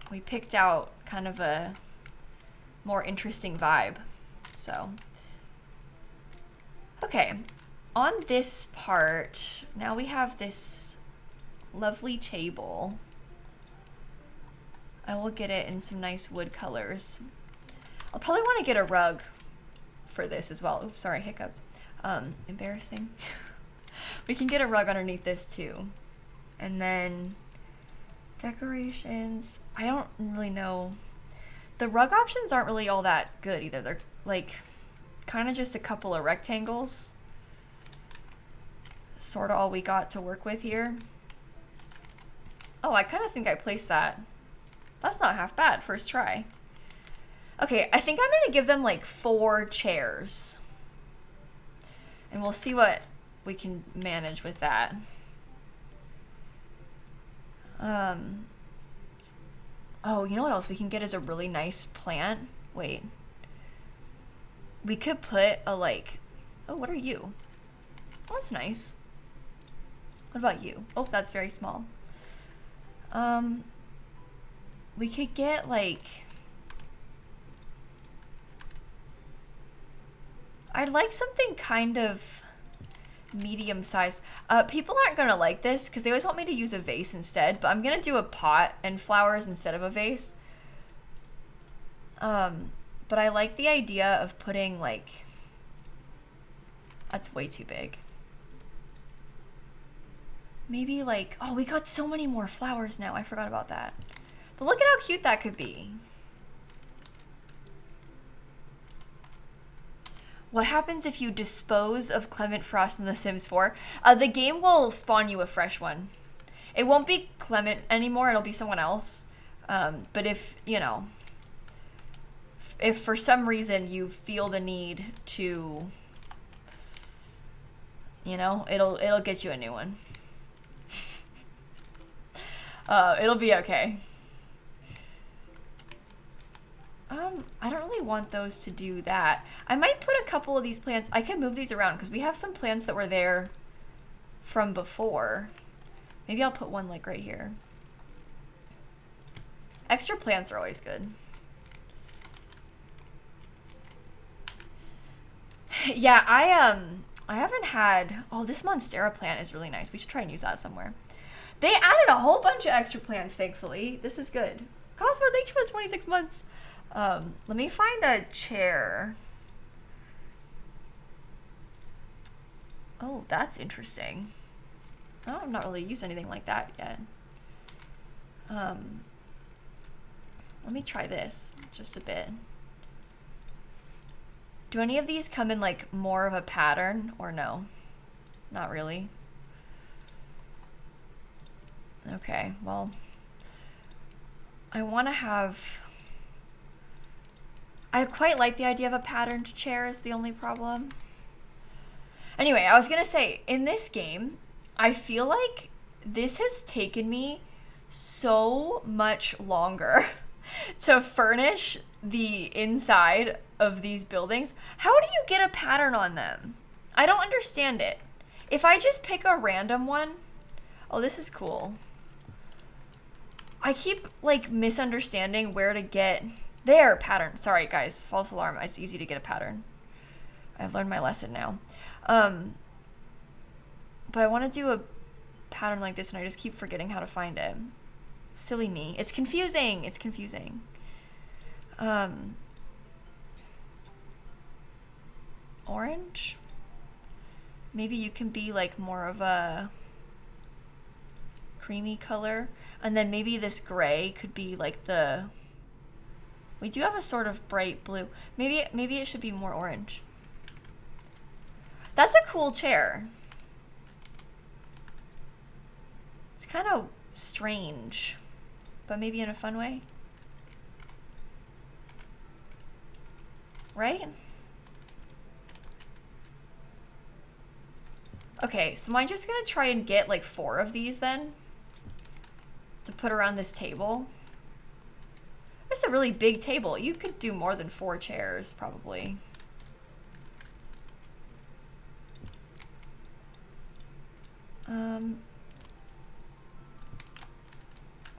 Speaker 1: We picked out kind of a more interesting vibe. So, okay. On this part, now we have this lovely table. I will get it in some nice wood colors. I'll probably want to get a rug for this as well. Oops, sorry, hiccuped. Embarrassing. We can get a rug underneath this too. And then decorations. I don't really know. The rug options aren't really all that good either. They're like kind of just a couple of rectangles. Sort of all we got to work with here. Oh, I kind of think I placed that. That's not half bad, first try. Okay, I think I'm gonna give them like 4 chairs. And we'll see what we can manage with that. Oh, you know what else we can get is a really nice plant? Wait. We could put a like, oh, what are you? Oh, that's nice. What about you? Oh, that's very small. We could get like, I'd like something kind of medium size. People aren't gonna like this because they always want me to use a vase instead, but I'm gonna do a pot and flowers instead of a vase. But I like the idea of putting like, that's way too big. Maybe like, oh, we got so many more flowers now. I forgot about that. But look at how cute that could be. What happens if you dispose of Clement Frost in The Sims 4? The game will spawn you a fresh one. It won't be Clement anymore. It'll be someone else. But if, you know, if for some reason you feel the need to, you know, it'll get you a new one. It'll be okay. I don't really want those to do that. I might put a couple of these plants. I can move these around because we have some plants that were there from before. Maybe I'll put one like right here. Extra plants are always good. Yeah, I haven't had, oh, this Monstera plant is really nice. We should try and use that somewhere. They added a whole bunch of extra plants, thankfully. This is good. Cosmo, thank you for the 26 months. Let me find a chair. Oh, that's interesting. Oh, I've not really used anything like that yet. Let me try this just a bit. Do any of these come in like more of a pattern or no? Not really. Okay, well, I want to have, I quite like the idea of a patterned chair is the only problem. Anyway, I was gonna say, in this game, I feel like this has taken me so much longer to furnish the inside of these buildings. How do you get a pattern on them? I don't understand it. If I just pick a random one, oh, this is cool. I keep like misunderstanding where to get their pattern. Sorry guys, false alarm. It's easy to get a pattern. I've learned my lesson now. But I want to do a pattern like this and I just keep forgetting how to find it. Silly me. It's confusing. It's confusing. Orange? Maybe you can be like more of a creamy color. And then maybe this gray could be like the, we do have a sort of bright blue. Maybe it should be more orange. That's a cool chair. It's kind of strange, but maybe in a fun way. Right? Okay, so I'm just gonna try and get like 4 of these then to put around this table. It's a really big table. You could do more than 4 chairs probably.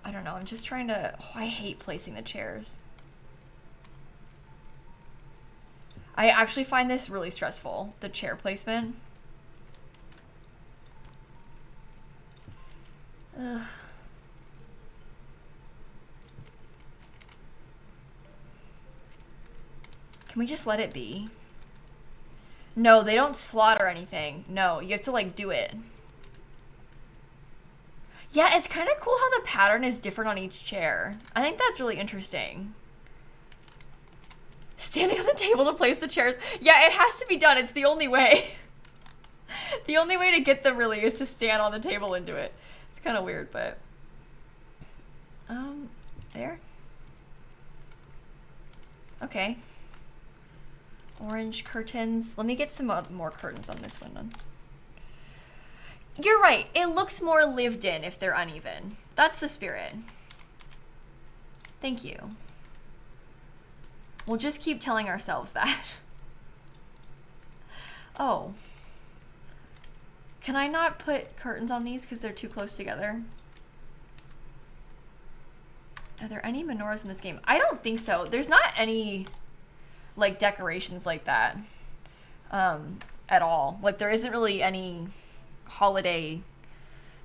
Speaker 1: I don't know. I'm just trying to, oh, I hate placing the chairs. I actually find this really stressful, the chair placement. Ugh. Can we just let it be? No, they don't slot or anything. No, you have to like do it. Yeah, it's kind of cool how the pattern is different on each chair. I think that's really interesting. Standing on the table to place the chairs. Yeah, it has to be done. It's the only way. The only way to get them really is to stand on the table and do it. It's kind of weird, but... there. Okay. Orange curtains. Let me get some more curtains on this one then. You're right. It looks more lived in if they're uneven. That's the spirit. Thank you. We'll just keep telling ourselves that. Oh. Can I not put curtains on these because they're too close together? Are there any menorahs in this game? I don't think so. There's not any like decorations like that at all. Like there isn't really any holiday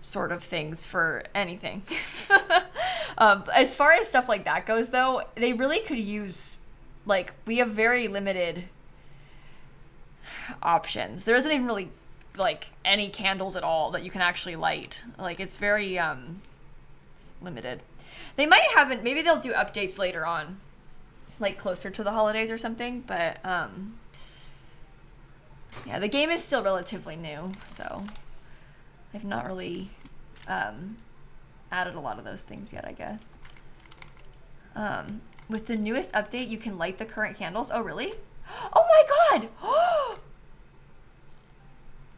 Speaker 1: sort of things for anything. As far as stuff like that goes though, they really could use, like, we have very limited options. There isn't even really like any candles at all that you can actually light. Like it's very limited. They might have it, maybe they'll do updates later on, like closer to the holidays or something, but yeah, the game is still relatively new, so I've not really added a lot of those things yet, I guess. With the newest update, you can light the current candles. Oh, really? Oh my god!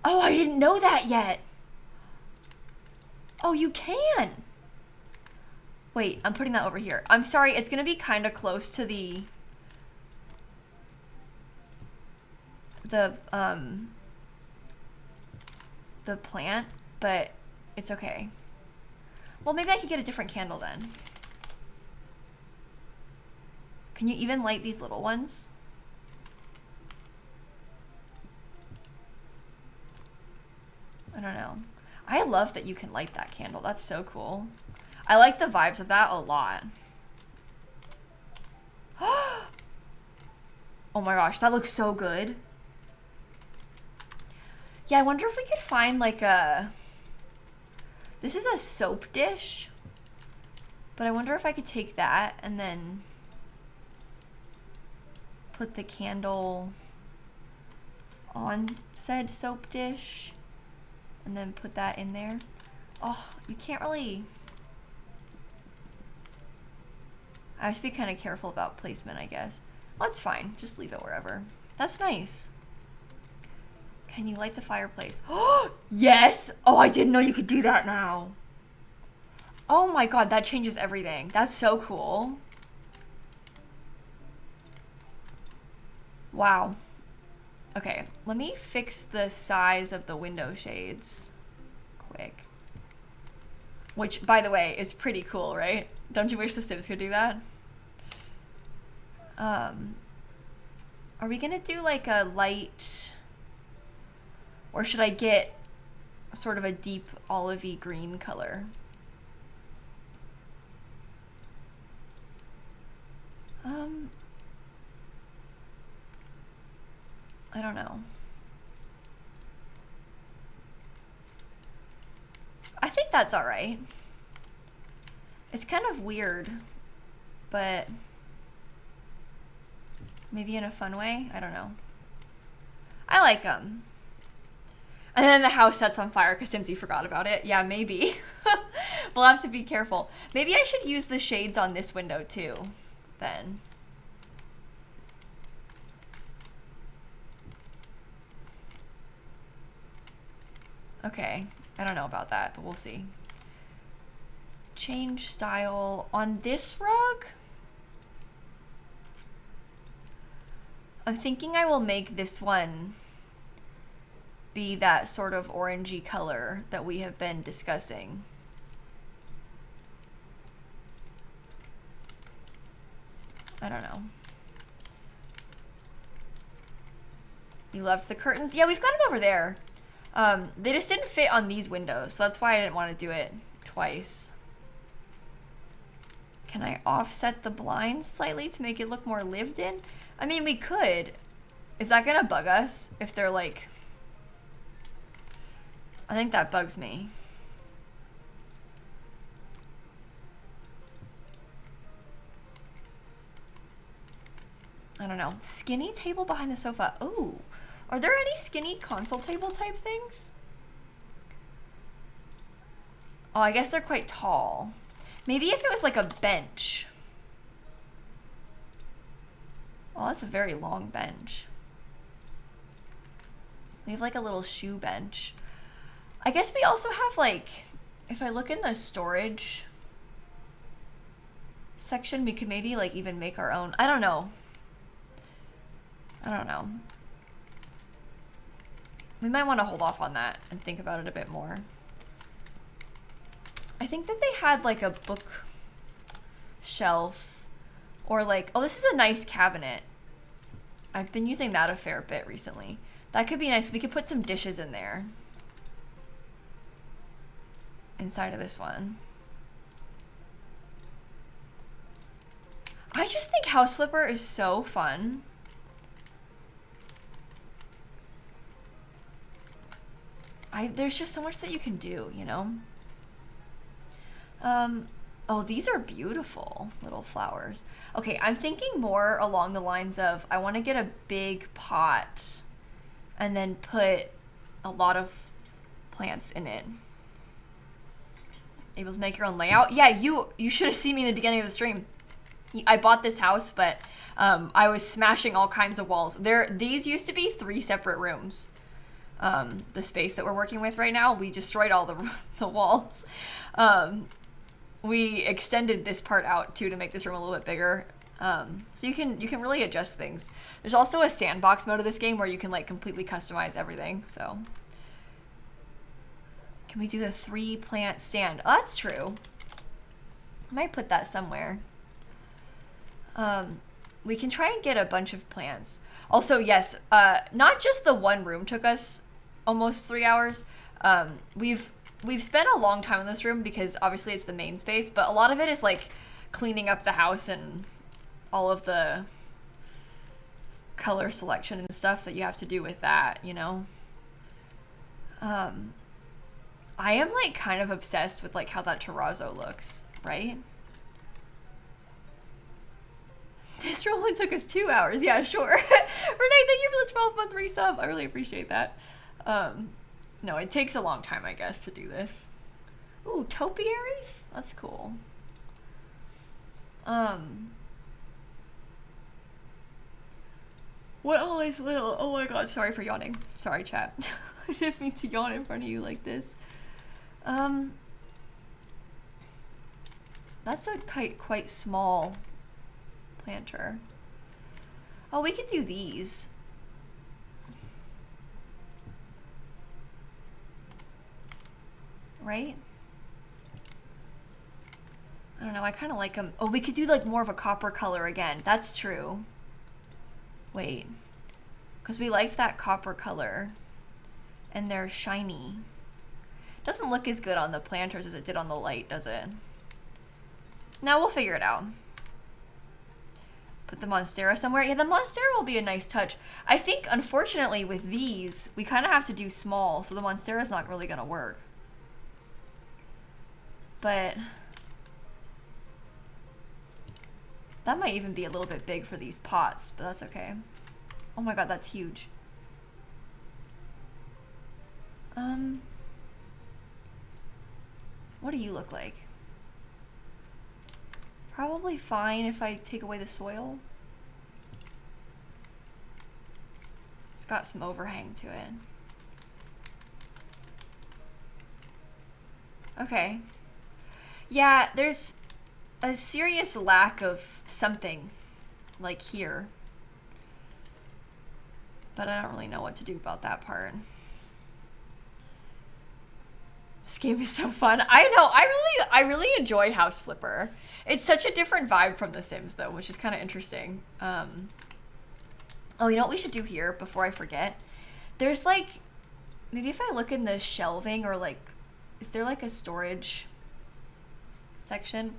Speaker 1: Oh, I didn't know that yet. Oh, you can. Wait, I'm putting that over here. I'm sorry, it's gonna be kind of close to the the plant, but it's okay. Well, maybe I could get a different candle then. Can you even light these little ones? I don't know. I love that you can light that candle. That's so cool. I like the vibes of that a lot. Oh my gosh, that looks so good. Yeah, I wonder if we could find like a... This is a soap dish. But I wonder if I could take that and then put the candle on said soap dish. And then put that in there. Oh, you can't really... I have to be kind of careful about placement, I guess. Well, that's fine. Just leave it wherever. That's nice. Can you light the fireplace? Oh, yes! Oh, I didn't know you could do that now. Oh my god, that changes everything. That's so cool. Wow. Okay, let me fix the size of the window shades quick. Which, by the way, is pretty cool, right? Don't you wish the Sims could do that? Are we gonna do like a light... Or should I get sort of a deep olivey green color? I don't know. I think that's all right. It's kind of weird, but maybe in a fun way. I don't know. I like them. And then the house sets on fire because Simsy forgot about it. Yeah, maybe. We'll have to be careful. Maybe I should use the shades on this window too, then. Okay, I don't know about that, but we'll see. Change style on this rug. I'm thinking I will make this one be that sort of orangey color that we have been discussing. I don't know. You loved the curtains? Yeah, we've got them over there. They just didn't fit on these windows, so that's why I didn't want to do it twice. Can I offset the blinds slightly to make it look more lived in? I mean, we could. Is that gonna bug us if they're like... I think that bugs me. I don't know. Skinny table behind the sofa. Ooh. Are there any skinny console table type things? Oh, I guess they're quite tall. Maybe if it was like a bench. Oh, that's a very long bench. We have like a little shoe bench. I guess we also have like, if I look in the storage section, we could maybe like even make our own. I don't know. I don't know. We might want to hold off on that and think about it a bit more. I think that they had like a book shelf or like, oh, this is a nice cabinet. I've been using that a fair bit recently. That could be nice. We could put some dishes in there. Inside of this one. I just think House Flipper is so fun. There's just so much that you can do, you know? Oh, these are beautiful little flowers. Okay, I'm thinking more along the lines of I want to get a big pot and then put a lot of plants in it. Able to make your own layout? Yeah, you should have seen me in the beginning of the stream. I bought this house, but I was smashing all kinds of walls. These used to be 3 separate rooms. The space that we're working with right now, we destroyed all the walls. We extended this part out too to make this room a little bit bigger. So you can really adjust things. There's also a sandbox mode of this game where you can like completely customize everything. So can we do the 3 plant stand? Oh, that's true. I might put that somewhere. We can try and get a bunch of plants. Also, yes, not just the one room took us almost 3 hours. We've spent a long time in this room because obviously it's the main space, but a lot of it is like cleaning up the house and all of the color selection and stuff that you have to do with that, you know? I am like kind of obsessed with like how that terrazzo looks, right? This roll only took us 2 hours. Yeah, sure. Renee, thank you for the 12-month resub. I really appreciate that. No, it takes a long time, I guess, to do this. Ooh, topiaries? That's cool. What always little? Oh my god, sorry for yawning. Sorry, chat. I didn't mean to yawn in front of you like this. That's a quite small planter. Oh, we could do these. Right? I don't know, I kind of like them. Oh, we could do like more of a copper color again. That's true. Wait. Because we liked that copper color. And they're shiny. Doesn't look as good on the planters as it did on the light, does it? Now we'll figure it out. Put the Monstera somewhere. Yeah, the Monstera will be a nice touch. I think, unfortunately, with these, we kind of have to do small, so the Monstera's not really going to work. But that might even be a little bit big for these pots, but that's okay. Oh my god, that's huge. What do you look like? Probably fine if I take away the soil. It's got some overhang to it. Okay. Yeah, there's a serious lack of something, like here. But I don't really know what to do about that part. This game is so fun. I know, I really enjoy House Flipper. It's such a different vibe from The Sims though, which is kind of interesting. Oh, you know what we should do here before I forget? There's like, maybe if I look in the shelving or like, is there like a storage section?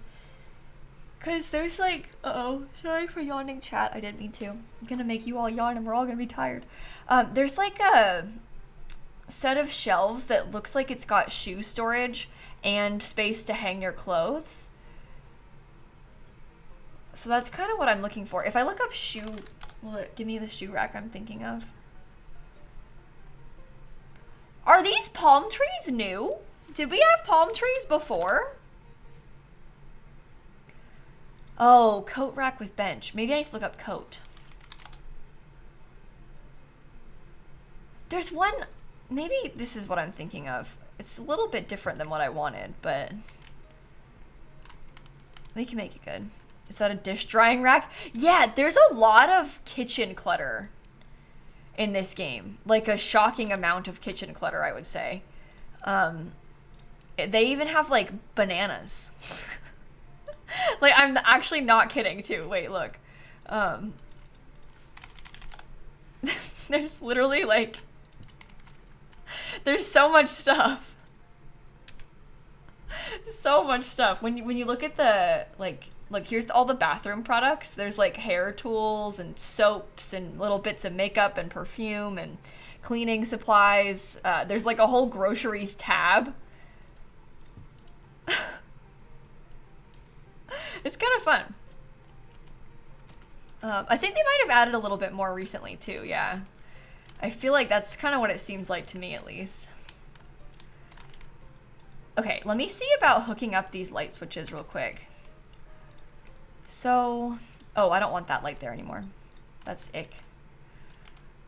Speaker 1: Cause there's like, uh-oh, sorry for yawning, chat. I didn't mean to. I'm gonna make you all yawn and we're all gonna be tired. There's like a set of shelves that looks like it's got shoe storage and space to hang your clothes. So that's kind of what I'm looking for. If I look up shoe, will it give me the shoe rack I'm thinking of? Are these palm trees new? Did we have palm trees before? Oh, coat rack with bench. Maybe I need to look up coat. There's one, maybe this is what I'm thinking of. It's a little bit different than what I wanted, but we can make it good. Is that a dish drying rack? Yeah, there's a lot of kitchen clutter in this game. Like a shocking amount of kitchen clutter, I would say. They even have like bananas. Like, I'm actually not kidding too. Wait, look. There's literally like, there's so much stuff. So much stuff. When you look at the, like, look, here's all the bathroom products. There's like hair tools and soaps and little bits of makeup and perfume and cleaning supplies. There's like a whole groceries tab. It's kind of fun. I think they might have added a little bit more recently too, yeah. I feel like that's kind of what it seems like to me, at least. Okay, let me see about hooking up these light switches real quick. So, oh, I don't want that light there anymore. That's ick.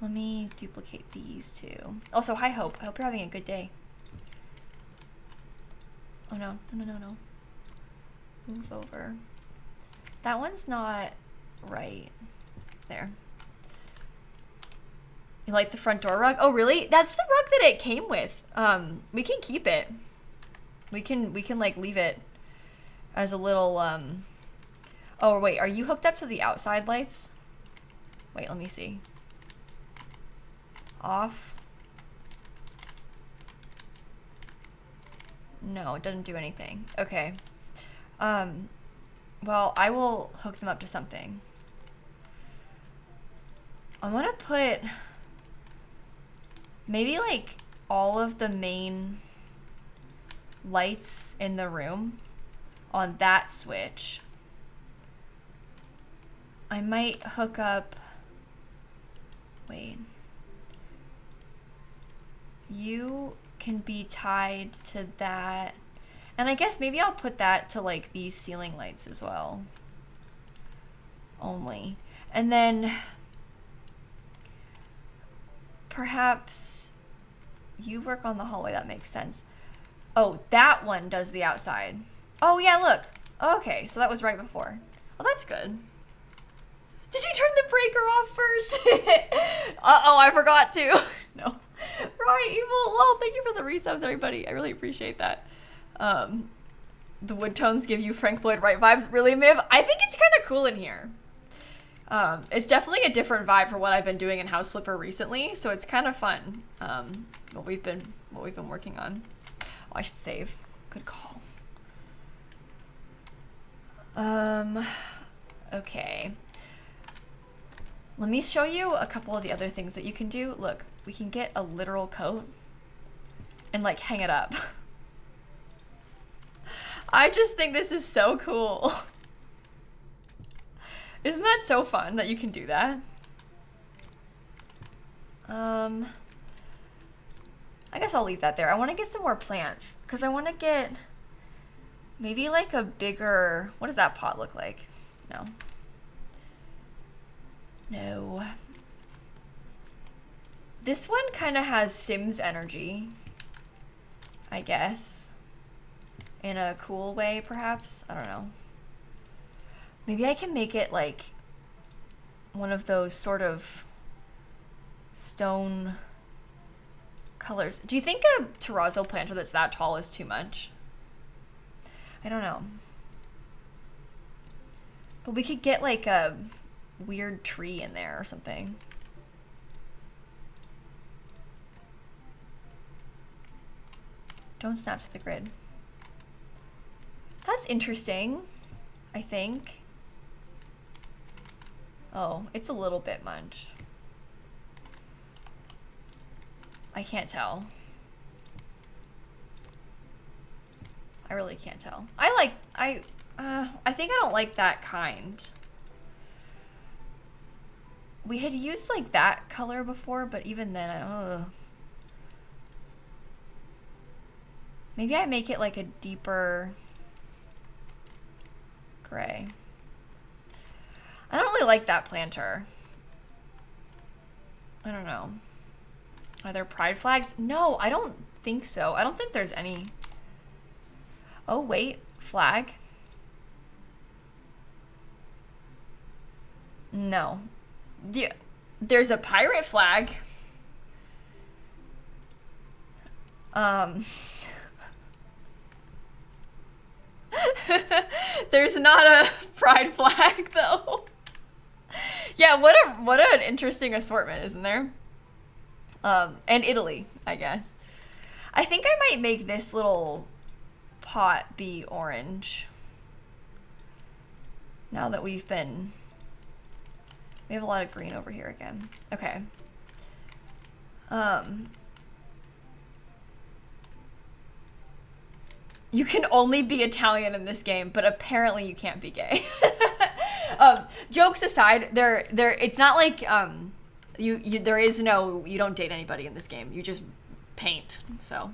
Speaker 1: Let me duplicate these two. Also, hi Hope. I hope you're having a good day. Oh no, no, no, no, no. Move over. That one's not right there. You like the front door rug? Oh, really? That's the rug that it came with. We can keep it. We can like leave it as a little, oh, wait, are you hooked up to the outside lights? Wait, let me see. Off. No, it doesn't do anything. Okay. Well, I will hook them up to something. I want to put maybe like all of the main lights in the room on that switch. I might hook up, wait. You can be tied to that. And I guess maybe I'll put that to like these ceiling lights as well. Only. And then perhaps you work on the hallway. That makes sense. Oh, that one does the outside. Oh yeah, look. Okay, so that was right before. Oh, that's good. Did you turn the breaker off first? Uh-oh, I forgot to. No. Right, evil. Well, thank you for the resubs, everybody. I really appreciate that. The wood tones give you Frank Lloyd Wright vibes. Really, Miv? I think it's kind of cool in here. It's definitely a different vibe for what I've been doing in House Flipper recently, so it's kind of fun. What we've been working on. Oh, I should save. Good call. Okay. Let me show you a couple of the other things that you can do. Look, we can get a literal coat and like hang it up. I just think this is so cool. Isn't that so fun that you can do that? I guess I'll leave that there. I want to get some more plants because I want to get maybe like a bigger, what does that pot look like? No. No. This one kind of has Sims energy, I guess. In a cool way, perhaps? I don't know. Maybe I can make it like one of those sort of stone colors. Do you think a terrazzo planter that's that tall is too much? I don't know. But we could get like a weird tree in there or something. Don't snap to the grid. That's interesting, I think. Oh, it's a little bit much. I can't tell. I really can't tell. I think I don't like that kind. We had used like that color before, but even then, I don't. Maybe I make it like a deeper gray. I don't really like that planter. I don't know. Are there pride flags? No, I don't think so. I don't think there's any. Oh, wait. Flag. No. Yeah, there's a pirate flag. There's not a pride flag though. Yeah, what an interesting assortment, isn't there? And Italy, I guess. I think I might make this little pot be orange. Now that we have a lot of green over here again. Okay. You can only be Italian in this game, but apparently you can't be gay. Jokes aside, it's not like you don't date anybody in this game. You just paint. So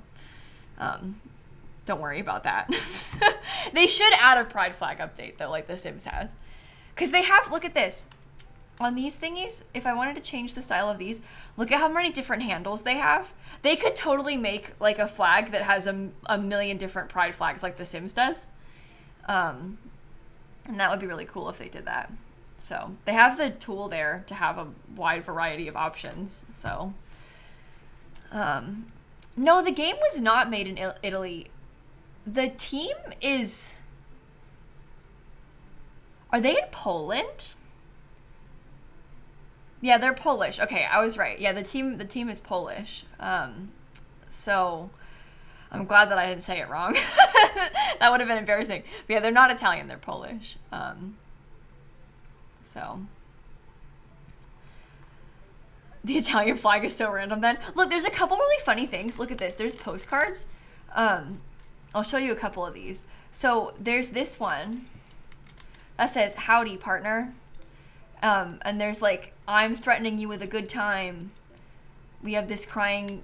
Speaker 1: don't worry about that. They should add a pride flag update though, like The Sims has. Cause they have, look at this. On these thingies, if I wanted to change the style of these, look at how many different handles they have. They could totally make like a flag that has a million different pride flags like The Sims does. And that would be really cool if they did that. So they have the tool there to have a wide variety of options. So, no, the game was not made in Italy. The team is... Are they in Poland? Yeah, they're Polish. Okay, I was right. Yeah, the team is Polish. So I'm glad that I didn't say it wrong. That would have been embarrassing. But yeah, they're not Italian, they're Polish. So the Italian flag is so random then. Look, there's a couple really funny things. Look at this. There's postcards. I'll show you a couple of these. So there's this one that says, "Howdy, partner." And there's like, "I'm threatening you with a good time. We have this crying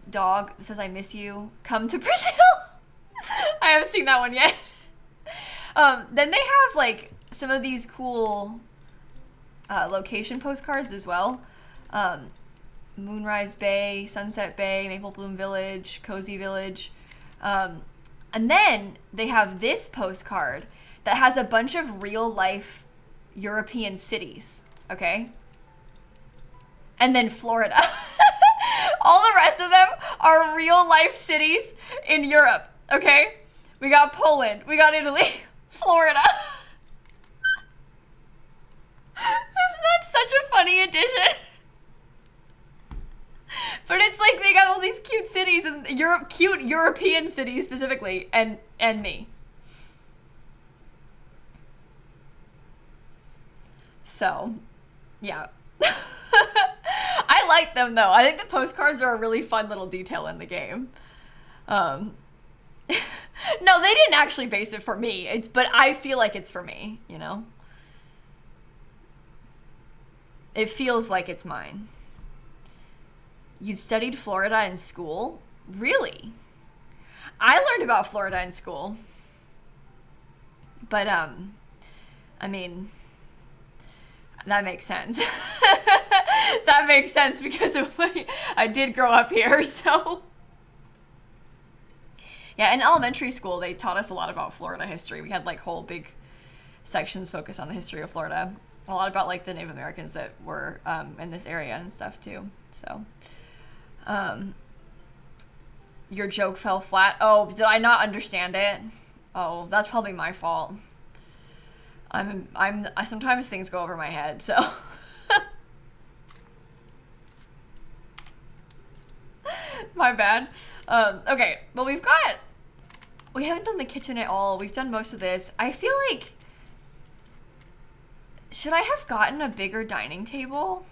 Speaker 1: dog that says, I miss you. Come to Brazil." I haven't seen that one yet. Then they have like some of these cool location postcards as well. Moonrise Bay, Sunset Bay, Maple Bloom Village, Cozy Village. And then they have this postcard that has a bunch of real life European cities, okay? And then Florida. All the rest of them are real life cities in Europe, okay? We got Poland, we got Italy, Florida. Isn't that such a funny addition? But it's like they got all these cute cities and cute European cities specifically, and me. So, yeah. I like them though. I think the postcards are a really fun little detail in the game. No, they didn't actually base it for me. But I feel like it's for me, you know? It feels like it's mine. You studied Florida in school? Really? I learned about Florida in school. But, I mean, that makes sense. That makes sense because I did grow up here, so. Yeah, in elementary school, they taught us a lot about Florida history. We had like whole big sections focused on the history of Florida. A lot about like the Native Americans that were in this area and stuff too. So, your joke fell flat. Oh, did I not understand it? Oh, that's probably my fault. I sometimes things go over my head, so. My bad. Okay, well we haven't done the kitchen at all. We've done most of this. I feel like, should I have gotten a bigger dining table?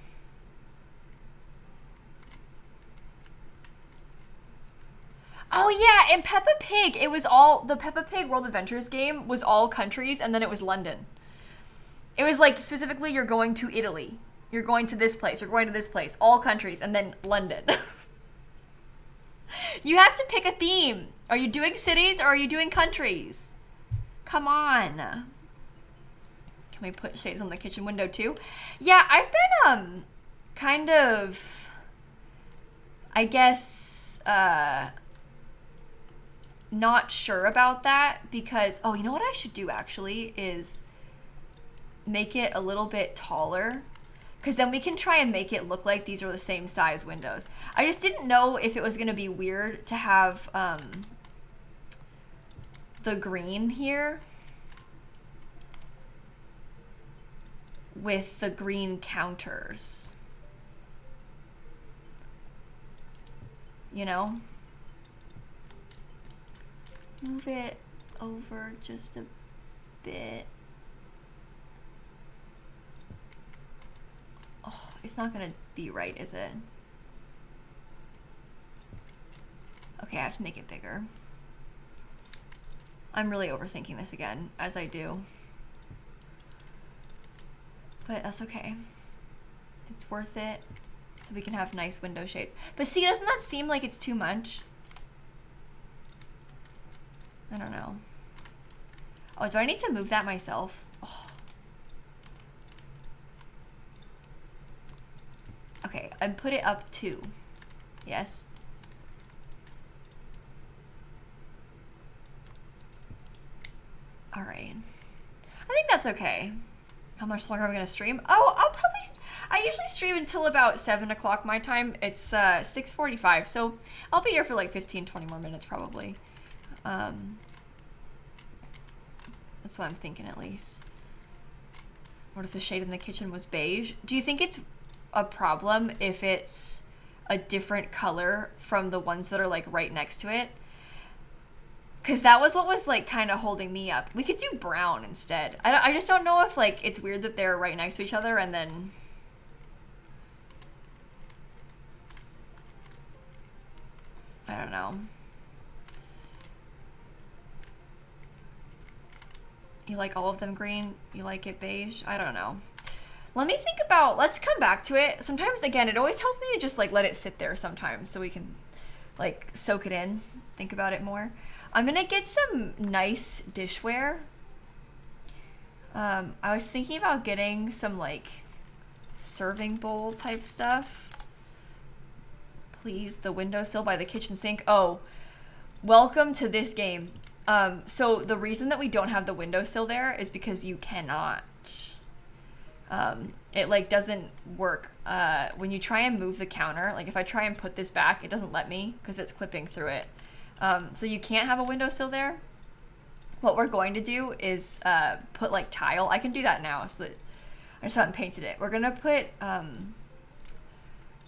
Speaker 1: Oh yeah, in Peppa Pig, it was all, the Peppa Pig World Adventures game was all countries, and then it was London. It was like, specifically, you're going to Italy. You're going to this place, you're going to this place, all countries, and then London. You have to pick a theme. Are you doing cities or are you doing countries? Come on. Can we put shades on the kitchen window too? Yeah, I've been, kind of, I guess, not sure about that because, oh, you know what I should do actually is make it a little bit taller, because then we can try and make it look like these are the same size windows. I just didn't know if it was going to be weird to have the green here with the green counters. You know? Move it over just a bit. Oh, it's not gonna be right, is it? Okay, I have to make it bigger. I'm really overthinking this again, as I do. But that's okay. It's worth it, so we can have nice window shades. But see, doesn't that seem like it's too much? I don't know. Oh, do I need to move that myself? Oh. Okay, and put it up 2. Yes. All right. I think that's okay. How much longer are we gonna stream? Oh, I usually stream until about 7 o'clock my time. It's 6:45, so I'll be here for like 15-20 more minutes probably. That's what I'm thinking at least. What if the shade in the kitchen was beige? Do you think it's a problem if it's a different color from the ones that are like right next to it? Because that was what was like kind of holding me up. We could do brown instead. I just don't know if like it's weird that they're right next to each other and then... I don't know. You like all of them green? You like it beige? I don't know. Let me think about, let's come back to it. Sometimes, again, it always helps me to just like let it sit there sometimes so we can like soak it in, think about it more. I'm gonna get some nice dishware. I was thinking about getting some like serving bowl type stuff. Please, the windowsill by the kitchen sink. Oh, welcome to this game. So the reason that we don't have the windowsill there is because you cannot. It like doesn't work. When you try and move the counter, like if I try and put this back, it doesn't let me because it's clipping through it. So you can't have a windowsill there. What we're going to do is put like tile. I can do that now so that I just haven't painted it. We're gonna put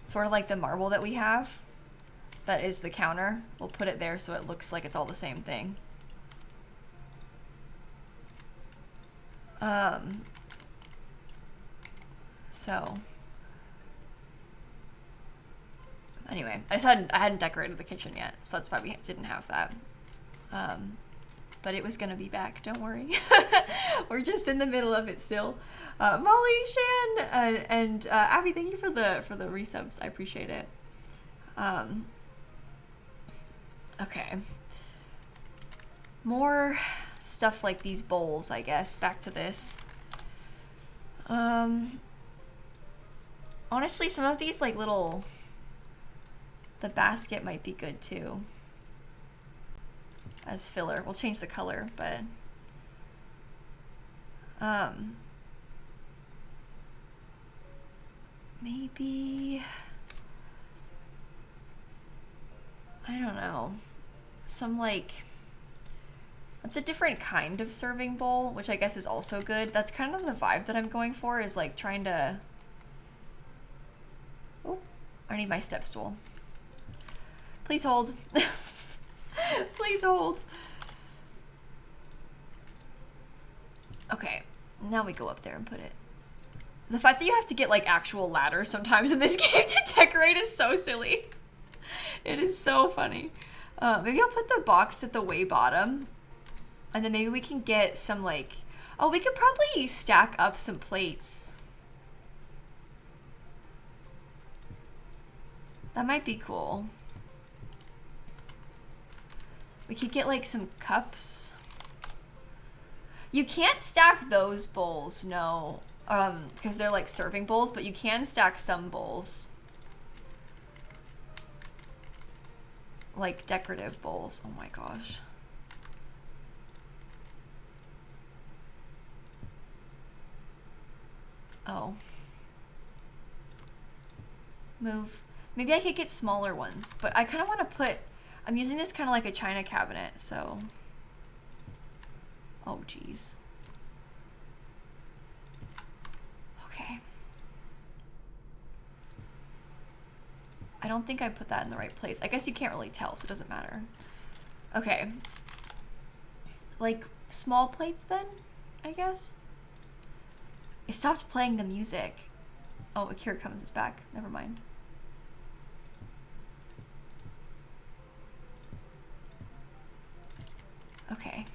Speaker 1: sort of like the marble that we have. That is the counter. We'll put it there so it looks like it's all the same thing. So anyway, I hadn't decorated the kitchen yet, so that's why we didn't have that. But it was gonna be back, don't worry. We're just in the middle of it still. Molly, Shan, and Abby, thank you for the resubs. I appreciate it. Okay. More stuff like these bowls, I guess. Back to this. Honestly, some of these like little... The basket might be good too. As filler. We'll change the color, but... maybe... I don't know. Some like... That's a different kind of serving bowl, which I guess is also good. That's kind of the vibe that I'm going for, is like trying to... Oh, I need my step stool. Please hold. Please hold. Okay, now we go up there and put it. The fact that you have to get like actual ladders sometimes in this game to decorate is so silly. It is so funny. Maybe I'll put the box at the way bottom. And then maybe we can get some like... Oh, we could probably stack up some plates. That might be cool. We could get like some cups. You can't stack those bowls, no. Because they're like serving bowls, but you can stack some bowls. Like decorative bowls. Oh my gosh. Oh. Move. Maybe I could get smaller ones, but I kind of want to put... I'm using this kind of like a china cabinet, so... Oh, geez. Okay. I don't think I put that in the right place. I guess you can't really tell, so it doesn't matter. Okay. Like, small plates then, I guess? It stopped playing the music. Oh, here it comes. It's back. Never mind. Okay.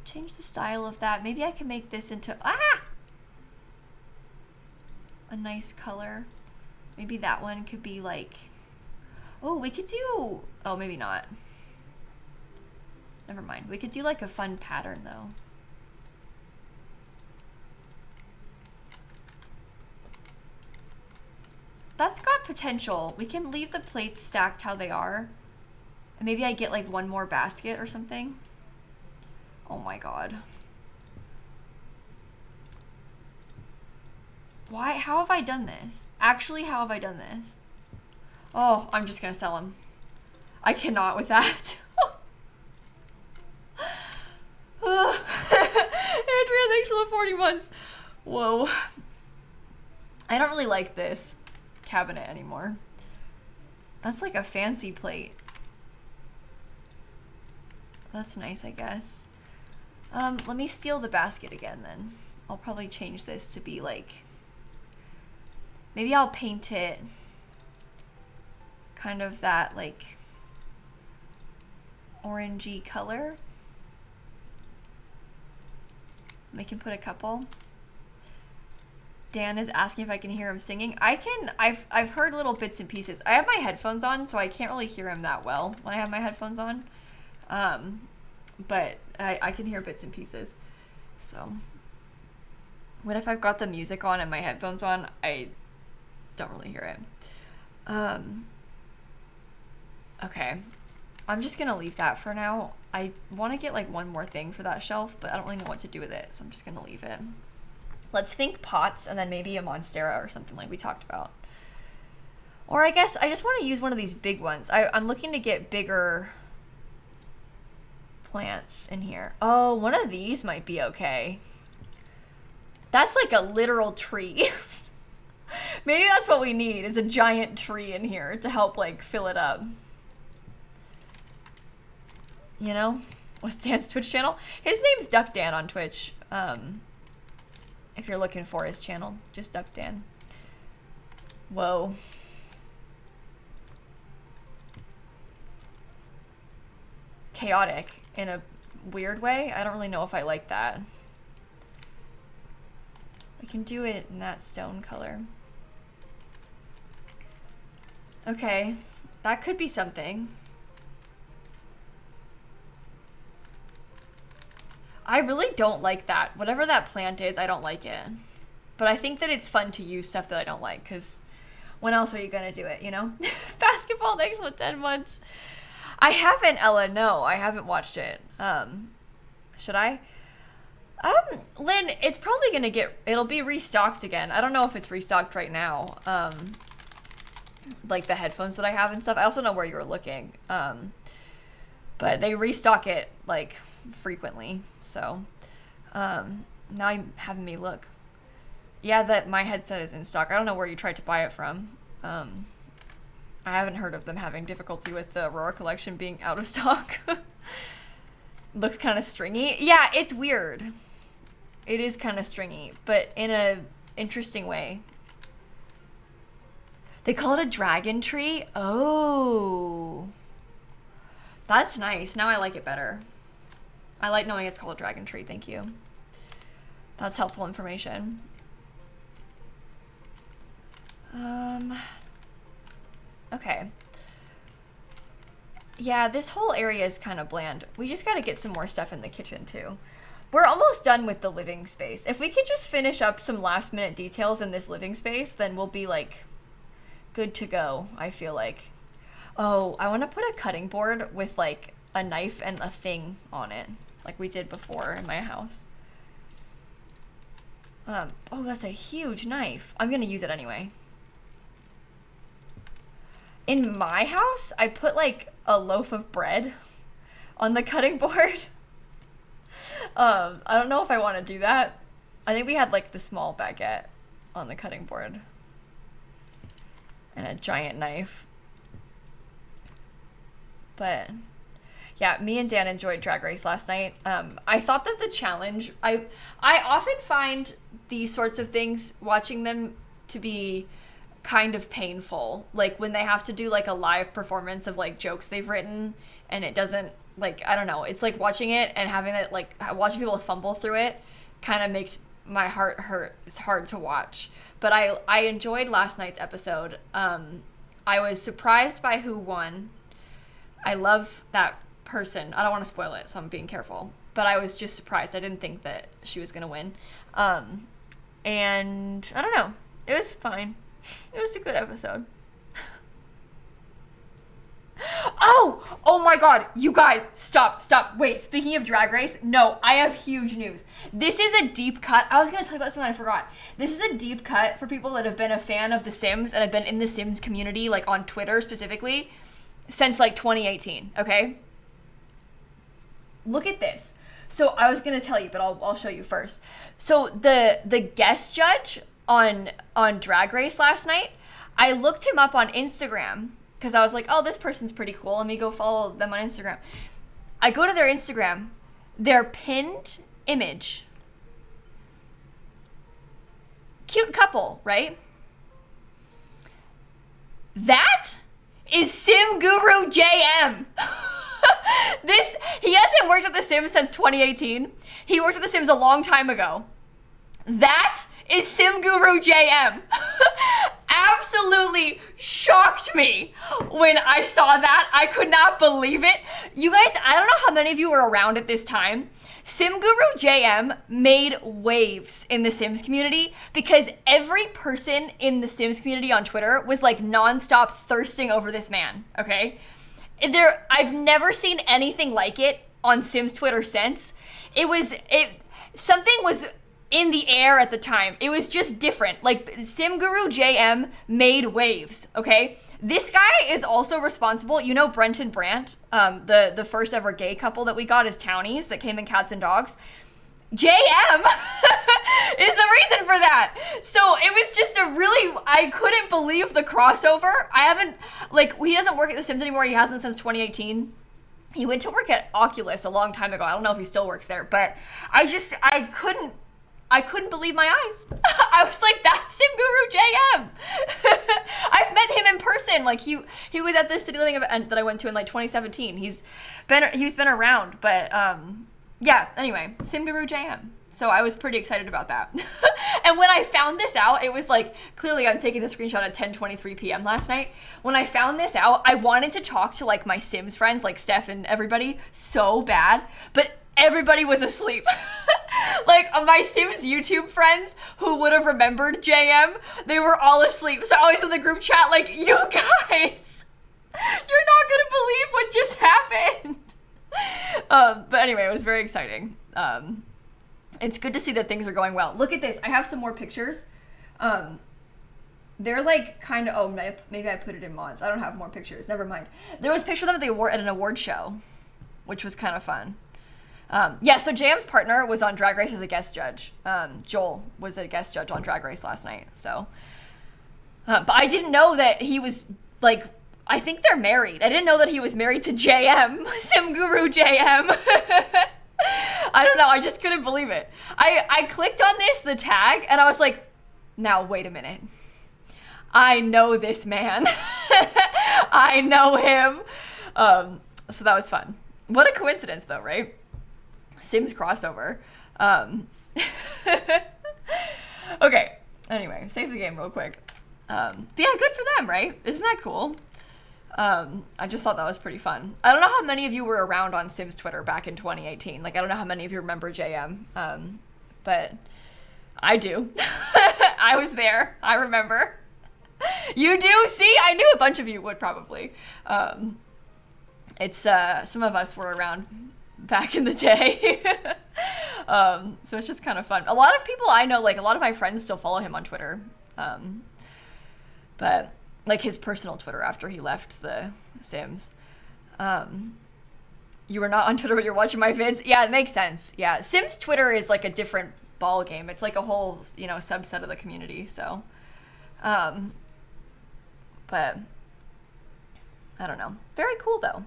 Speaker 1: Change the style of that. Maybe I can make this into... Ah! A nice color. Maybe that one could be like... Oh, we could do... Oh, maybe not. Never mind. We could do like a fun pattern though. That's got potential. We can leave the plates stacked how they are. And maybe I get like one more basket or something. Oh my god. Why? How have I done this? Actually, how have I done this? Oh, I'm just gonna sell them. I cannot with that. Andrea, thanks for the 40 months. Whoa. I don't really like this cabinet anymore. That's like a fancy plate. That's nice, I guess. Let me steal the basket again then. I'll probably change this to be like, maybe I'll paint it kind of that like orangey color. We can put a couple. Dan is asking if I can hear him singing. I can. I've heard little bits and pieces. I have my headphones on, so I can't really hear him that well when I have my headphones on. But I can hear bits and pieces. So what if I've got the music on and my headphones on? I don't really hear it. Okay. I'm just gonna leave that for now. I want to get like one more thing for that shelf, but I don't really know what to do with it, so I'm just gonna leave it. Let's think pots and then maybe a monstera or something like we talked about. Or I guess I just want to use one of these big ones. I'm looking to get bigger plants in here. Oh, one of these might be okay. That's like a literal tree. Maybe that's what we need, is a giant tree in here to help like fill it up. You know? What's Dan's Twitch channel? His name's Duck Dan on Twitch. If you're looking for his channel, just Duck Dan. Whoa. Chaotic in a weird way. I don't really know if I like that. I can do it in that stone color. Okay, that could be something. I really don't like that. Whatever that plant is, I don't like it. But I think that it's fun to use stuff that I don't like, because when else are you going to do it, you know? Basketball, thanks for 10 months. I haven't, Ella, no. I haven't watched it. Should I? Lynn, it's probably going to it'll be restocked again. I don't know if it's restocked right now. Like the headphones that I have and stuff. I also know where you were looking. But they restock it, like, frequently. So, now you're having me look. Yeah, that my headset is in stock. I don't know where you tried to buy it from. I haven't heard of them having difficulty with the Aurora collection being out of stock. Looks kind of stringy. Yeah, it's weird. It is kind of stringy, but in a interesting way. They call it a dragon tree? Oh. That's nice. Now I like it better. I like knowing it's called a dragon tree. Thank you. That's helpful information. Okay. Yeah, this whole area is kind of bland. We just got to get some more stuff in the kitchen too. We're almost done with the living space. If we could just finish up some last minute details in this living space, then we'll be like good to go, I feel like. Oh, I want to put a cutting board with like a knife and a thing on it, like we did before in my house. Oh, that's a huge knife. I'm gonna use it anyway. In my house, I put like a loaf of bread on the cutting board. I don't know if I want to do that. I think we had like the small baguette on the cutting board. And a giant knife. But yeah, me and Dan enjoyed Drag Race last night. I thought that the challenge, I often find these sorts of things, watching them, to be kind of painful. Like when they have to do like a live performance of like jokes they've written and it doesn't, like, I don't know. It's like watching it and having it, like watching people fumble through it kind of makes my heart hurt. It's hard to watch. But I enjoyed last night's episode. I was surprised by who won. I love that person. I don't want to spoil it, so I'm being careful. But I was just surprised. I didn't think that she was going to win. And I don't know. It was fine. It was a good episode. Oh my god, you guys, stop. Wait, speaking of Drag Race, no, I have huge news. This is a deep cut. I was gonna tell you about something I forgot. This is a deep cut for people that have been a fan of The Sims and have been in The Sims community, like on Twitter specifically, since like 2018, okay? Look at this. So I was gonna tell you, but I'll show you first. So the guest judge on Drag Race last night, I looked him up on Instagram because I was like, oh, this person's pretty cool. Let me go follow them on Instagram. I go to their Instagram, their pinned image. Cute couple, right? That is Sim Guru JM. He hasn't worked at The Sims since 2018. He worked at The Sims a long time ago. That is Sim Guru JM. Absolutely shocked me when I saw that. I could not believe it. You guys, I don't know how many of you were around at this time. Sim Guru JM made waves in the Sims community because every person in the Sims community on Twitter was like nonstop thirsting over this man, okay? I've never seen anything like it on Sims Twitter since. Something was in the air at the time. It was just different. Like, Sim Guru JM made waves, okay? This guy is also responsible. You know Brent and Brant, the first ever gay couple that we got as townies that came in Cats and Dogs? JM is the reason for that. So it was just I couldn't believe the crossover. He doesn't work at The Sims anymore. He hasn't since 2018. He went to work at Oculus a long time ago. I don't know if he still works there, but I couldn't believe my eyes. I was like, that's Sim Guru JM. I've met him in person. Like he was at the City Living event that I went to in like 2017. He's been around, but yeah, anyway, Sim Guru JM. So I was pretty excited about that. And when I found this out, it was like, clearly I'm taking the screenshot at 10:23 p.m. last night. When I found this out, I wanted to talk to like my Sims friends, like Steph and everybody, so bad, but everybody was asleep. Like my Sims YouTube friends who would have remembered JM, they were all asleep. So I was in the group chat like, you guys, you're not gonna believe what just happened. But anyway, it was very exciting. It's good to see that things are going well. Look at this. I have some more pictures. They're like kind of, maybe I put it in mods. I don't have more pictures. Never mind. There was a picture of them at an award show, which was kind of fun. Yeah, so JM's partner was on Drag Race as a guest judge. Joel was a guest judge on Drag Race last night. So, but I didn't know that he was like, I think they're married. I didn't know that he was married to JM, Sim Guru JM. I don't know. I just couldn't believe it. I clicked on the tag, and I was like, now wait a minute. I know this man. I know him. So that was fun. What a coincidence though, right? Sims crossover. Okay. Anyway, save the game real quick. But yeah, good for them, right? Isn't that cool? I just thought that was pretty fun. I don't know how many of you were around on Sims Twitter back in 2018. Like, I don't know how many of you remember JM. But I do. I was there. I remember. You do? See, I knew a bunch of you would probably. It's some of us were around back in the day. So it's just kind of fun. A lot of people I know, like a lot of my friends still follow him on Twitter. But like his personal Twitter after he left the Sims. You were not on Twitter, but you're watching my vids? Yeah, it makes sense. Yeah, Sims Twitter is like a different ball game. It's like a whole, subset of the community. So, but I don't know. Very cool though.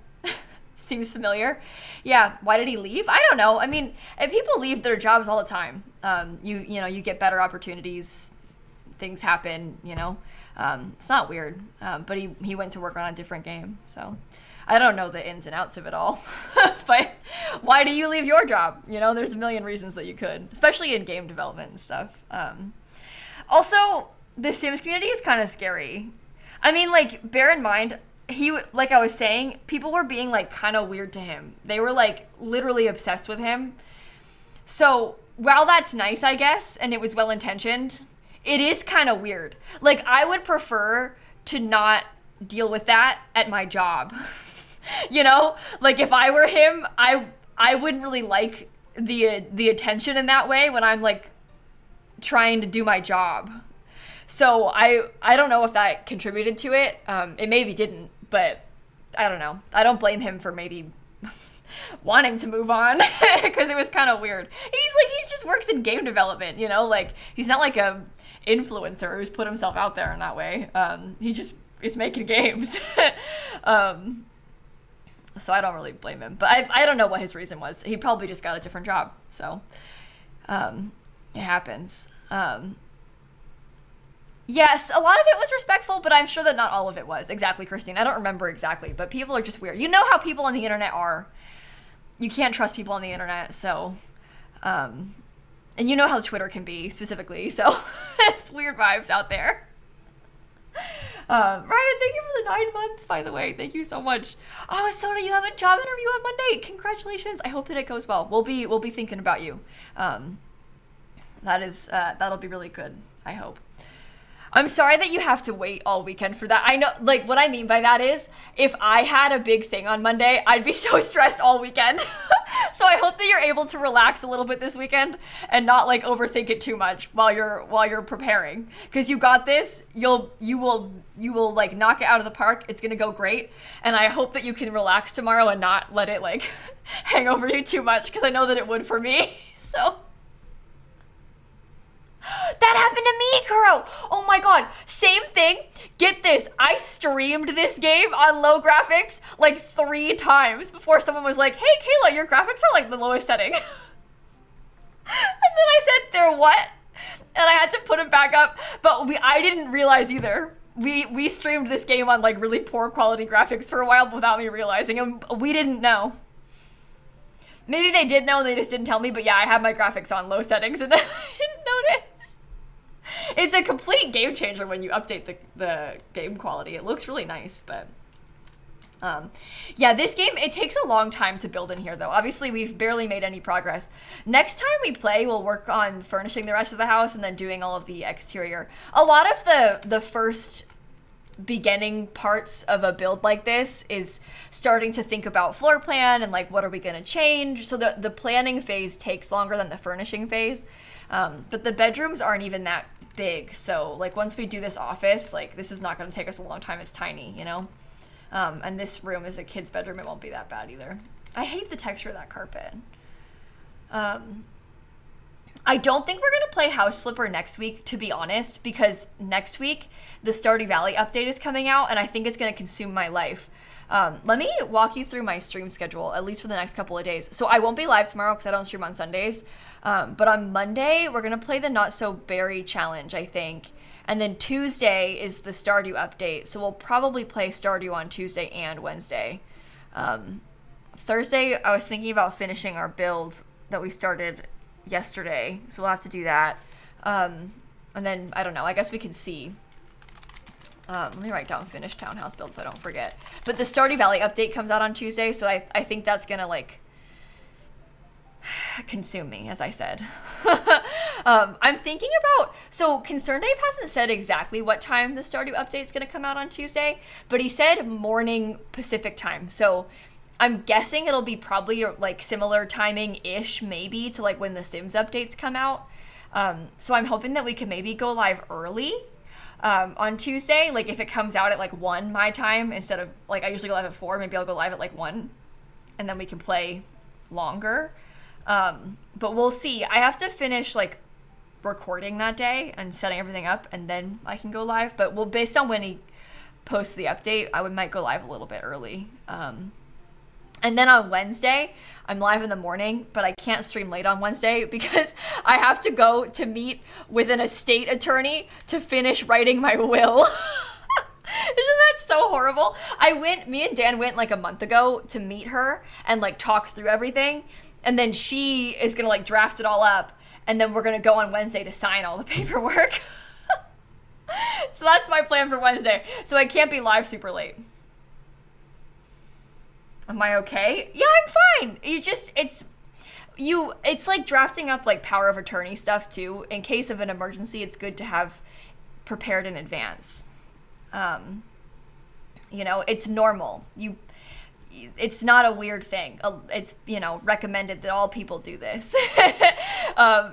Speaker 1: Seems familiar. Yeah, why did he leave? I don't know. I mean, people leave their jobs all the time. You get better opportunities. Things happen, It's not weird. But he went to work on a different game. So I don't know the ins and outs of it all. But why do you leave your job? There's a million reasons that you could, especially in game development and stuff. Also, the Sims community is kind of scary. I mean, like, bear in mind, like I was saying, people were being like kind of weird to him. They were like literally obsessed with him. So while that's nice, I guess, and it was well intentioned, it is kind of weird. Like, I would prefer to not deal with that at my job. You know, like if I were him, I wouldn't really like the attention in that way when I'm like trying to do my job. So I don't know if that contributed to it. It maybe didn't, but I don't know. I don't blame him for maybe wanting to move on because it was kind of weird. He just works in game development, you know, like he's not like a influencer who's put himself out there in that way. He just is making games. So I don't really blame him, but I don't know what his reason was. He probably just got a different job. So it happens. Yes, a lot of it was respectful, but I'm sure that not all of it was. Exactly, Christine. I don't remember exactly, but people are just weird. You know how people on the internet are. You can't trust people on the internet, so... and you know how Twitter can be, specifically, so it's weird vibes out there. Ryan, thank you for the 9 months, by the way. Thank you so much. Oh, Sona, you have a job interview on Monday. Congratulations. I hope that it goes well. We'll be thinking about you. That'll be really good, I hope. I'm sorry that you have to wait all weekend for that. I know, like, what I mean by that is, if I had a big thing on Monday, I'd be so stressed all weekend. So I hope that you're able to relax a little bit this weekend and not, like, overthink it too much while you're preparing. Because you got this. You will, like, knock it out of the park. It's gonna go great. And I hope that you can relax tomorrow and not let it, like, hang over you too much, because I know that it would for me. So... That happened to me, Kuro. Oh my god. Same thing. Get this. I streamed this game on low graphics like 3 times before someone was like, hey, Kayla, your graphics are like the lowest setting. And then I said, they're what? And I had to put it back up. But I didn't realize either. We streamed this game on like really poor quality graphics for a while without me realizing. And we didn't know. Maybe they did know, they just didn't tell me. But yeah, I had my graphics on low settings and I didn't notice. It's a complete game changer when you update the game quality. It looks really nice, but yeah, this game, it takes a long time to build in here, though. Obviously, we've barely made any progress. Next time we play, we'll work on furnishing the rest of the house and then doing all of the exterior. A lot of the first beginning parts of a build like this is starting to think about floor plan and like what are we going to change. So the planning phase takes longer than the furnishing phase. But the bedrooms aren't even that big, so like once we do this office, like this is not going to take us a long time. It's tiny, you know. And this room is a kid's bedroom. It won't be that bad either. I hate the texture of that carpet. I don't think we're going to play House Flipper next week, to be honest, because next week the Stardew Valley update is coming out and I think it's going to consume my life. Let me walk you through my stream schedule, at least for the next couple of days. So I won't be live tomorrow because I don't stream on Sundays. But on Monday, we're going to play the Not So Berry Challenge, I think. And then Tuesday is the Stardew update. So we'll probably play Stardew on Tuesday and Wednesday. Thursday, I was thinking about finishing our build that we started yesterday. So we'll have to do that. And then, I don't know, I guess we can see. Let me write down finish townhouse build so I don't forget. But the Stardew Valley update comes out on Tuesday, so I think that's gonna like consume me, as I said. I'm thinking about, so Concerned Ape hasn't said exactly what time the Stardew update's gonna come out on Tuesday, but he said morning Pacific time. So I'm guessing it'll be probably like similar timing-ish maybe to like when the Sims updates come out. So I'm hoping that we can maybe go live early. On Tuesday, like if it comes out at like 1 my time instead of like I usually go live at 4, maybe I'll go live at like 1 and then we can play longer. But we'll see. I have to finish like recording that day and setting everything up and then I can go live, but we'll based on when he posts the update, I might go live a little bit early. And then on Wednesday, I'm live in the morning, but I can't stream late on Wednesday because I have to go to meet with an estate attorney to finish writing my will. Isn't that so horrible? Me and Dan went like a month ago to meet her and like talk through everything. And then she is going to like draft it all up. And then we're going to go on Wednesday to sign all the paperwork. So that's my plan for Wednesday. So I can't be live super late. Am I okay? Yeah, I'm fine. It's like drafting up like power of attorney stuff too. In case of an emergency, it's good to have prepared in advance. You know, it's normal. it's not a weird thing. It's, you know, recommended that all people do this.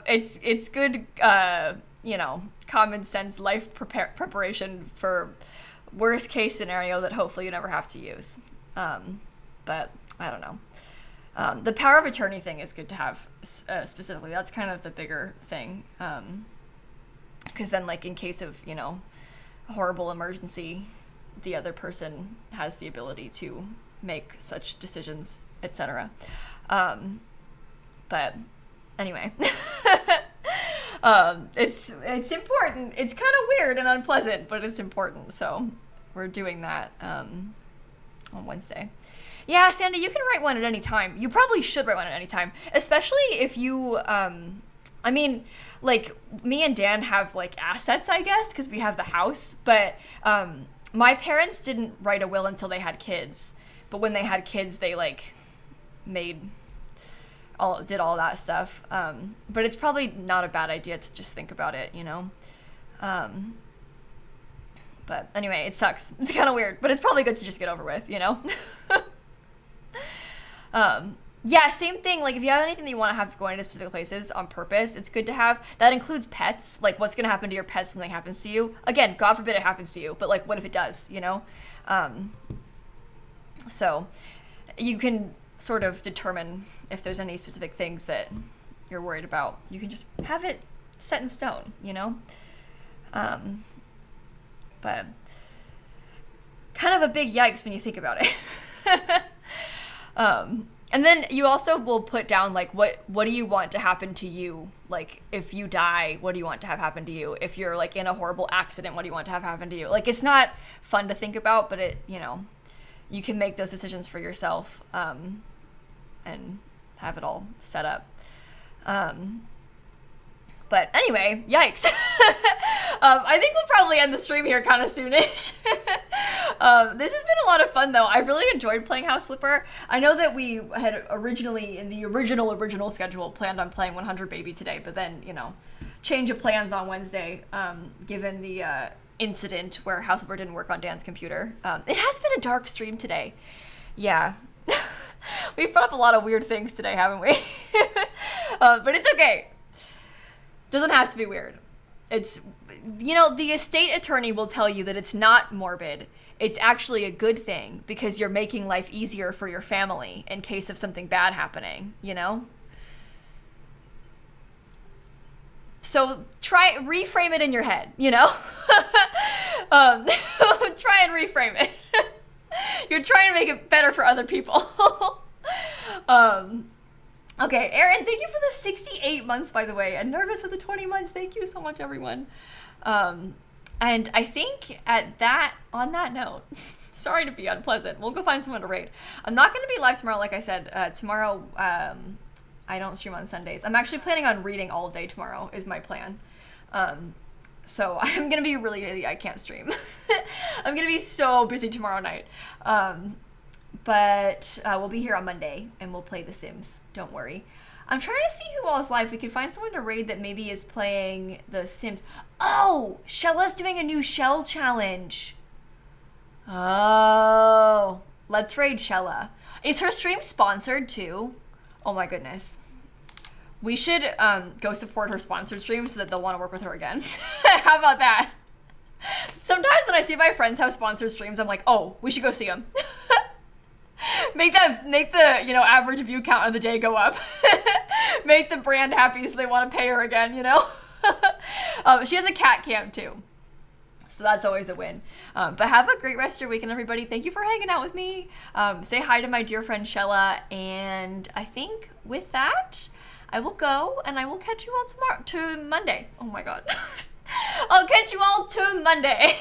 Speaker 1: It's good, you know, common sense life preparation for worst case scenario that hopefully you never have to use. But I don't know. The power of attorney thing is good to have specifically. That's kind of the bigger thing. Because then, like, in case of, you know, a horrible emergency, the other person has the ability to make such decisions, etc. But anyway, it's important. It's kind of weird and unpleasant, but it's important. So we're doing that on Wednesday. Yeah, Sandy, you can write one at any time. You probably should write one at any time, especially if you, I mean, like, me and Dan have, like, assets, I guess, because we have the house, but my parents didn't write a will until they had kids, but when they had kids, they, like, did all that stuff, but it's probably not a bad idea to just think about it, you know? But anyway, it sucks. It's kind of weird, but it's probably good to just get over with, you know? Yeah, same thing. Like, if you have anything that you want to have going to specific places on purpose, it's good to have. That includes pets. Like, what's going to happen to your pet if something happens to you? Again, God forbid it happens to you, but, like, what if it does, you know? So you can sort of determine if there's any specific things that you're worried about. You can just have it set in stone, you know? But kind of a big yikes when you think about it. And then you also will put down, like, what do you want to happen to you? Like, if you die, what do you want to have happen to you? If you're, like, in a horrible accident, what do you want to have happen to you? Like, it's not fun to think about, but it, you know, you can make those decisions for yourself, and have it all set up. But anyway, yikes. I think we'll probably end the stream here kind of soonish. This has been a lot of fun, though. I really enjoyed playing House Flipper. I know that we had originally, in the original schedule, planned on playing 100 Baby today, but then, you know, change of plans on Wednesday, given the incident where House Flipper didn't work on Dan's computer. It has been a dark stream today. Yeah. We've put up a lot of weird things today, haven't we? But it's okay. Doesn't have to be weird. It's, you know, the estate attorney will tell you that it's not morbid. It's actually a good thing because you're making life easier for your family in case of something bad happening, you know? So reframe it in your head, you know? Try and reframe it. You're trying to make it better for other people. Okay, Erin, thank you for the 68 months, by the way, and Nervous for the 20 months. Thank you so much, everyone. And I think on that note, sorry to be unpleasant. We'll go find someone to raid. I'm not going to be live tomorrow, like I said. Tomorrow, I don't stream on Sundays. I'm actually planning on reading all day tomorrow, is my plan. So I'm going to be really busy. I can't stream. I'm going to be so busy tomorrow night. But we'll be here on Monday, and we'll play The Sims. Don't worry. I'm trying to see who else live. We could find someone to raid that maybe is playing The Sims. Oh! Shella's doing a new Shell challenge. Oh. Let's raid Shella. Is her stream sponsored, too? Oh, my goodness. We should go support her sponsored stream so that they'll want to work with her again. How about that? Sometimes when I see my friends have sponsored streams, I'm like, oh, we should go see them. Make the, you know, average view count of the day go up. Make the brand happy so they want to pay her again, you know? She has a cat cam too. So that's always a win. But have a great rest of your weekend, everybody. Thank you for hanging out with me. Say hi to my dear friend Shella. And I think with that, I will go and I will catch you all to Monday. Oh my God. I'll catch you all to Monday.